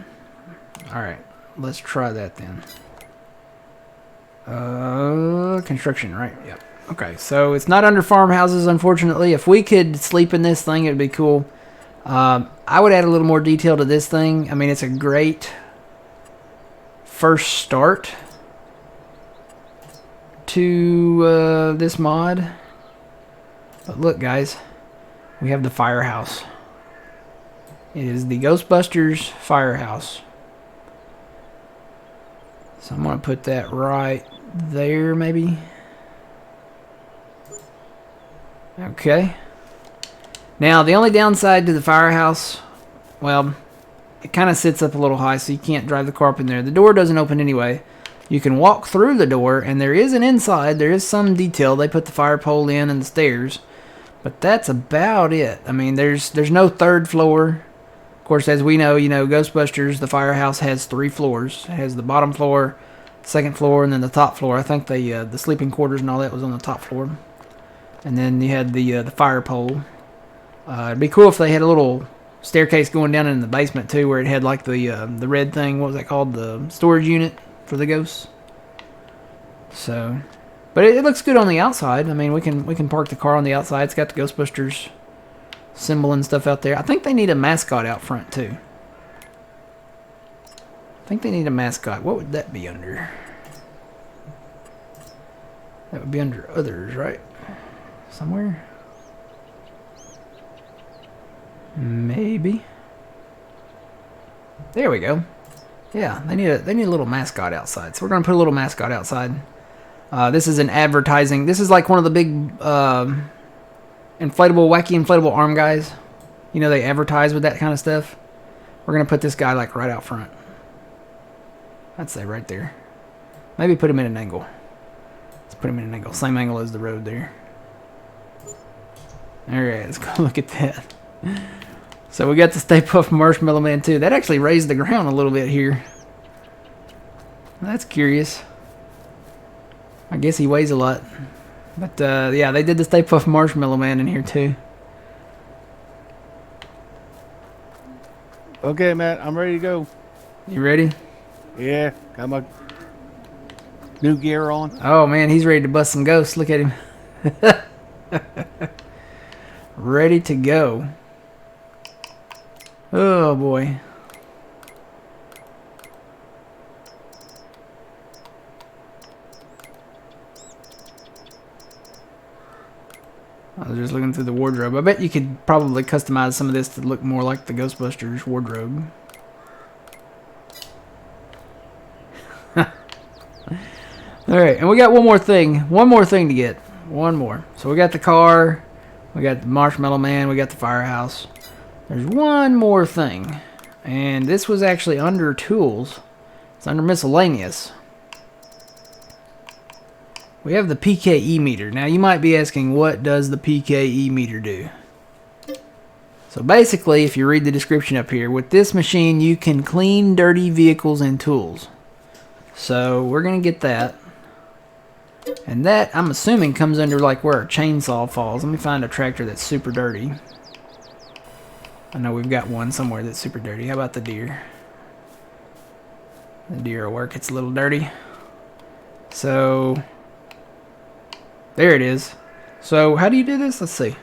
Alright, let's try that then. Construction, right? Yep. Okay, so it's not under farmhouses, unfortunately. If we could sleep in this thing, it'd be cool. I would add a little more detail to this thing. I mean, it's a great first start to this mod. But look, guys, we have the firehouse. It is the Ghostbusters firehouse. So I'm going to put that right there, maybe. Okay. Now, the only downside to the firehouse, well, it kind of sits up a little high, so you can't drive the car up in there. The door doesn't open anyway. You can walk through the door, and there is an inside. There is some detail. They put the fire pole in and the stairs. But that's about it. I mean, there's no third floor. Of course, as we know, Ghostbusters, the firehouse has 3 floors. It has the bottom floor, second floor, and then the top floor. I think the sleeping quarters and all that was on the top floor. And then you had the fire pole. It'd be cool if they had a little staircase going down in the basement too, where it had like the red thing. What was that called? The storage unit for the ghosts. So, but it looks good on the outside. I mean, we can park the car on the outside. It's got the Ghostbusters symbol and stuff out there. I think they need a mascot out front too. I think they need a mascot. What would that be under? That would be under others, right? Somewhere? Maybe. There we go. Yeah, they need a little mascot outside. So we're gonna put a little mascot outside. This is an advertising. This is like one of the big wacky inflatable arm guys. You know, they advertise with that kind of stuff. We're gonna put this guy like right out front. I'd say right there. Maybe put him at an angle. Let's put him at an angle. Same angle as the road there. Alright, let's go look at that. So we got the Stay Puft Marshmallow Man too. That actually raised the ground a little bit here. That's curious. I guess he weighs a lot. But yeah, they did the Stay Puft Marshmallow Man in here too. Okay, Matt, I'm ready to go. You ready? Yeah, got my new gear on. Oh man, he's ready to bust some ghosts. Look at him. Ready to go. Oh boy. I was just looking through the wardrobe. I bet you could probably customize some of this to look more like the Ghostbusters wardrobe. Alright, and we got one more thing. One more thing to get. One more. So we got the car. We got the Marshmallow Man. We got the firehouse. There's one more thing. And this was actually under tools. It's under miscellaneous. We have the PKE meter. Now you might be asking, what does the PKE meter do? So basically, if you read the description up here, with this machine you can clean dirty vehicles and tools. So we're going to get that. And that, I'm assuming, comes under like where a chainsaw falls. Let me find a tractor that's super dirty. I know we've got one somewhere that's super dirty. How about the deer? The deer will work. It's a little dirty. So, there it is. So, how do you do this? Let's see.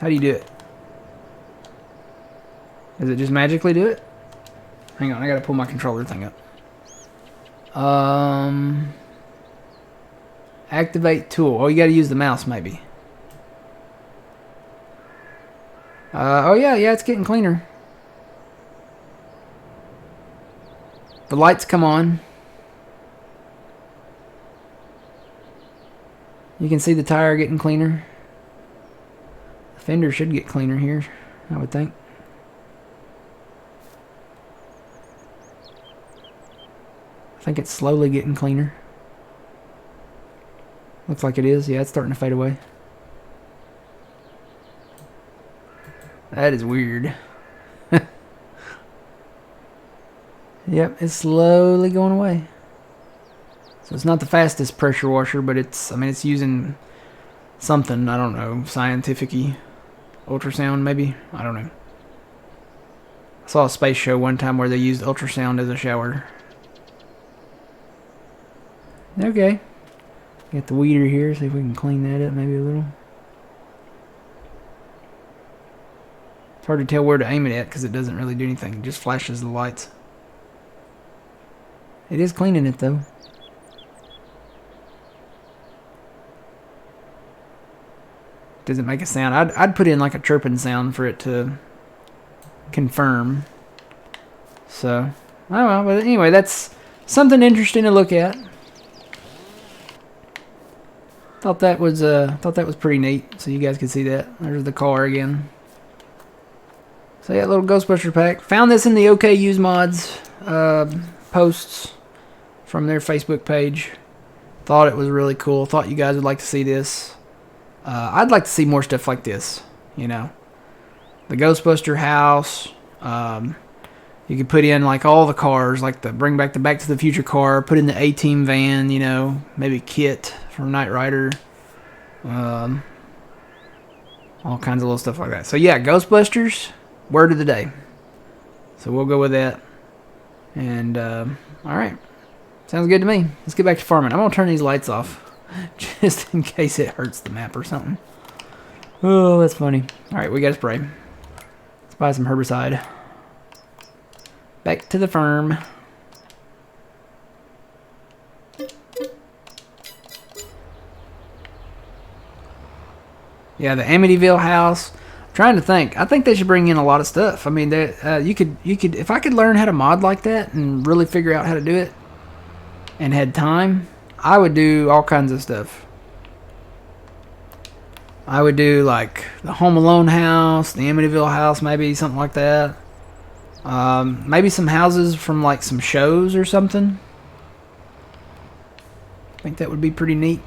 How do you do it? Does it just magically do it? Hang on, I gotta pull my controller thing up. Activate tool. Oh, you gotta use the mouse maybe. Oh yeah, it's getting cleaner. The lights come on. You can see the tire getting cleaner. The fender should get cleaner here, I would think. I think it's slowly getting cleaner. Looks like it is. Yeah, it's starting to fade away. That is weird. Yep, it's slowly going away. So it's not the fastest pressure washer, but it's, I mean, it's using something, I don't know, scientific-y. Ultrasound, maybe? I don't know. I saw a space show one time where they used ultrasound as a shower. Okay. Got the weeder here, see if we can clean that up maybe a little. It's hard to tell where to aim it at because it doesn't really do anything. It just flashes the lights. It is cleaning it though. Doesn't make a sound. I'd put in like a chirping sound for it to confirm. So, I don't know. But anyway, that's something interesting to look at. Thought that was pretty neat, so you guys could see that. There's the car again. So yeah, little Ghostbuster pack. Found this in the OK Use Mods posts from their Facebook page. Thought it was really cool. Thought you guys would like to see this. I'd like to see more stuff like this. You know, the Ghostbuster house. You You could put in like all the cars, like bring back the Back to the Future car, put in the A-Team van, you know, maybe Kit from Knight Rider, all kinds of little stuff like that. So yeah, Ghostbusters, word of the day. So we'll go with that. And all right, sounds good to me. Let's get back to farming. I'm gonna turn these lights off just in case it hurts the map or something. Oh, that's funny. All right, we got to spray. Let's buy some herbicide. Back to the farm. Yeah, the Amityville house. I'm trying to think. I think they should bring in a lot of stuff. I mean, you could if I could learn how to mod like that and really figure out how to do it, and had time, I would do all kinds of stuff. I would do like the Home Alone house, the Amityville house, maybe something like that. Maybe some houses from like some shows or something. I think that would be pretty neat.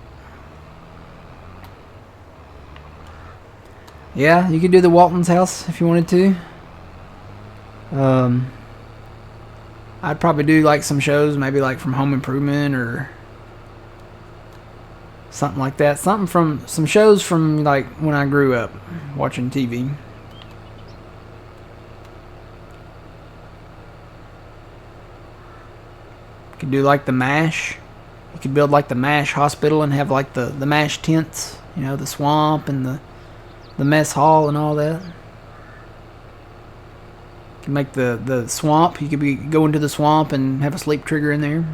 Yeah, you could do the Walton's house if you wanted to. I'd probably do like some shows, maybe like from Home Improvement or something like that. Something from some shows from like when I grew up watching TV. Could do like the MASH. You could build like the MASH hospital and have like the MASH tents, you know, the swamp and the mess hall and all that. You can make the swamp. You could go into the swamp and have a sleep trigger in there.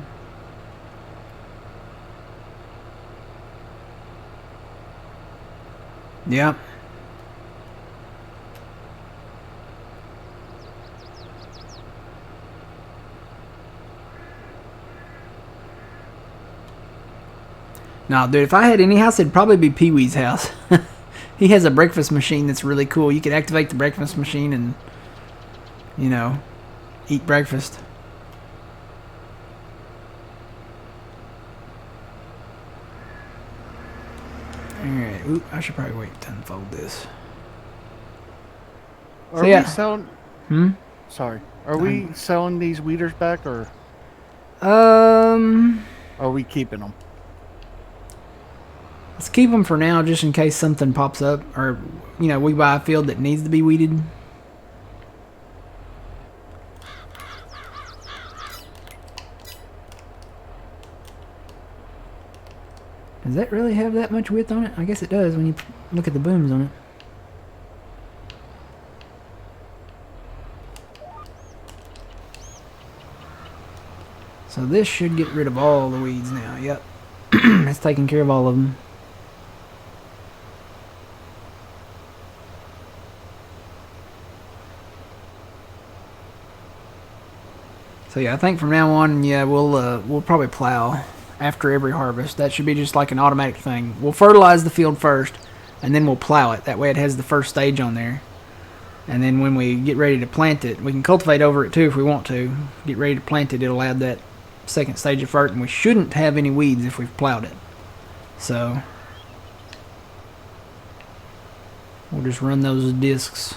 Yeah. Now, dude, if I had any house, it'd probably be Pee-wee's house. He has a breakfast machine that's really cool. You can activate the breakfast machine and, you know, eat breakfast. Alright, ooh, I should probably wait to unfold this. Are we selling? Sorry. Are we selling these weeders back, or are we keeping them? Let's keep them for now, just in case something pops up, or you know, we buy a field that needs to be weeded. Does that really have that much width on it? I guess it does when you look at the booms on it. So this should get rid of all the weeds now. Yep. It's taking care of all of them. So yeah, I think from now on, yeah, we'll probably plow after every harvest. That should be just like an automatic thing. We'll fertilize the field first, and then we'll plow it. That way it has the first stage on there. And then when we get ready to plant it, we can cultivate over it too if we want to. Get ready to plant it, it'll add that second stage of fert, and we shouldn't have any weeds if we've plowed it. So we'll just run those discs.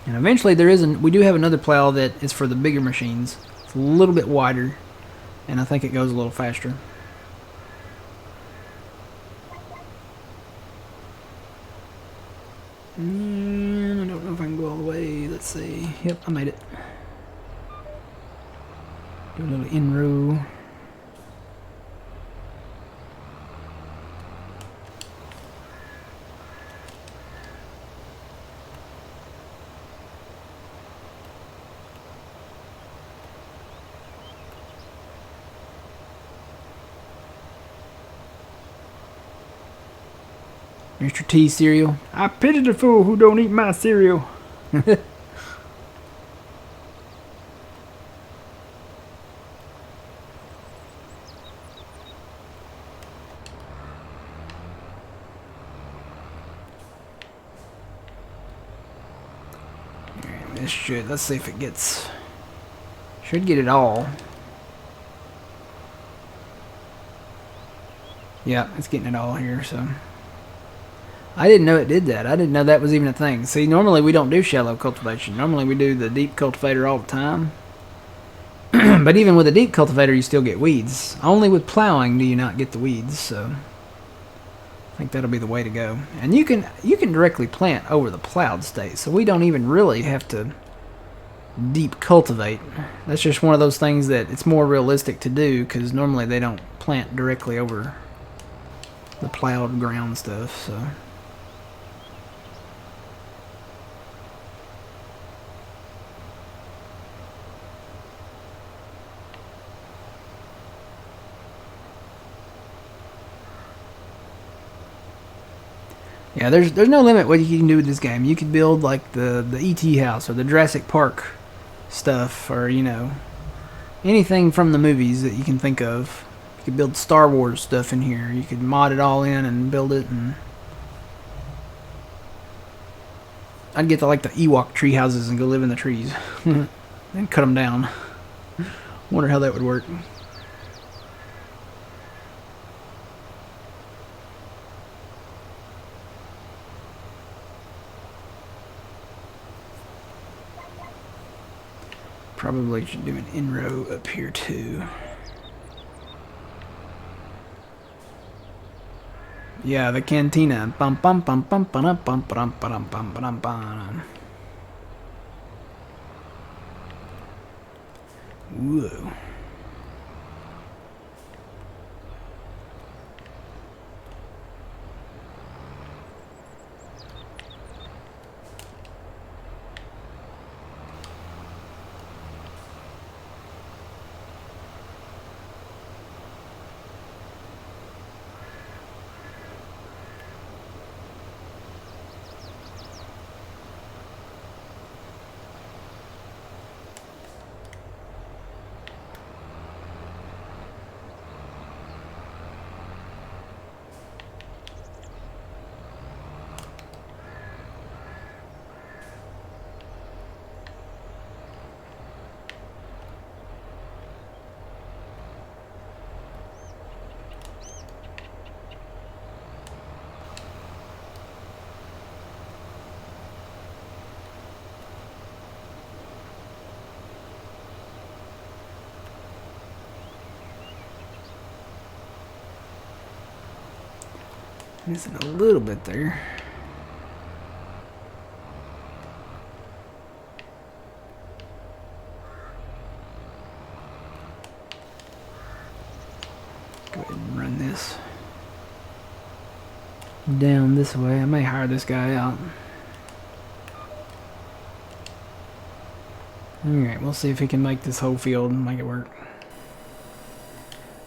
And eventually we do have another plow that is for the bigger machines. It's a little bit wider, and I think it goes a little faster. And I don't know if I can go all the way. Let's see. Yep, I made it. Do a little in row. Mr. T cereal. I pity the fool who don't eat my cereal. This should, let's see if it gets, should get it all. Yeah, it's getting it all here, so. I didn't know it did that. I didn't know that was even a thing. See, normally we don't do shallow cultivation. Normally we do the deep cultivator all the time. But even with a deep cultivator, you still get weeds. Only with plowing do you not get the weeds, so I think that'll be the way to go. And you can directly plant over the plowed state, so we don't even really have to deep cultivate. That's just one of those things that it's more realistic to do, because normally they don't plant directly over the plowed ground stuff, so... Yeah, there's no limit what you can do with this game. You could build like the E.T. house or the Jurassic Park stuff, or you know, anything from the movies that you can think of. You could build Star Wars stuff in here. You could mod it all in and build it, and I'd get like the Ewok tree houses and go live in the trees and cut them down. Wonder how that would work. Probably should do an in-row up here too. Yeah, the cantina. Bum bum bum bum bum bum bum bum bum bum bum. Whoa. Missing a little bit there. Go ahead and run this down this way. I may hire this guy out. Alright, we'll see if he can make this whole field and make it work.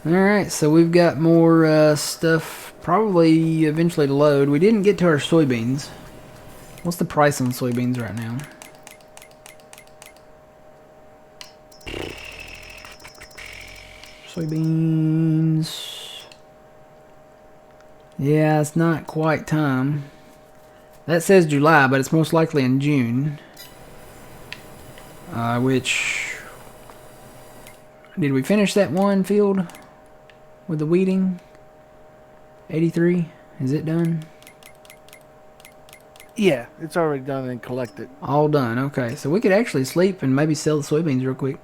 Alright, so we've got more stuff probably eventually to load. We didn't get to our soybeans. What's the price on soybeans right now? Soybeans. Yeah, it's not quite time. That says July, but it's most likely in June. Which... Did we finish that one field with the weeding? 83? Is it done? Yeah, it's already done and collected. All done. Okay, so we could actually sleep and maybe sell the soybeans real quick.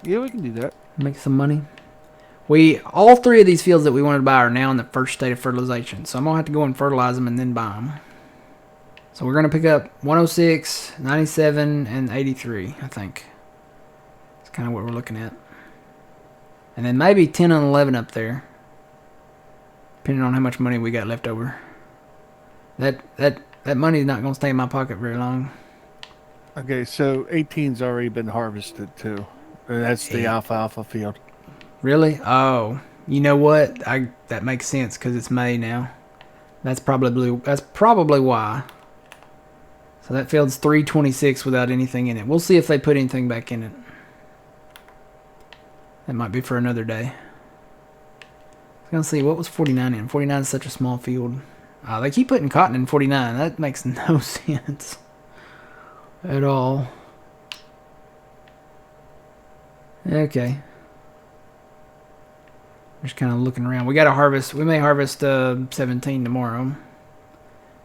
Yeah, we can do that. Make some money. All three of these fields that we wanted to buy are now in the first state of fertilization. So I'm going to have to go and fertilize them and then buy them. So we're going to pick up 106, 97, and 83, I think. That's kind of what we're looking at. And then maybe 10 and 11 up there. Depending on how much money we got left over. That money's not going to stay in my pocket very long. Okay, so 18's already been harvested too. And that's the alfalfa field. Really? Oh, you know what? That makes sense because it's May now. That's probably why. So that field's 326 without anything in it. We'll see if they put anything back in it. That might be for another day. I was gonna see what was 49 in. 49 is such a small field. They keep putting cotton in 49. That makes no sense at all. Okay. Just kind of looking around. We got to harvest. We may harvest 17 tomorrow.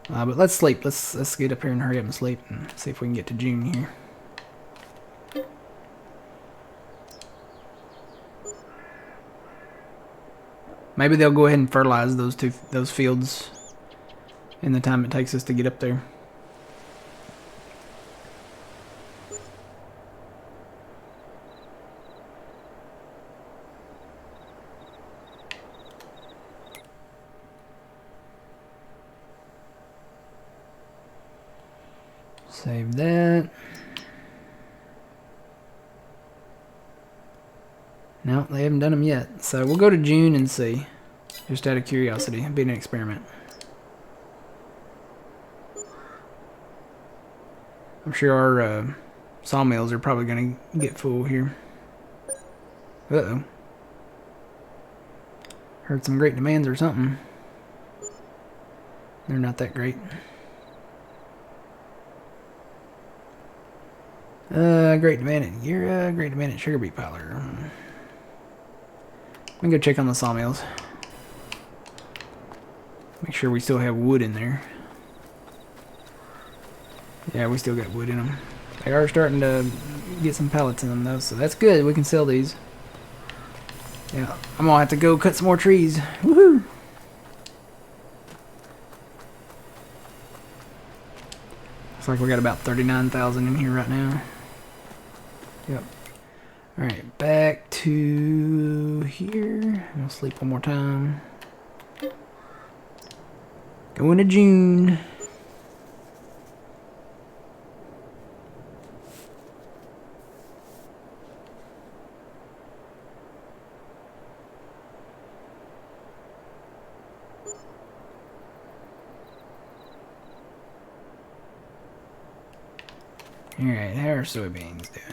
But let's sleep. Let's get up here and hurry up and sleep and see if we can get to June here. Maybe they'll go ahead and fertilize those fields in the time it takes us to get up there. Save that. No, they haven't done them yet. So we'll go to June and see. Just out of curiosity. It'll be an experiment. I'm sure our sawmills are probably going to get full here. Uh-oh. Heard some great demands or something. They're not that great. Great demand. You're a great demand at sugar beet piler. Let me go check on the sawmills. Make sure we still have wood in there. Yeah, we still got wood in them. They are starting to get some pallets in them though, so that's good. We can sell these. Yeah, I'm gonna have to go cut some more trees. Woohoo! Looks like we got about 39,000 in here right now. Yep. Alright, back to here. I'll sleep one more time. Going to June. Alright, how are soybeans doing?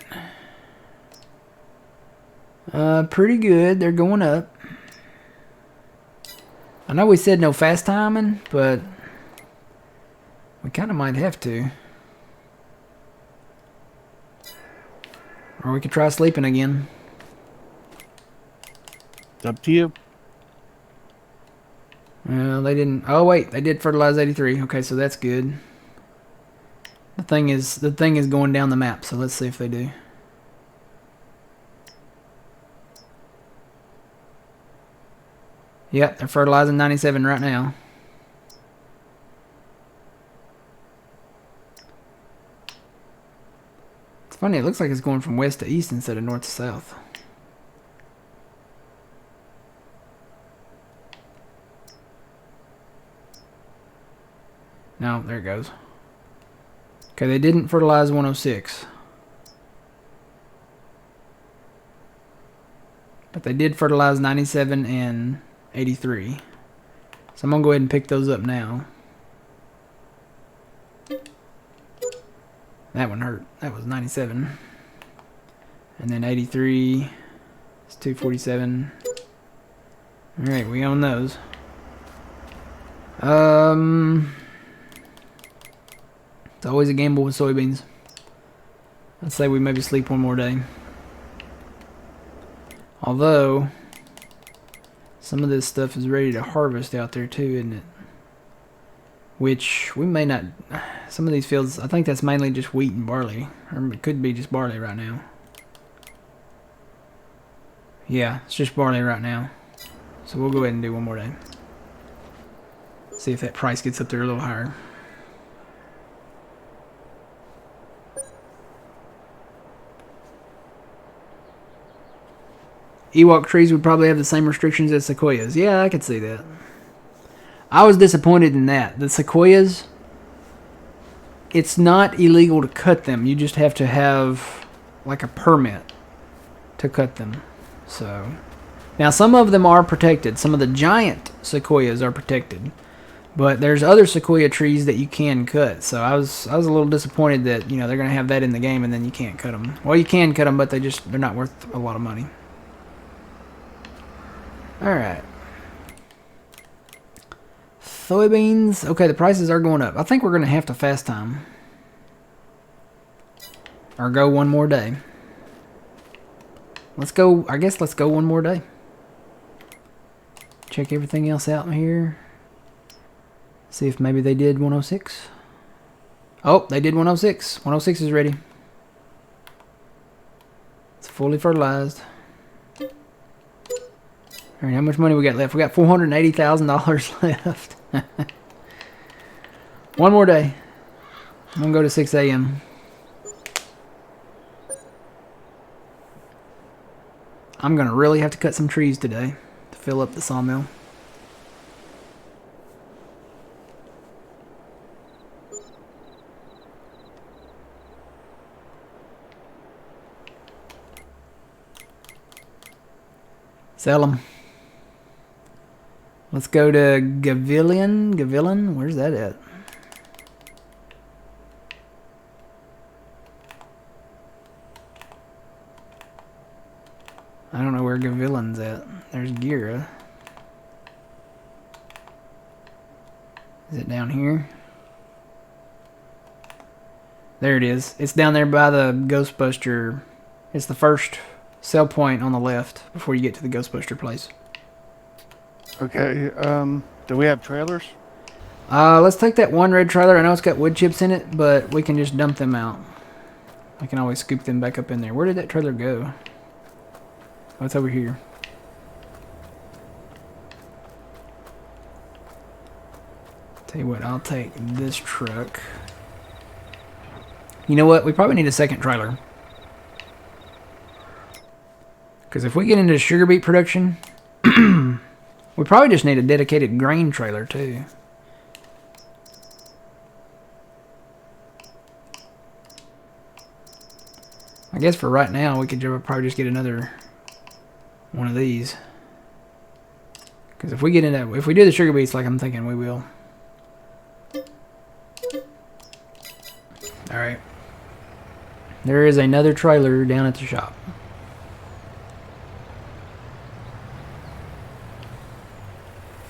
Pretty good. They're going up. I know we said no fast timing, but we kind of might have to. Or we could try sleeping again. It's up to you. Well, they didn't. Oh wait, they did fertilize 83. Okay, so that's good. The thing is going down the map. So let's see if they do. Yep, they're fertilizing 97 right now. It's funny, it looks like it's going from west to east instead of north to south. No, there it goes. Okay, they didn't fertilize 106. But they did fertilize 97 and 83. So I'm going to go ahead and pick those up now. That one hurt. That was 97. And then 83 is 247. Alright, we own those. It's always a gamble with soybeans. I'd say we maybe sleep one more day. Although, some of this stuff is ready to harvest out there too, isn't it? Which, we may not... Some of these fields, I think that's mainly just wheat and barley. Or it could be just barley right now. Yeah, it's just barley right now. So we'll go ahead and do one more day. See if that price gets up there a little higher. Ewok trees would probably have the same restrictions as sequoias. Yeah, I could see that. I was disappointed in that. The sequoias, it's not illegal to cut them. You just have to have like a permit to cut them. So now some of them are protected. Some of the giant sequoias are protected. But there's other sequoia trees that you can cut. So I was a little disappointed that, you know, they're going to have that in the game and then you can't cut them. Well, you can cut them, but they're not worth a lot of money. Alright. Soybeans. Okay, the prices are going up. I think we're going to have to fast time. Or go one more day. Let's go. I guess let's go one more day. check everything else out here. See if maybe they did 106. Oh, they did 106. 106 is ready. It's fully fertilized. Alright, how much money we got left? We got $480,000 left. One more day. I'm gonna go to 6 a.m. I'm gonna really have to cut some trees today to fill up the sawmill. Sell them. Let's go to Gavillion. Gavillion? Where's that at? I don't know where Gavillion's at. There's Gira. Is it down here? There it is. It's down there by the Ghostbuster. It's the first sell point on the left before you get to the Ghostbuster place. Okay. Do we have trailers? Let's take that one red trailer. I know it's got wood chips in it, but we can just dump them out. I can always scoop them back up in there. Where did that trailer go? Oh, it's over here. Tell you what, I'll take this truck. You know what? We probably need a second trailer. Because if we get into sugar beet production, we probably just need a dedicated grain trailer too. I guess for right now, we could probably just get another one of these. Because if we get into, if we do the sugar beets like I'm thinking we will. Alright. There is another trailer down at the shop.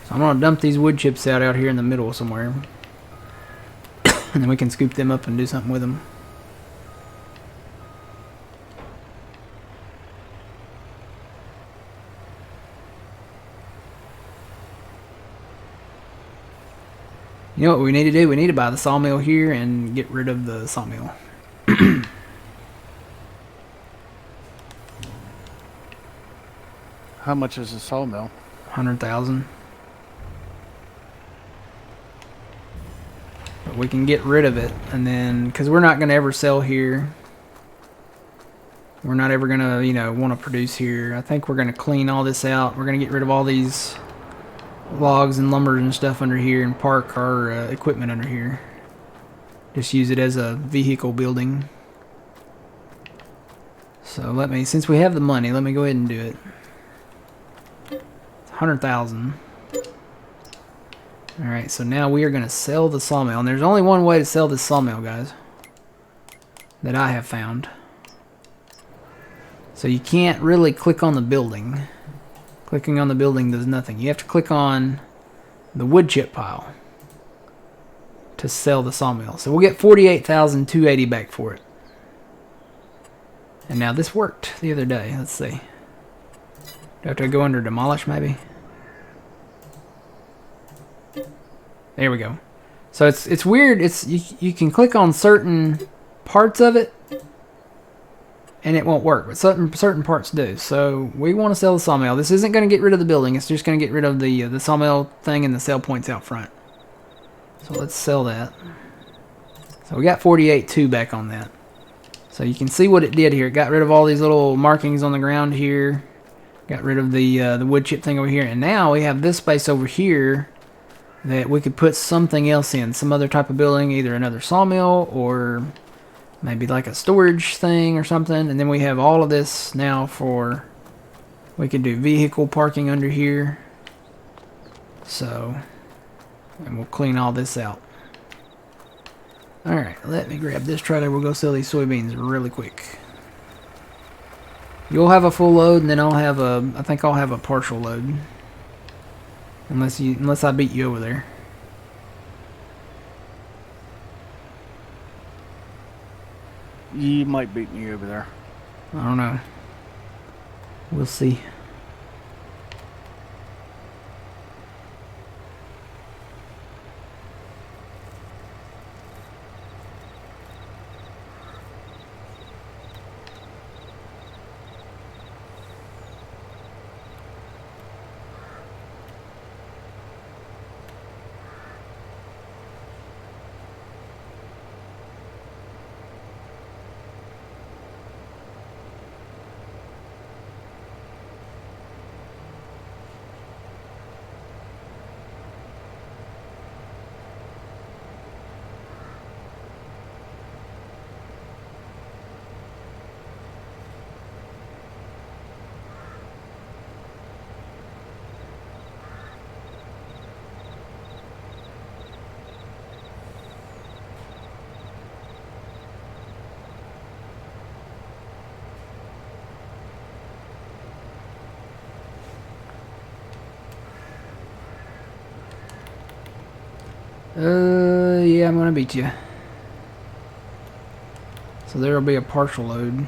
So I'm going to dump these wood chips out here in the middle somewhere. And then we can scoop them up and do something with them. You know what we need to do? We need to buy the sawmill here and get rid of the sawmill. How much is the sawmill? 100,000. But we can get rid of it, and then because we're not going to ever sell here. We're not ever going to, you know, want to produce here. I think we're going to clean all this out. We're going to get rid of all these logs and lumber and stuff under here and park our equipment under here. Just use it as a vehicle building. So let me, since we have the money, let me go ahead and do it. 100,000. Alright, so now we are going to sell the sawmill. And there's only one way to sell this sawmill, guys, that I have found. So you can't really click on the building. Clicking on the building does nothing. You have to click on the wood chip pile to sell the sawmill. So we'll get 48,280 back for it. And now this worked the other day. Let's see. Do I have to go under demolish maybe? There we go. So it's weird. It's you can click on certain parts of it and it won't work, but certain parts do. So we want to sell the sawmill. This isn't going to get rid of the building. It's just going to get rid of the sawmill thing and the sell points out front. So let's sell that. So we got 48.2 back on that. So you can see what it did here. It got rid of all these little markings on the ground here. Got rid of the wood chip thing over here, and now we have this space over here that we could put something else in, some other type of building, either another sawmill or maybe like a storage thing or something. And then we have all of this now for, we could do vehicle parking under here. So, and we'll clean all this out. Alright, let me grab this trailer. We'll go sell these soybeans really quick. You'll have a full load, and then I'll have a, I think I'll have a partial load. Unless I beat you over there. You might beat me over there. I don't know. We'll see. Yeah, I'm gonna beat you. So there'll be a partial load.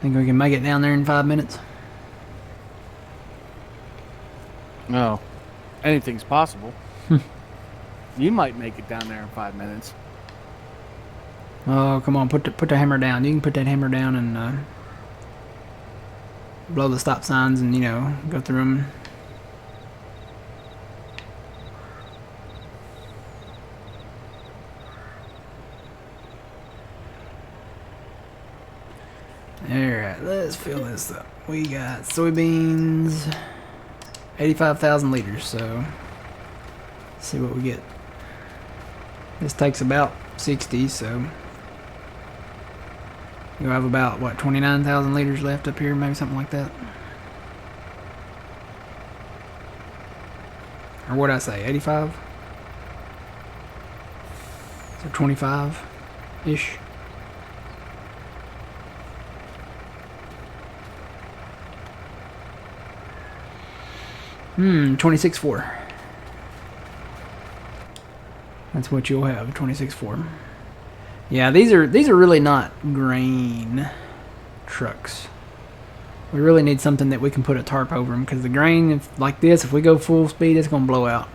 Think we can make it down there in 5 minutes? No. Anything's possible. You might make it down there in 5 minutes. Oh, come on, put the hammer down. You can put that hammer down and blow the stop signs and, you know, go through them. Alright, let's fill this up. We got soybeans, 85,000 liters, so let's see what we get. This takes about 60, so you'll have about, what, 29,000 liters left up here, maybe something like that. Or what'd I say, 85? So 25-ish. 26.4. That's what you'll have, 26.4. Yeah, these are really not grain trucks. We really need something that we can put a tarp over them, because the grain, like this, if we go full speed, it's going to blow out.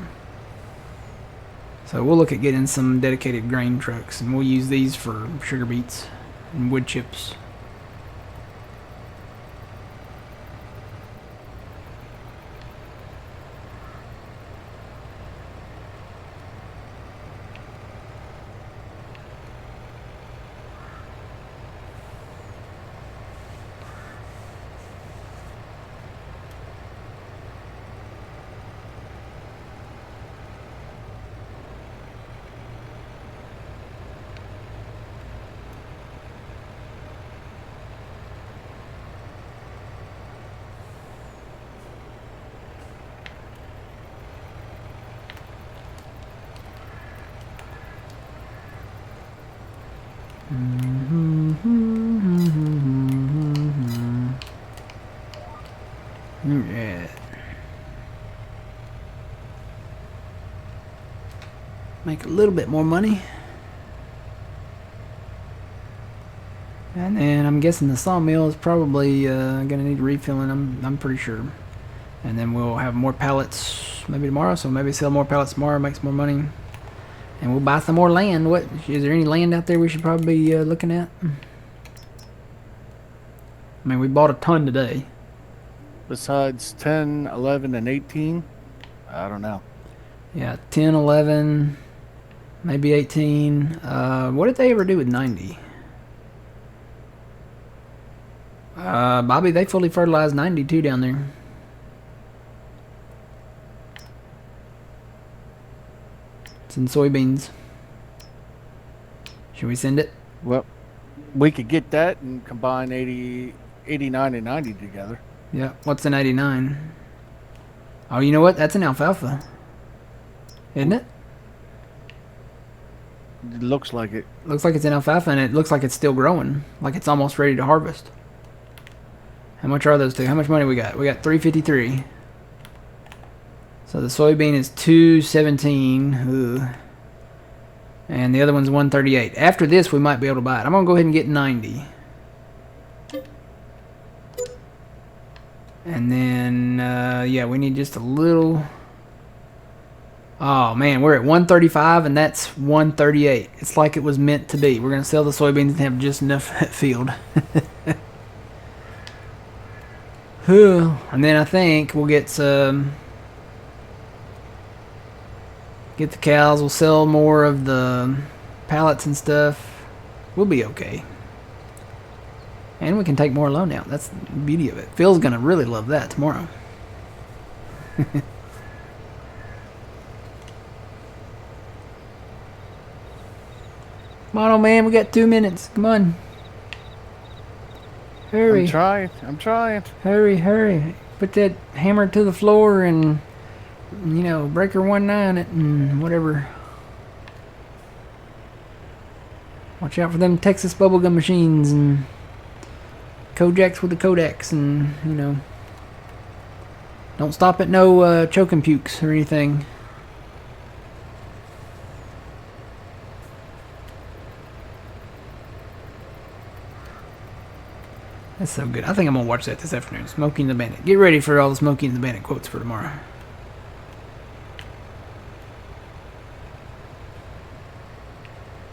So we'll look at getting some dedicated grain trucks, and we'll use these for sugar beets and wood chips. Yeah. Make a little bit more money. And then I'm guessing the sawmill is probably gonna need refilling. I'm pretty sure. And then we'll have more pallets maybe tomorrow. So maybe sell more pallets tomorrow, make some more money, and we'll buy some more land. What is there any land out there we should probably be looking at? I mean, we bought a ton today. Besides 10, 11, and 18, I don't know. Yeah, 10, 11, maybe 18. What did they ever do with 90? Bobby, they fully fertilized 92 down there. It's in soybeans. Should we send it? Well, we could get that and combine 80, 89, and 90 together. Yeah, what's an 89? Oh, you know what? That's an alfalfa. Isn't it? It looks like it. Looks like it's an alfalfa, and it looks like it's still growing. Like it's almost ready to harvest. How much are those two? How much money we got? We got 353. So the soybean is 217. Ugh. And the other one's 138. After this, we might be able to buy it. I'm going to go ahead and get 90. And then, yeah, we need just a little. Oh, man, we're at 135, and that's 138. It's like it was meant to be. We're going to sell the soybeans and have just enough field. And then I think we'll get some. Get the cows. We'll sell more of the pallets and stuff. We'll be okay. And we can take more loan out. That's the beauty of it. Phil's going to really love that tomorrow. Come on, old man. We got 2 minutes. Come on. Hurry. I'm trying. Hurry. Put that hammer to the floor and, breaker 19 it and whatever. Watch out for them Texas bubblegum machines and Kojaks with the Kodaks and, Don't stop at no choking pukes or anything. That's so good. I think I'm going to watch that this afternoon. Smokey and the Bandit. Get ready for all the Smokey and the Bandit quotes for tomorrow.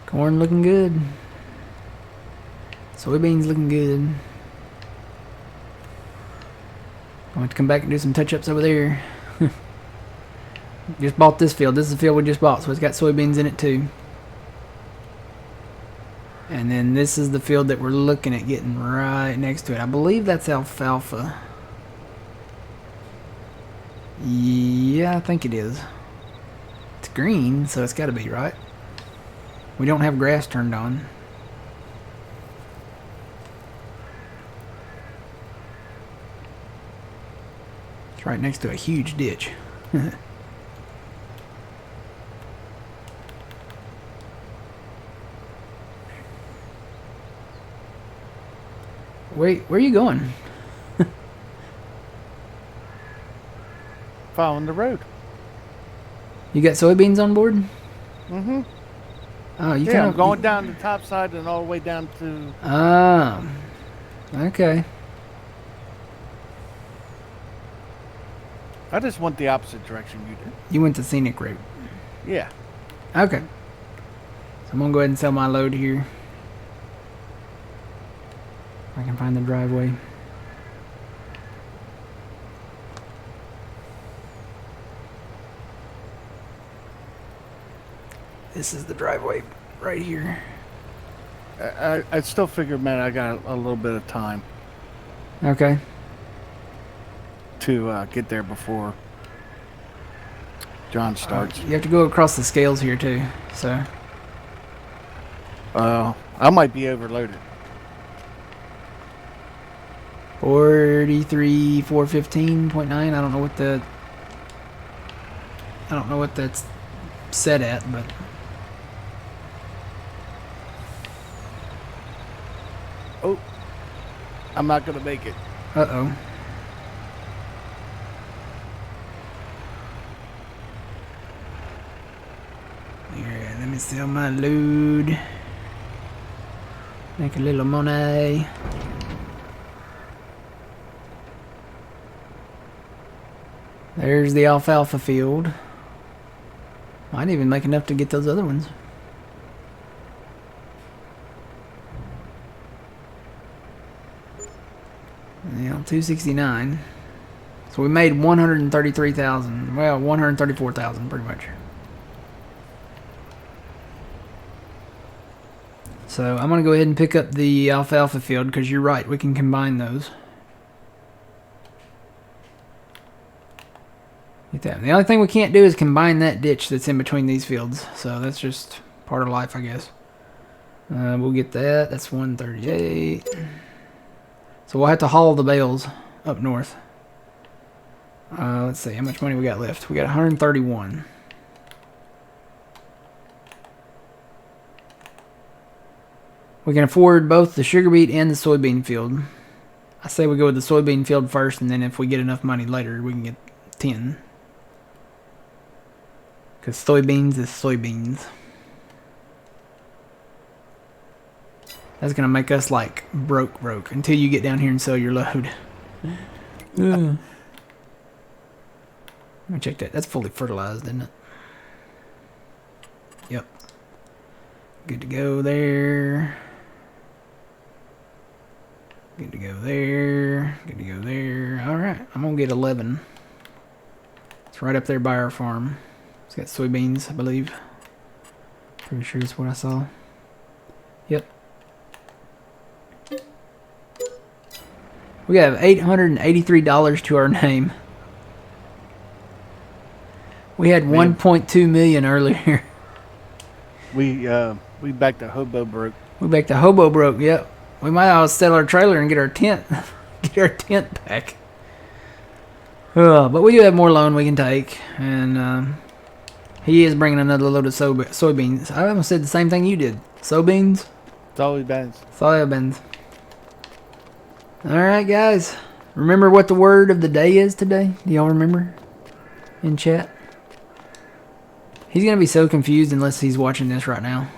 Corn looking good. Soybeans looking good. I'll have to come back and do some touch-ups over there. Just bought this field. This is the field we just bought, so it's got soybeans in it too. And then this is the field that we're looking at getting right next to it. I believe that's alfalfa. Yeah, I think it is. It's green, so it's got to be, right? We don't have grass turned on. It's right next to a huge ditch. Wait, where are you going? Following the road. You got soybeans on board? Mm-hmm. Oh, you I'm going down the top side and all the way down to... Oh, okay. I just went the opposite direction you did. You went the scenic route. Yeah. Okay. So I'm going to go ahead and sell my load here. If I can find the driveway. This is the driveway right here. I still figure, man, I got a little bit of time Okay. to get there before John starts. You have to go across the scales here too, so. I might be overloaded. 415.9. I don't know what that's set at, but Oh, I'm not gonna make it. uh-oh. Here, let me sell my load. Make a little money. There's the alfalfa field. Might even make enough to get those other ones. Yeah, 269. So we made 133,000. Well, 134,000 pretty much. So I'm going to go ahead and pick up the alfalfa field because you're right, we can combine those. Get that. The only thing we can't do is combine that ditch that's in between these fields. So that's just part of life, I guess. We'll get that. That's 138. So we'll have to haul the bales up north. Let's see how much money we got left. We got 131. We can afford both the sugar beet and the soybean field. I say we go with the soybean field first, and then if we get enough money later, we can get 10. Because soybeans is soybeans. That's going to make us like broke until you get down here and sell your load. Let me check that. That's fully fertilized, isn't it? Yep. Good to go there. Good to go there. Good to go there. Alright, I'm going to get 11. It's right up there by our farm. It's got soybeans, I believe. Pretty sure that's what I saw. Yep. We have $883 to our name. We had 1.2 million earlier. We backed a hobo broke. We backed a hobo broke, yep. We might all sell our trailer and get our tent, get our tent back. But we do have more loan we can take, and he is bringing another load of soybeans. I almost said the same thing you did. Soybeans. Soybeans. All right, guys. Remember what the word of the day is today? Do y'all remember? In chat. He's gonna be so confused unless he's watching this right now.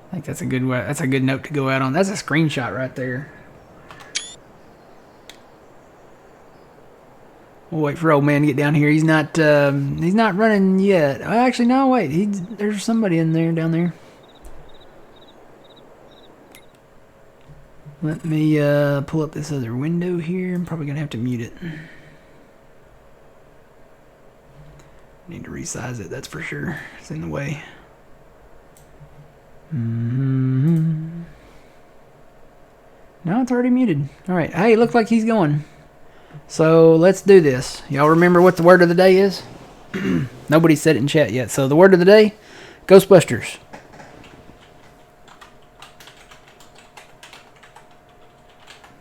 I think that's a good way. That's a good note to go out on. That's a screenshot right there. We'll wait for old man to get down here. He's not running yet. Oh, actually, no, wait. There's somebody in there down there. Let me pull up this other window here. I'm probably gonna have to mute it. Need to resize it. That's for sure. It's in the way. No, it's already muted. All right. Hey, it looks like he's going. So let's do this. Y'all remember what the word of the day is? Nobody said it in chat yet. So the word of the day, Ghostbusters.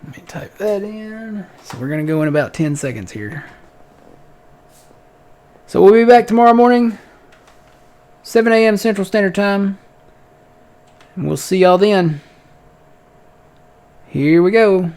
Let me type that in. So we're going to go in about 10 seconds here. So we'll be back tomorrow morning, 7 a.m. Central Standard Time. And we'll see y'all then. Here we go.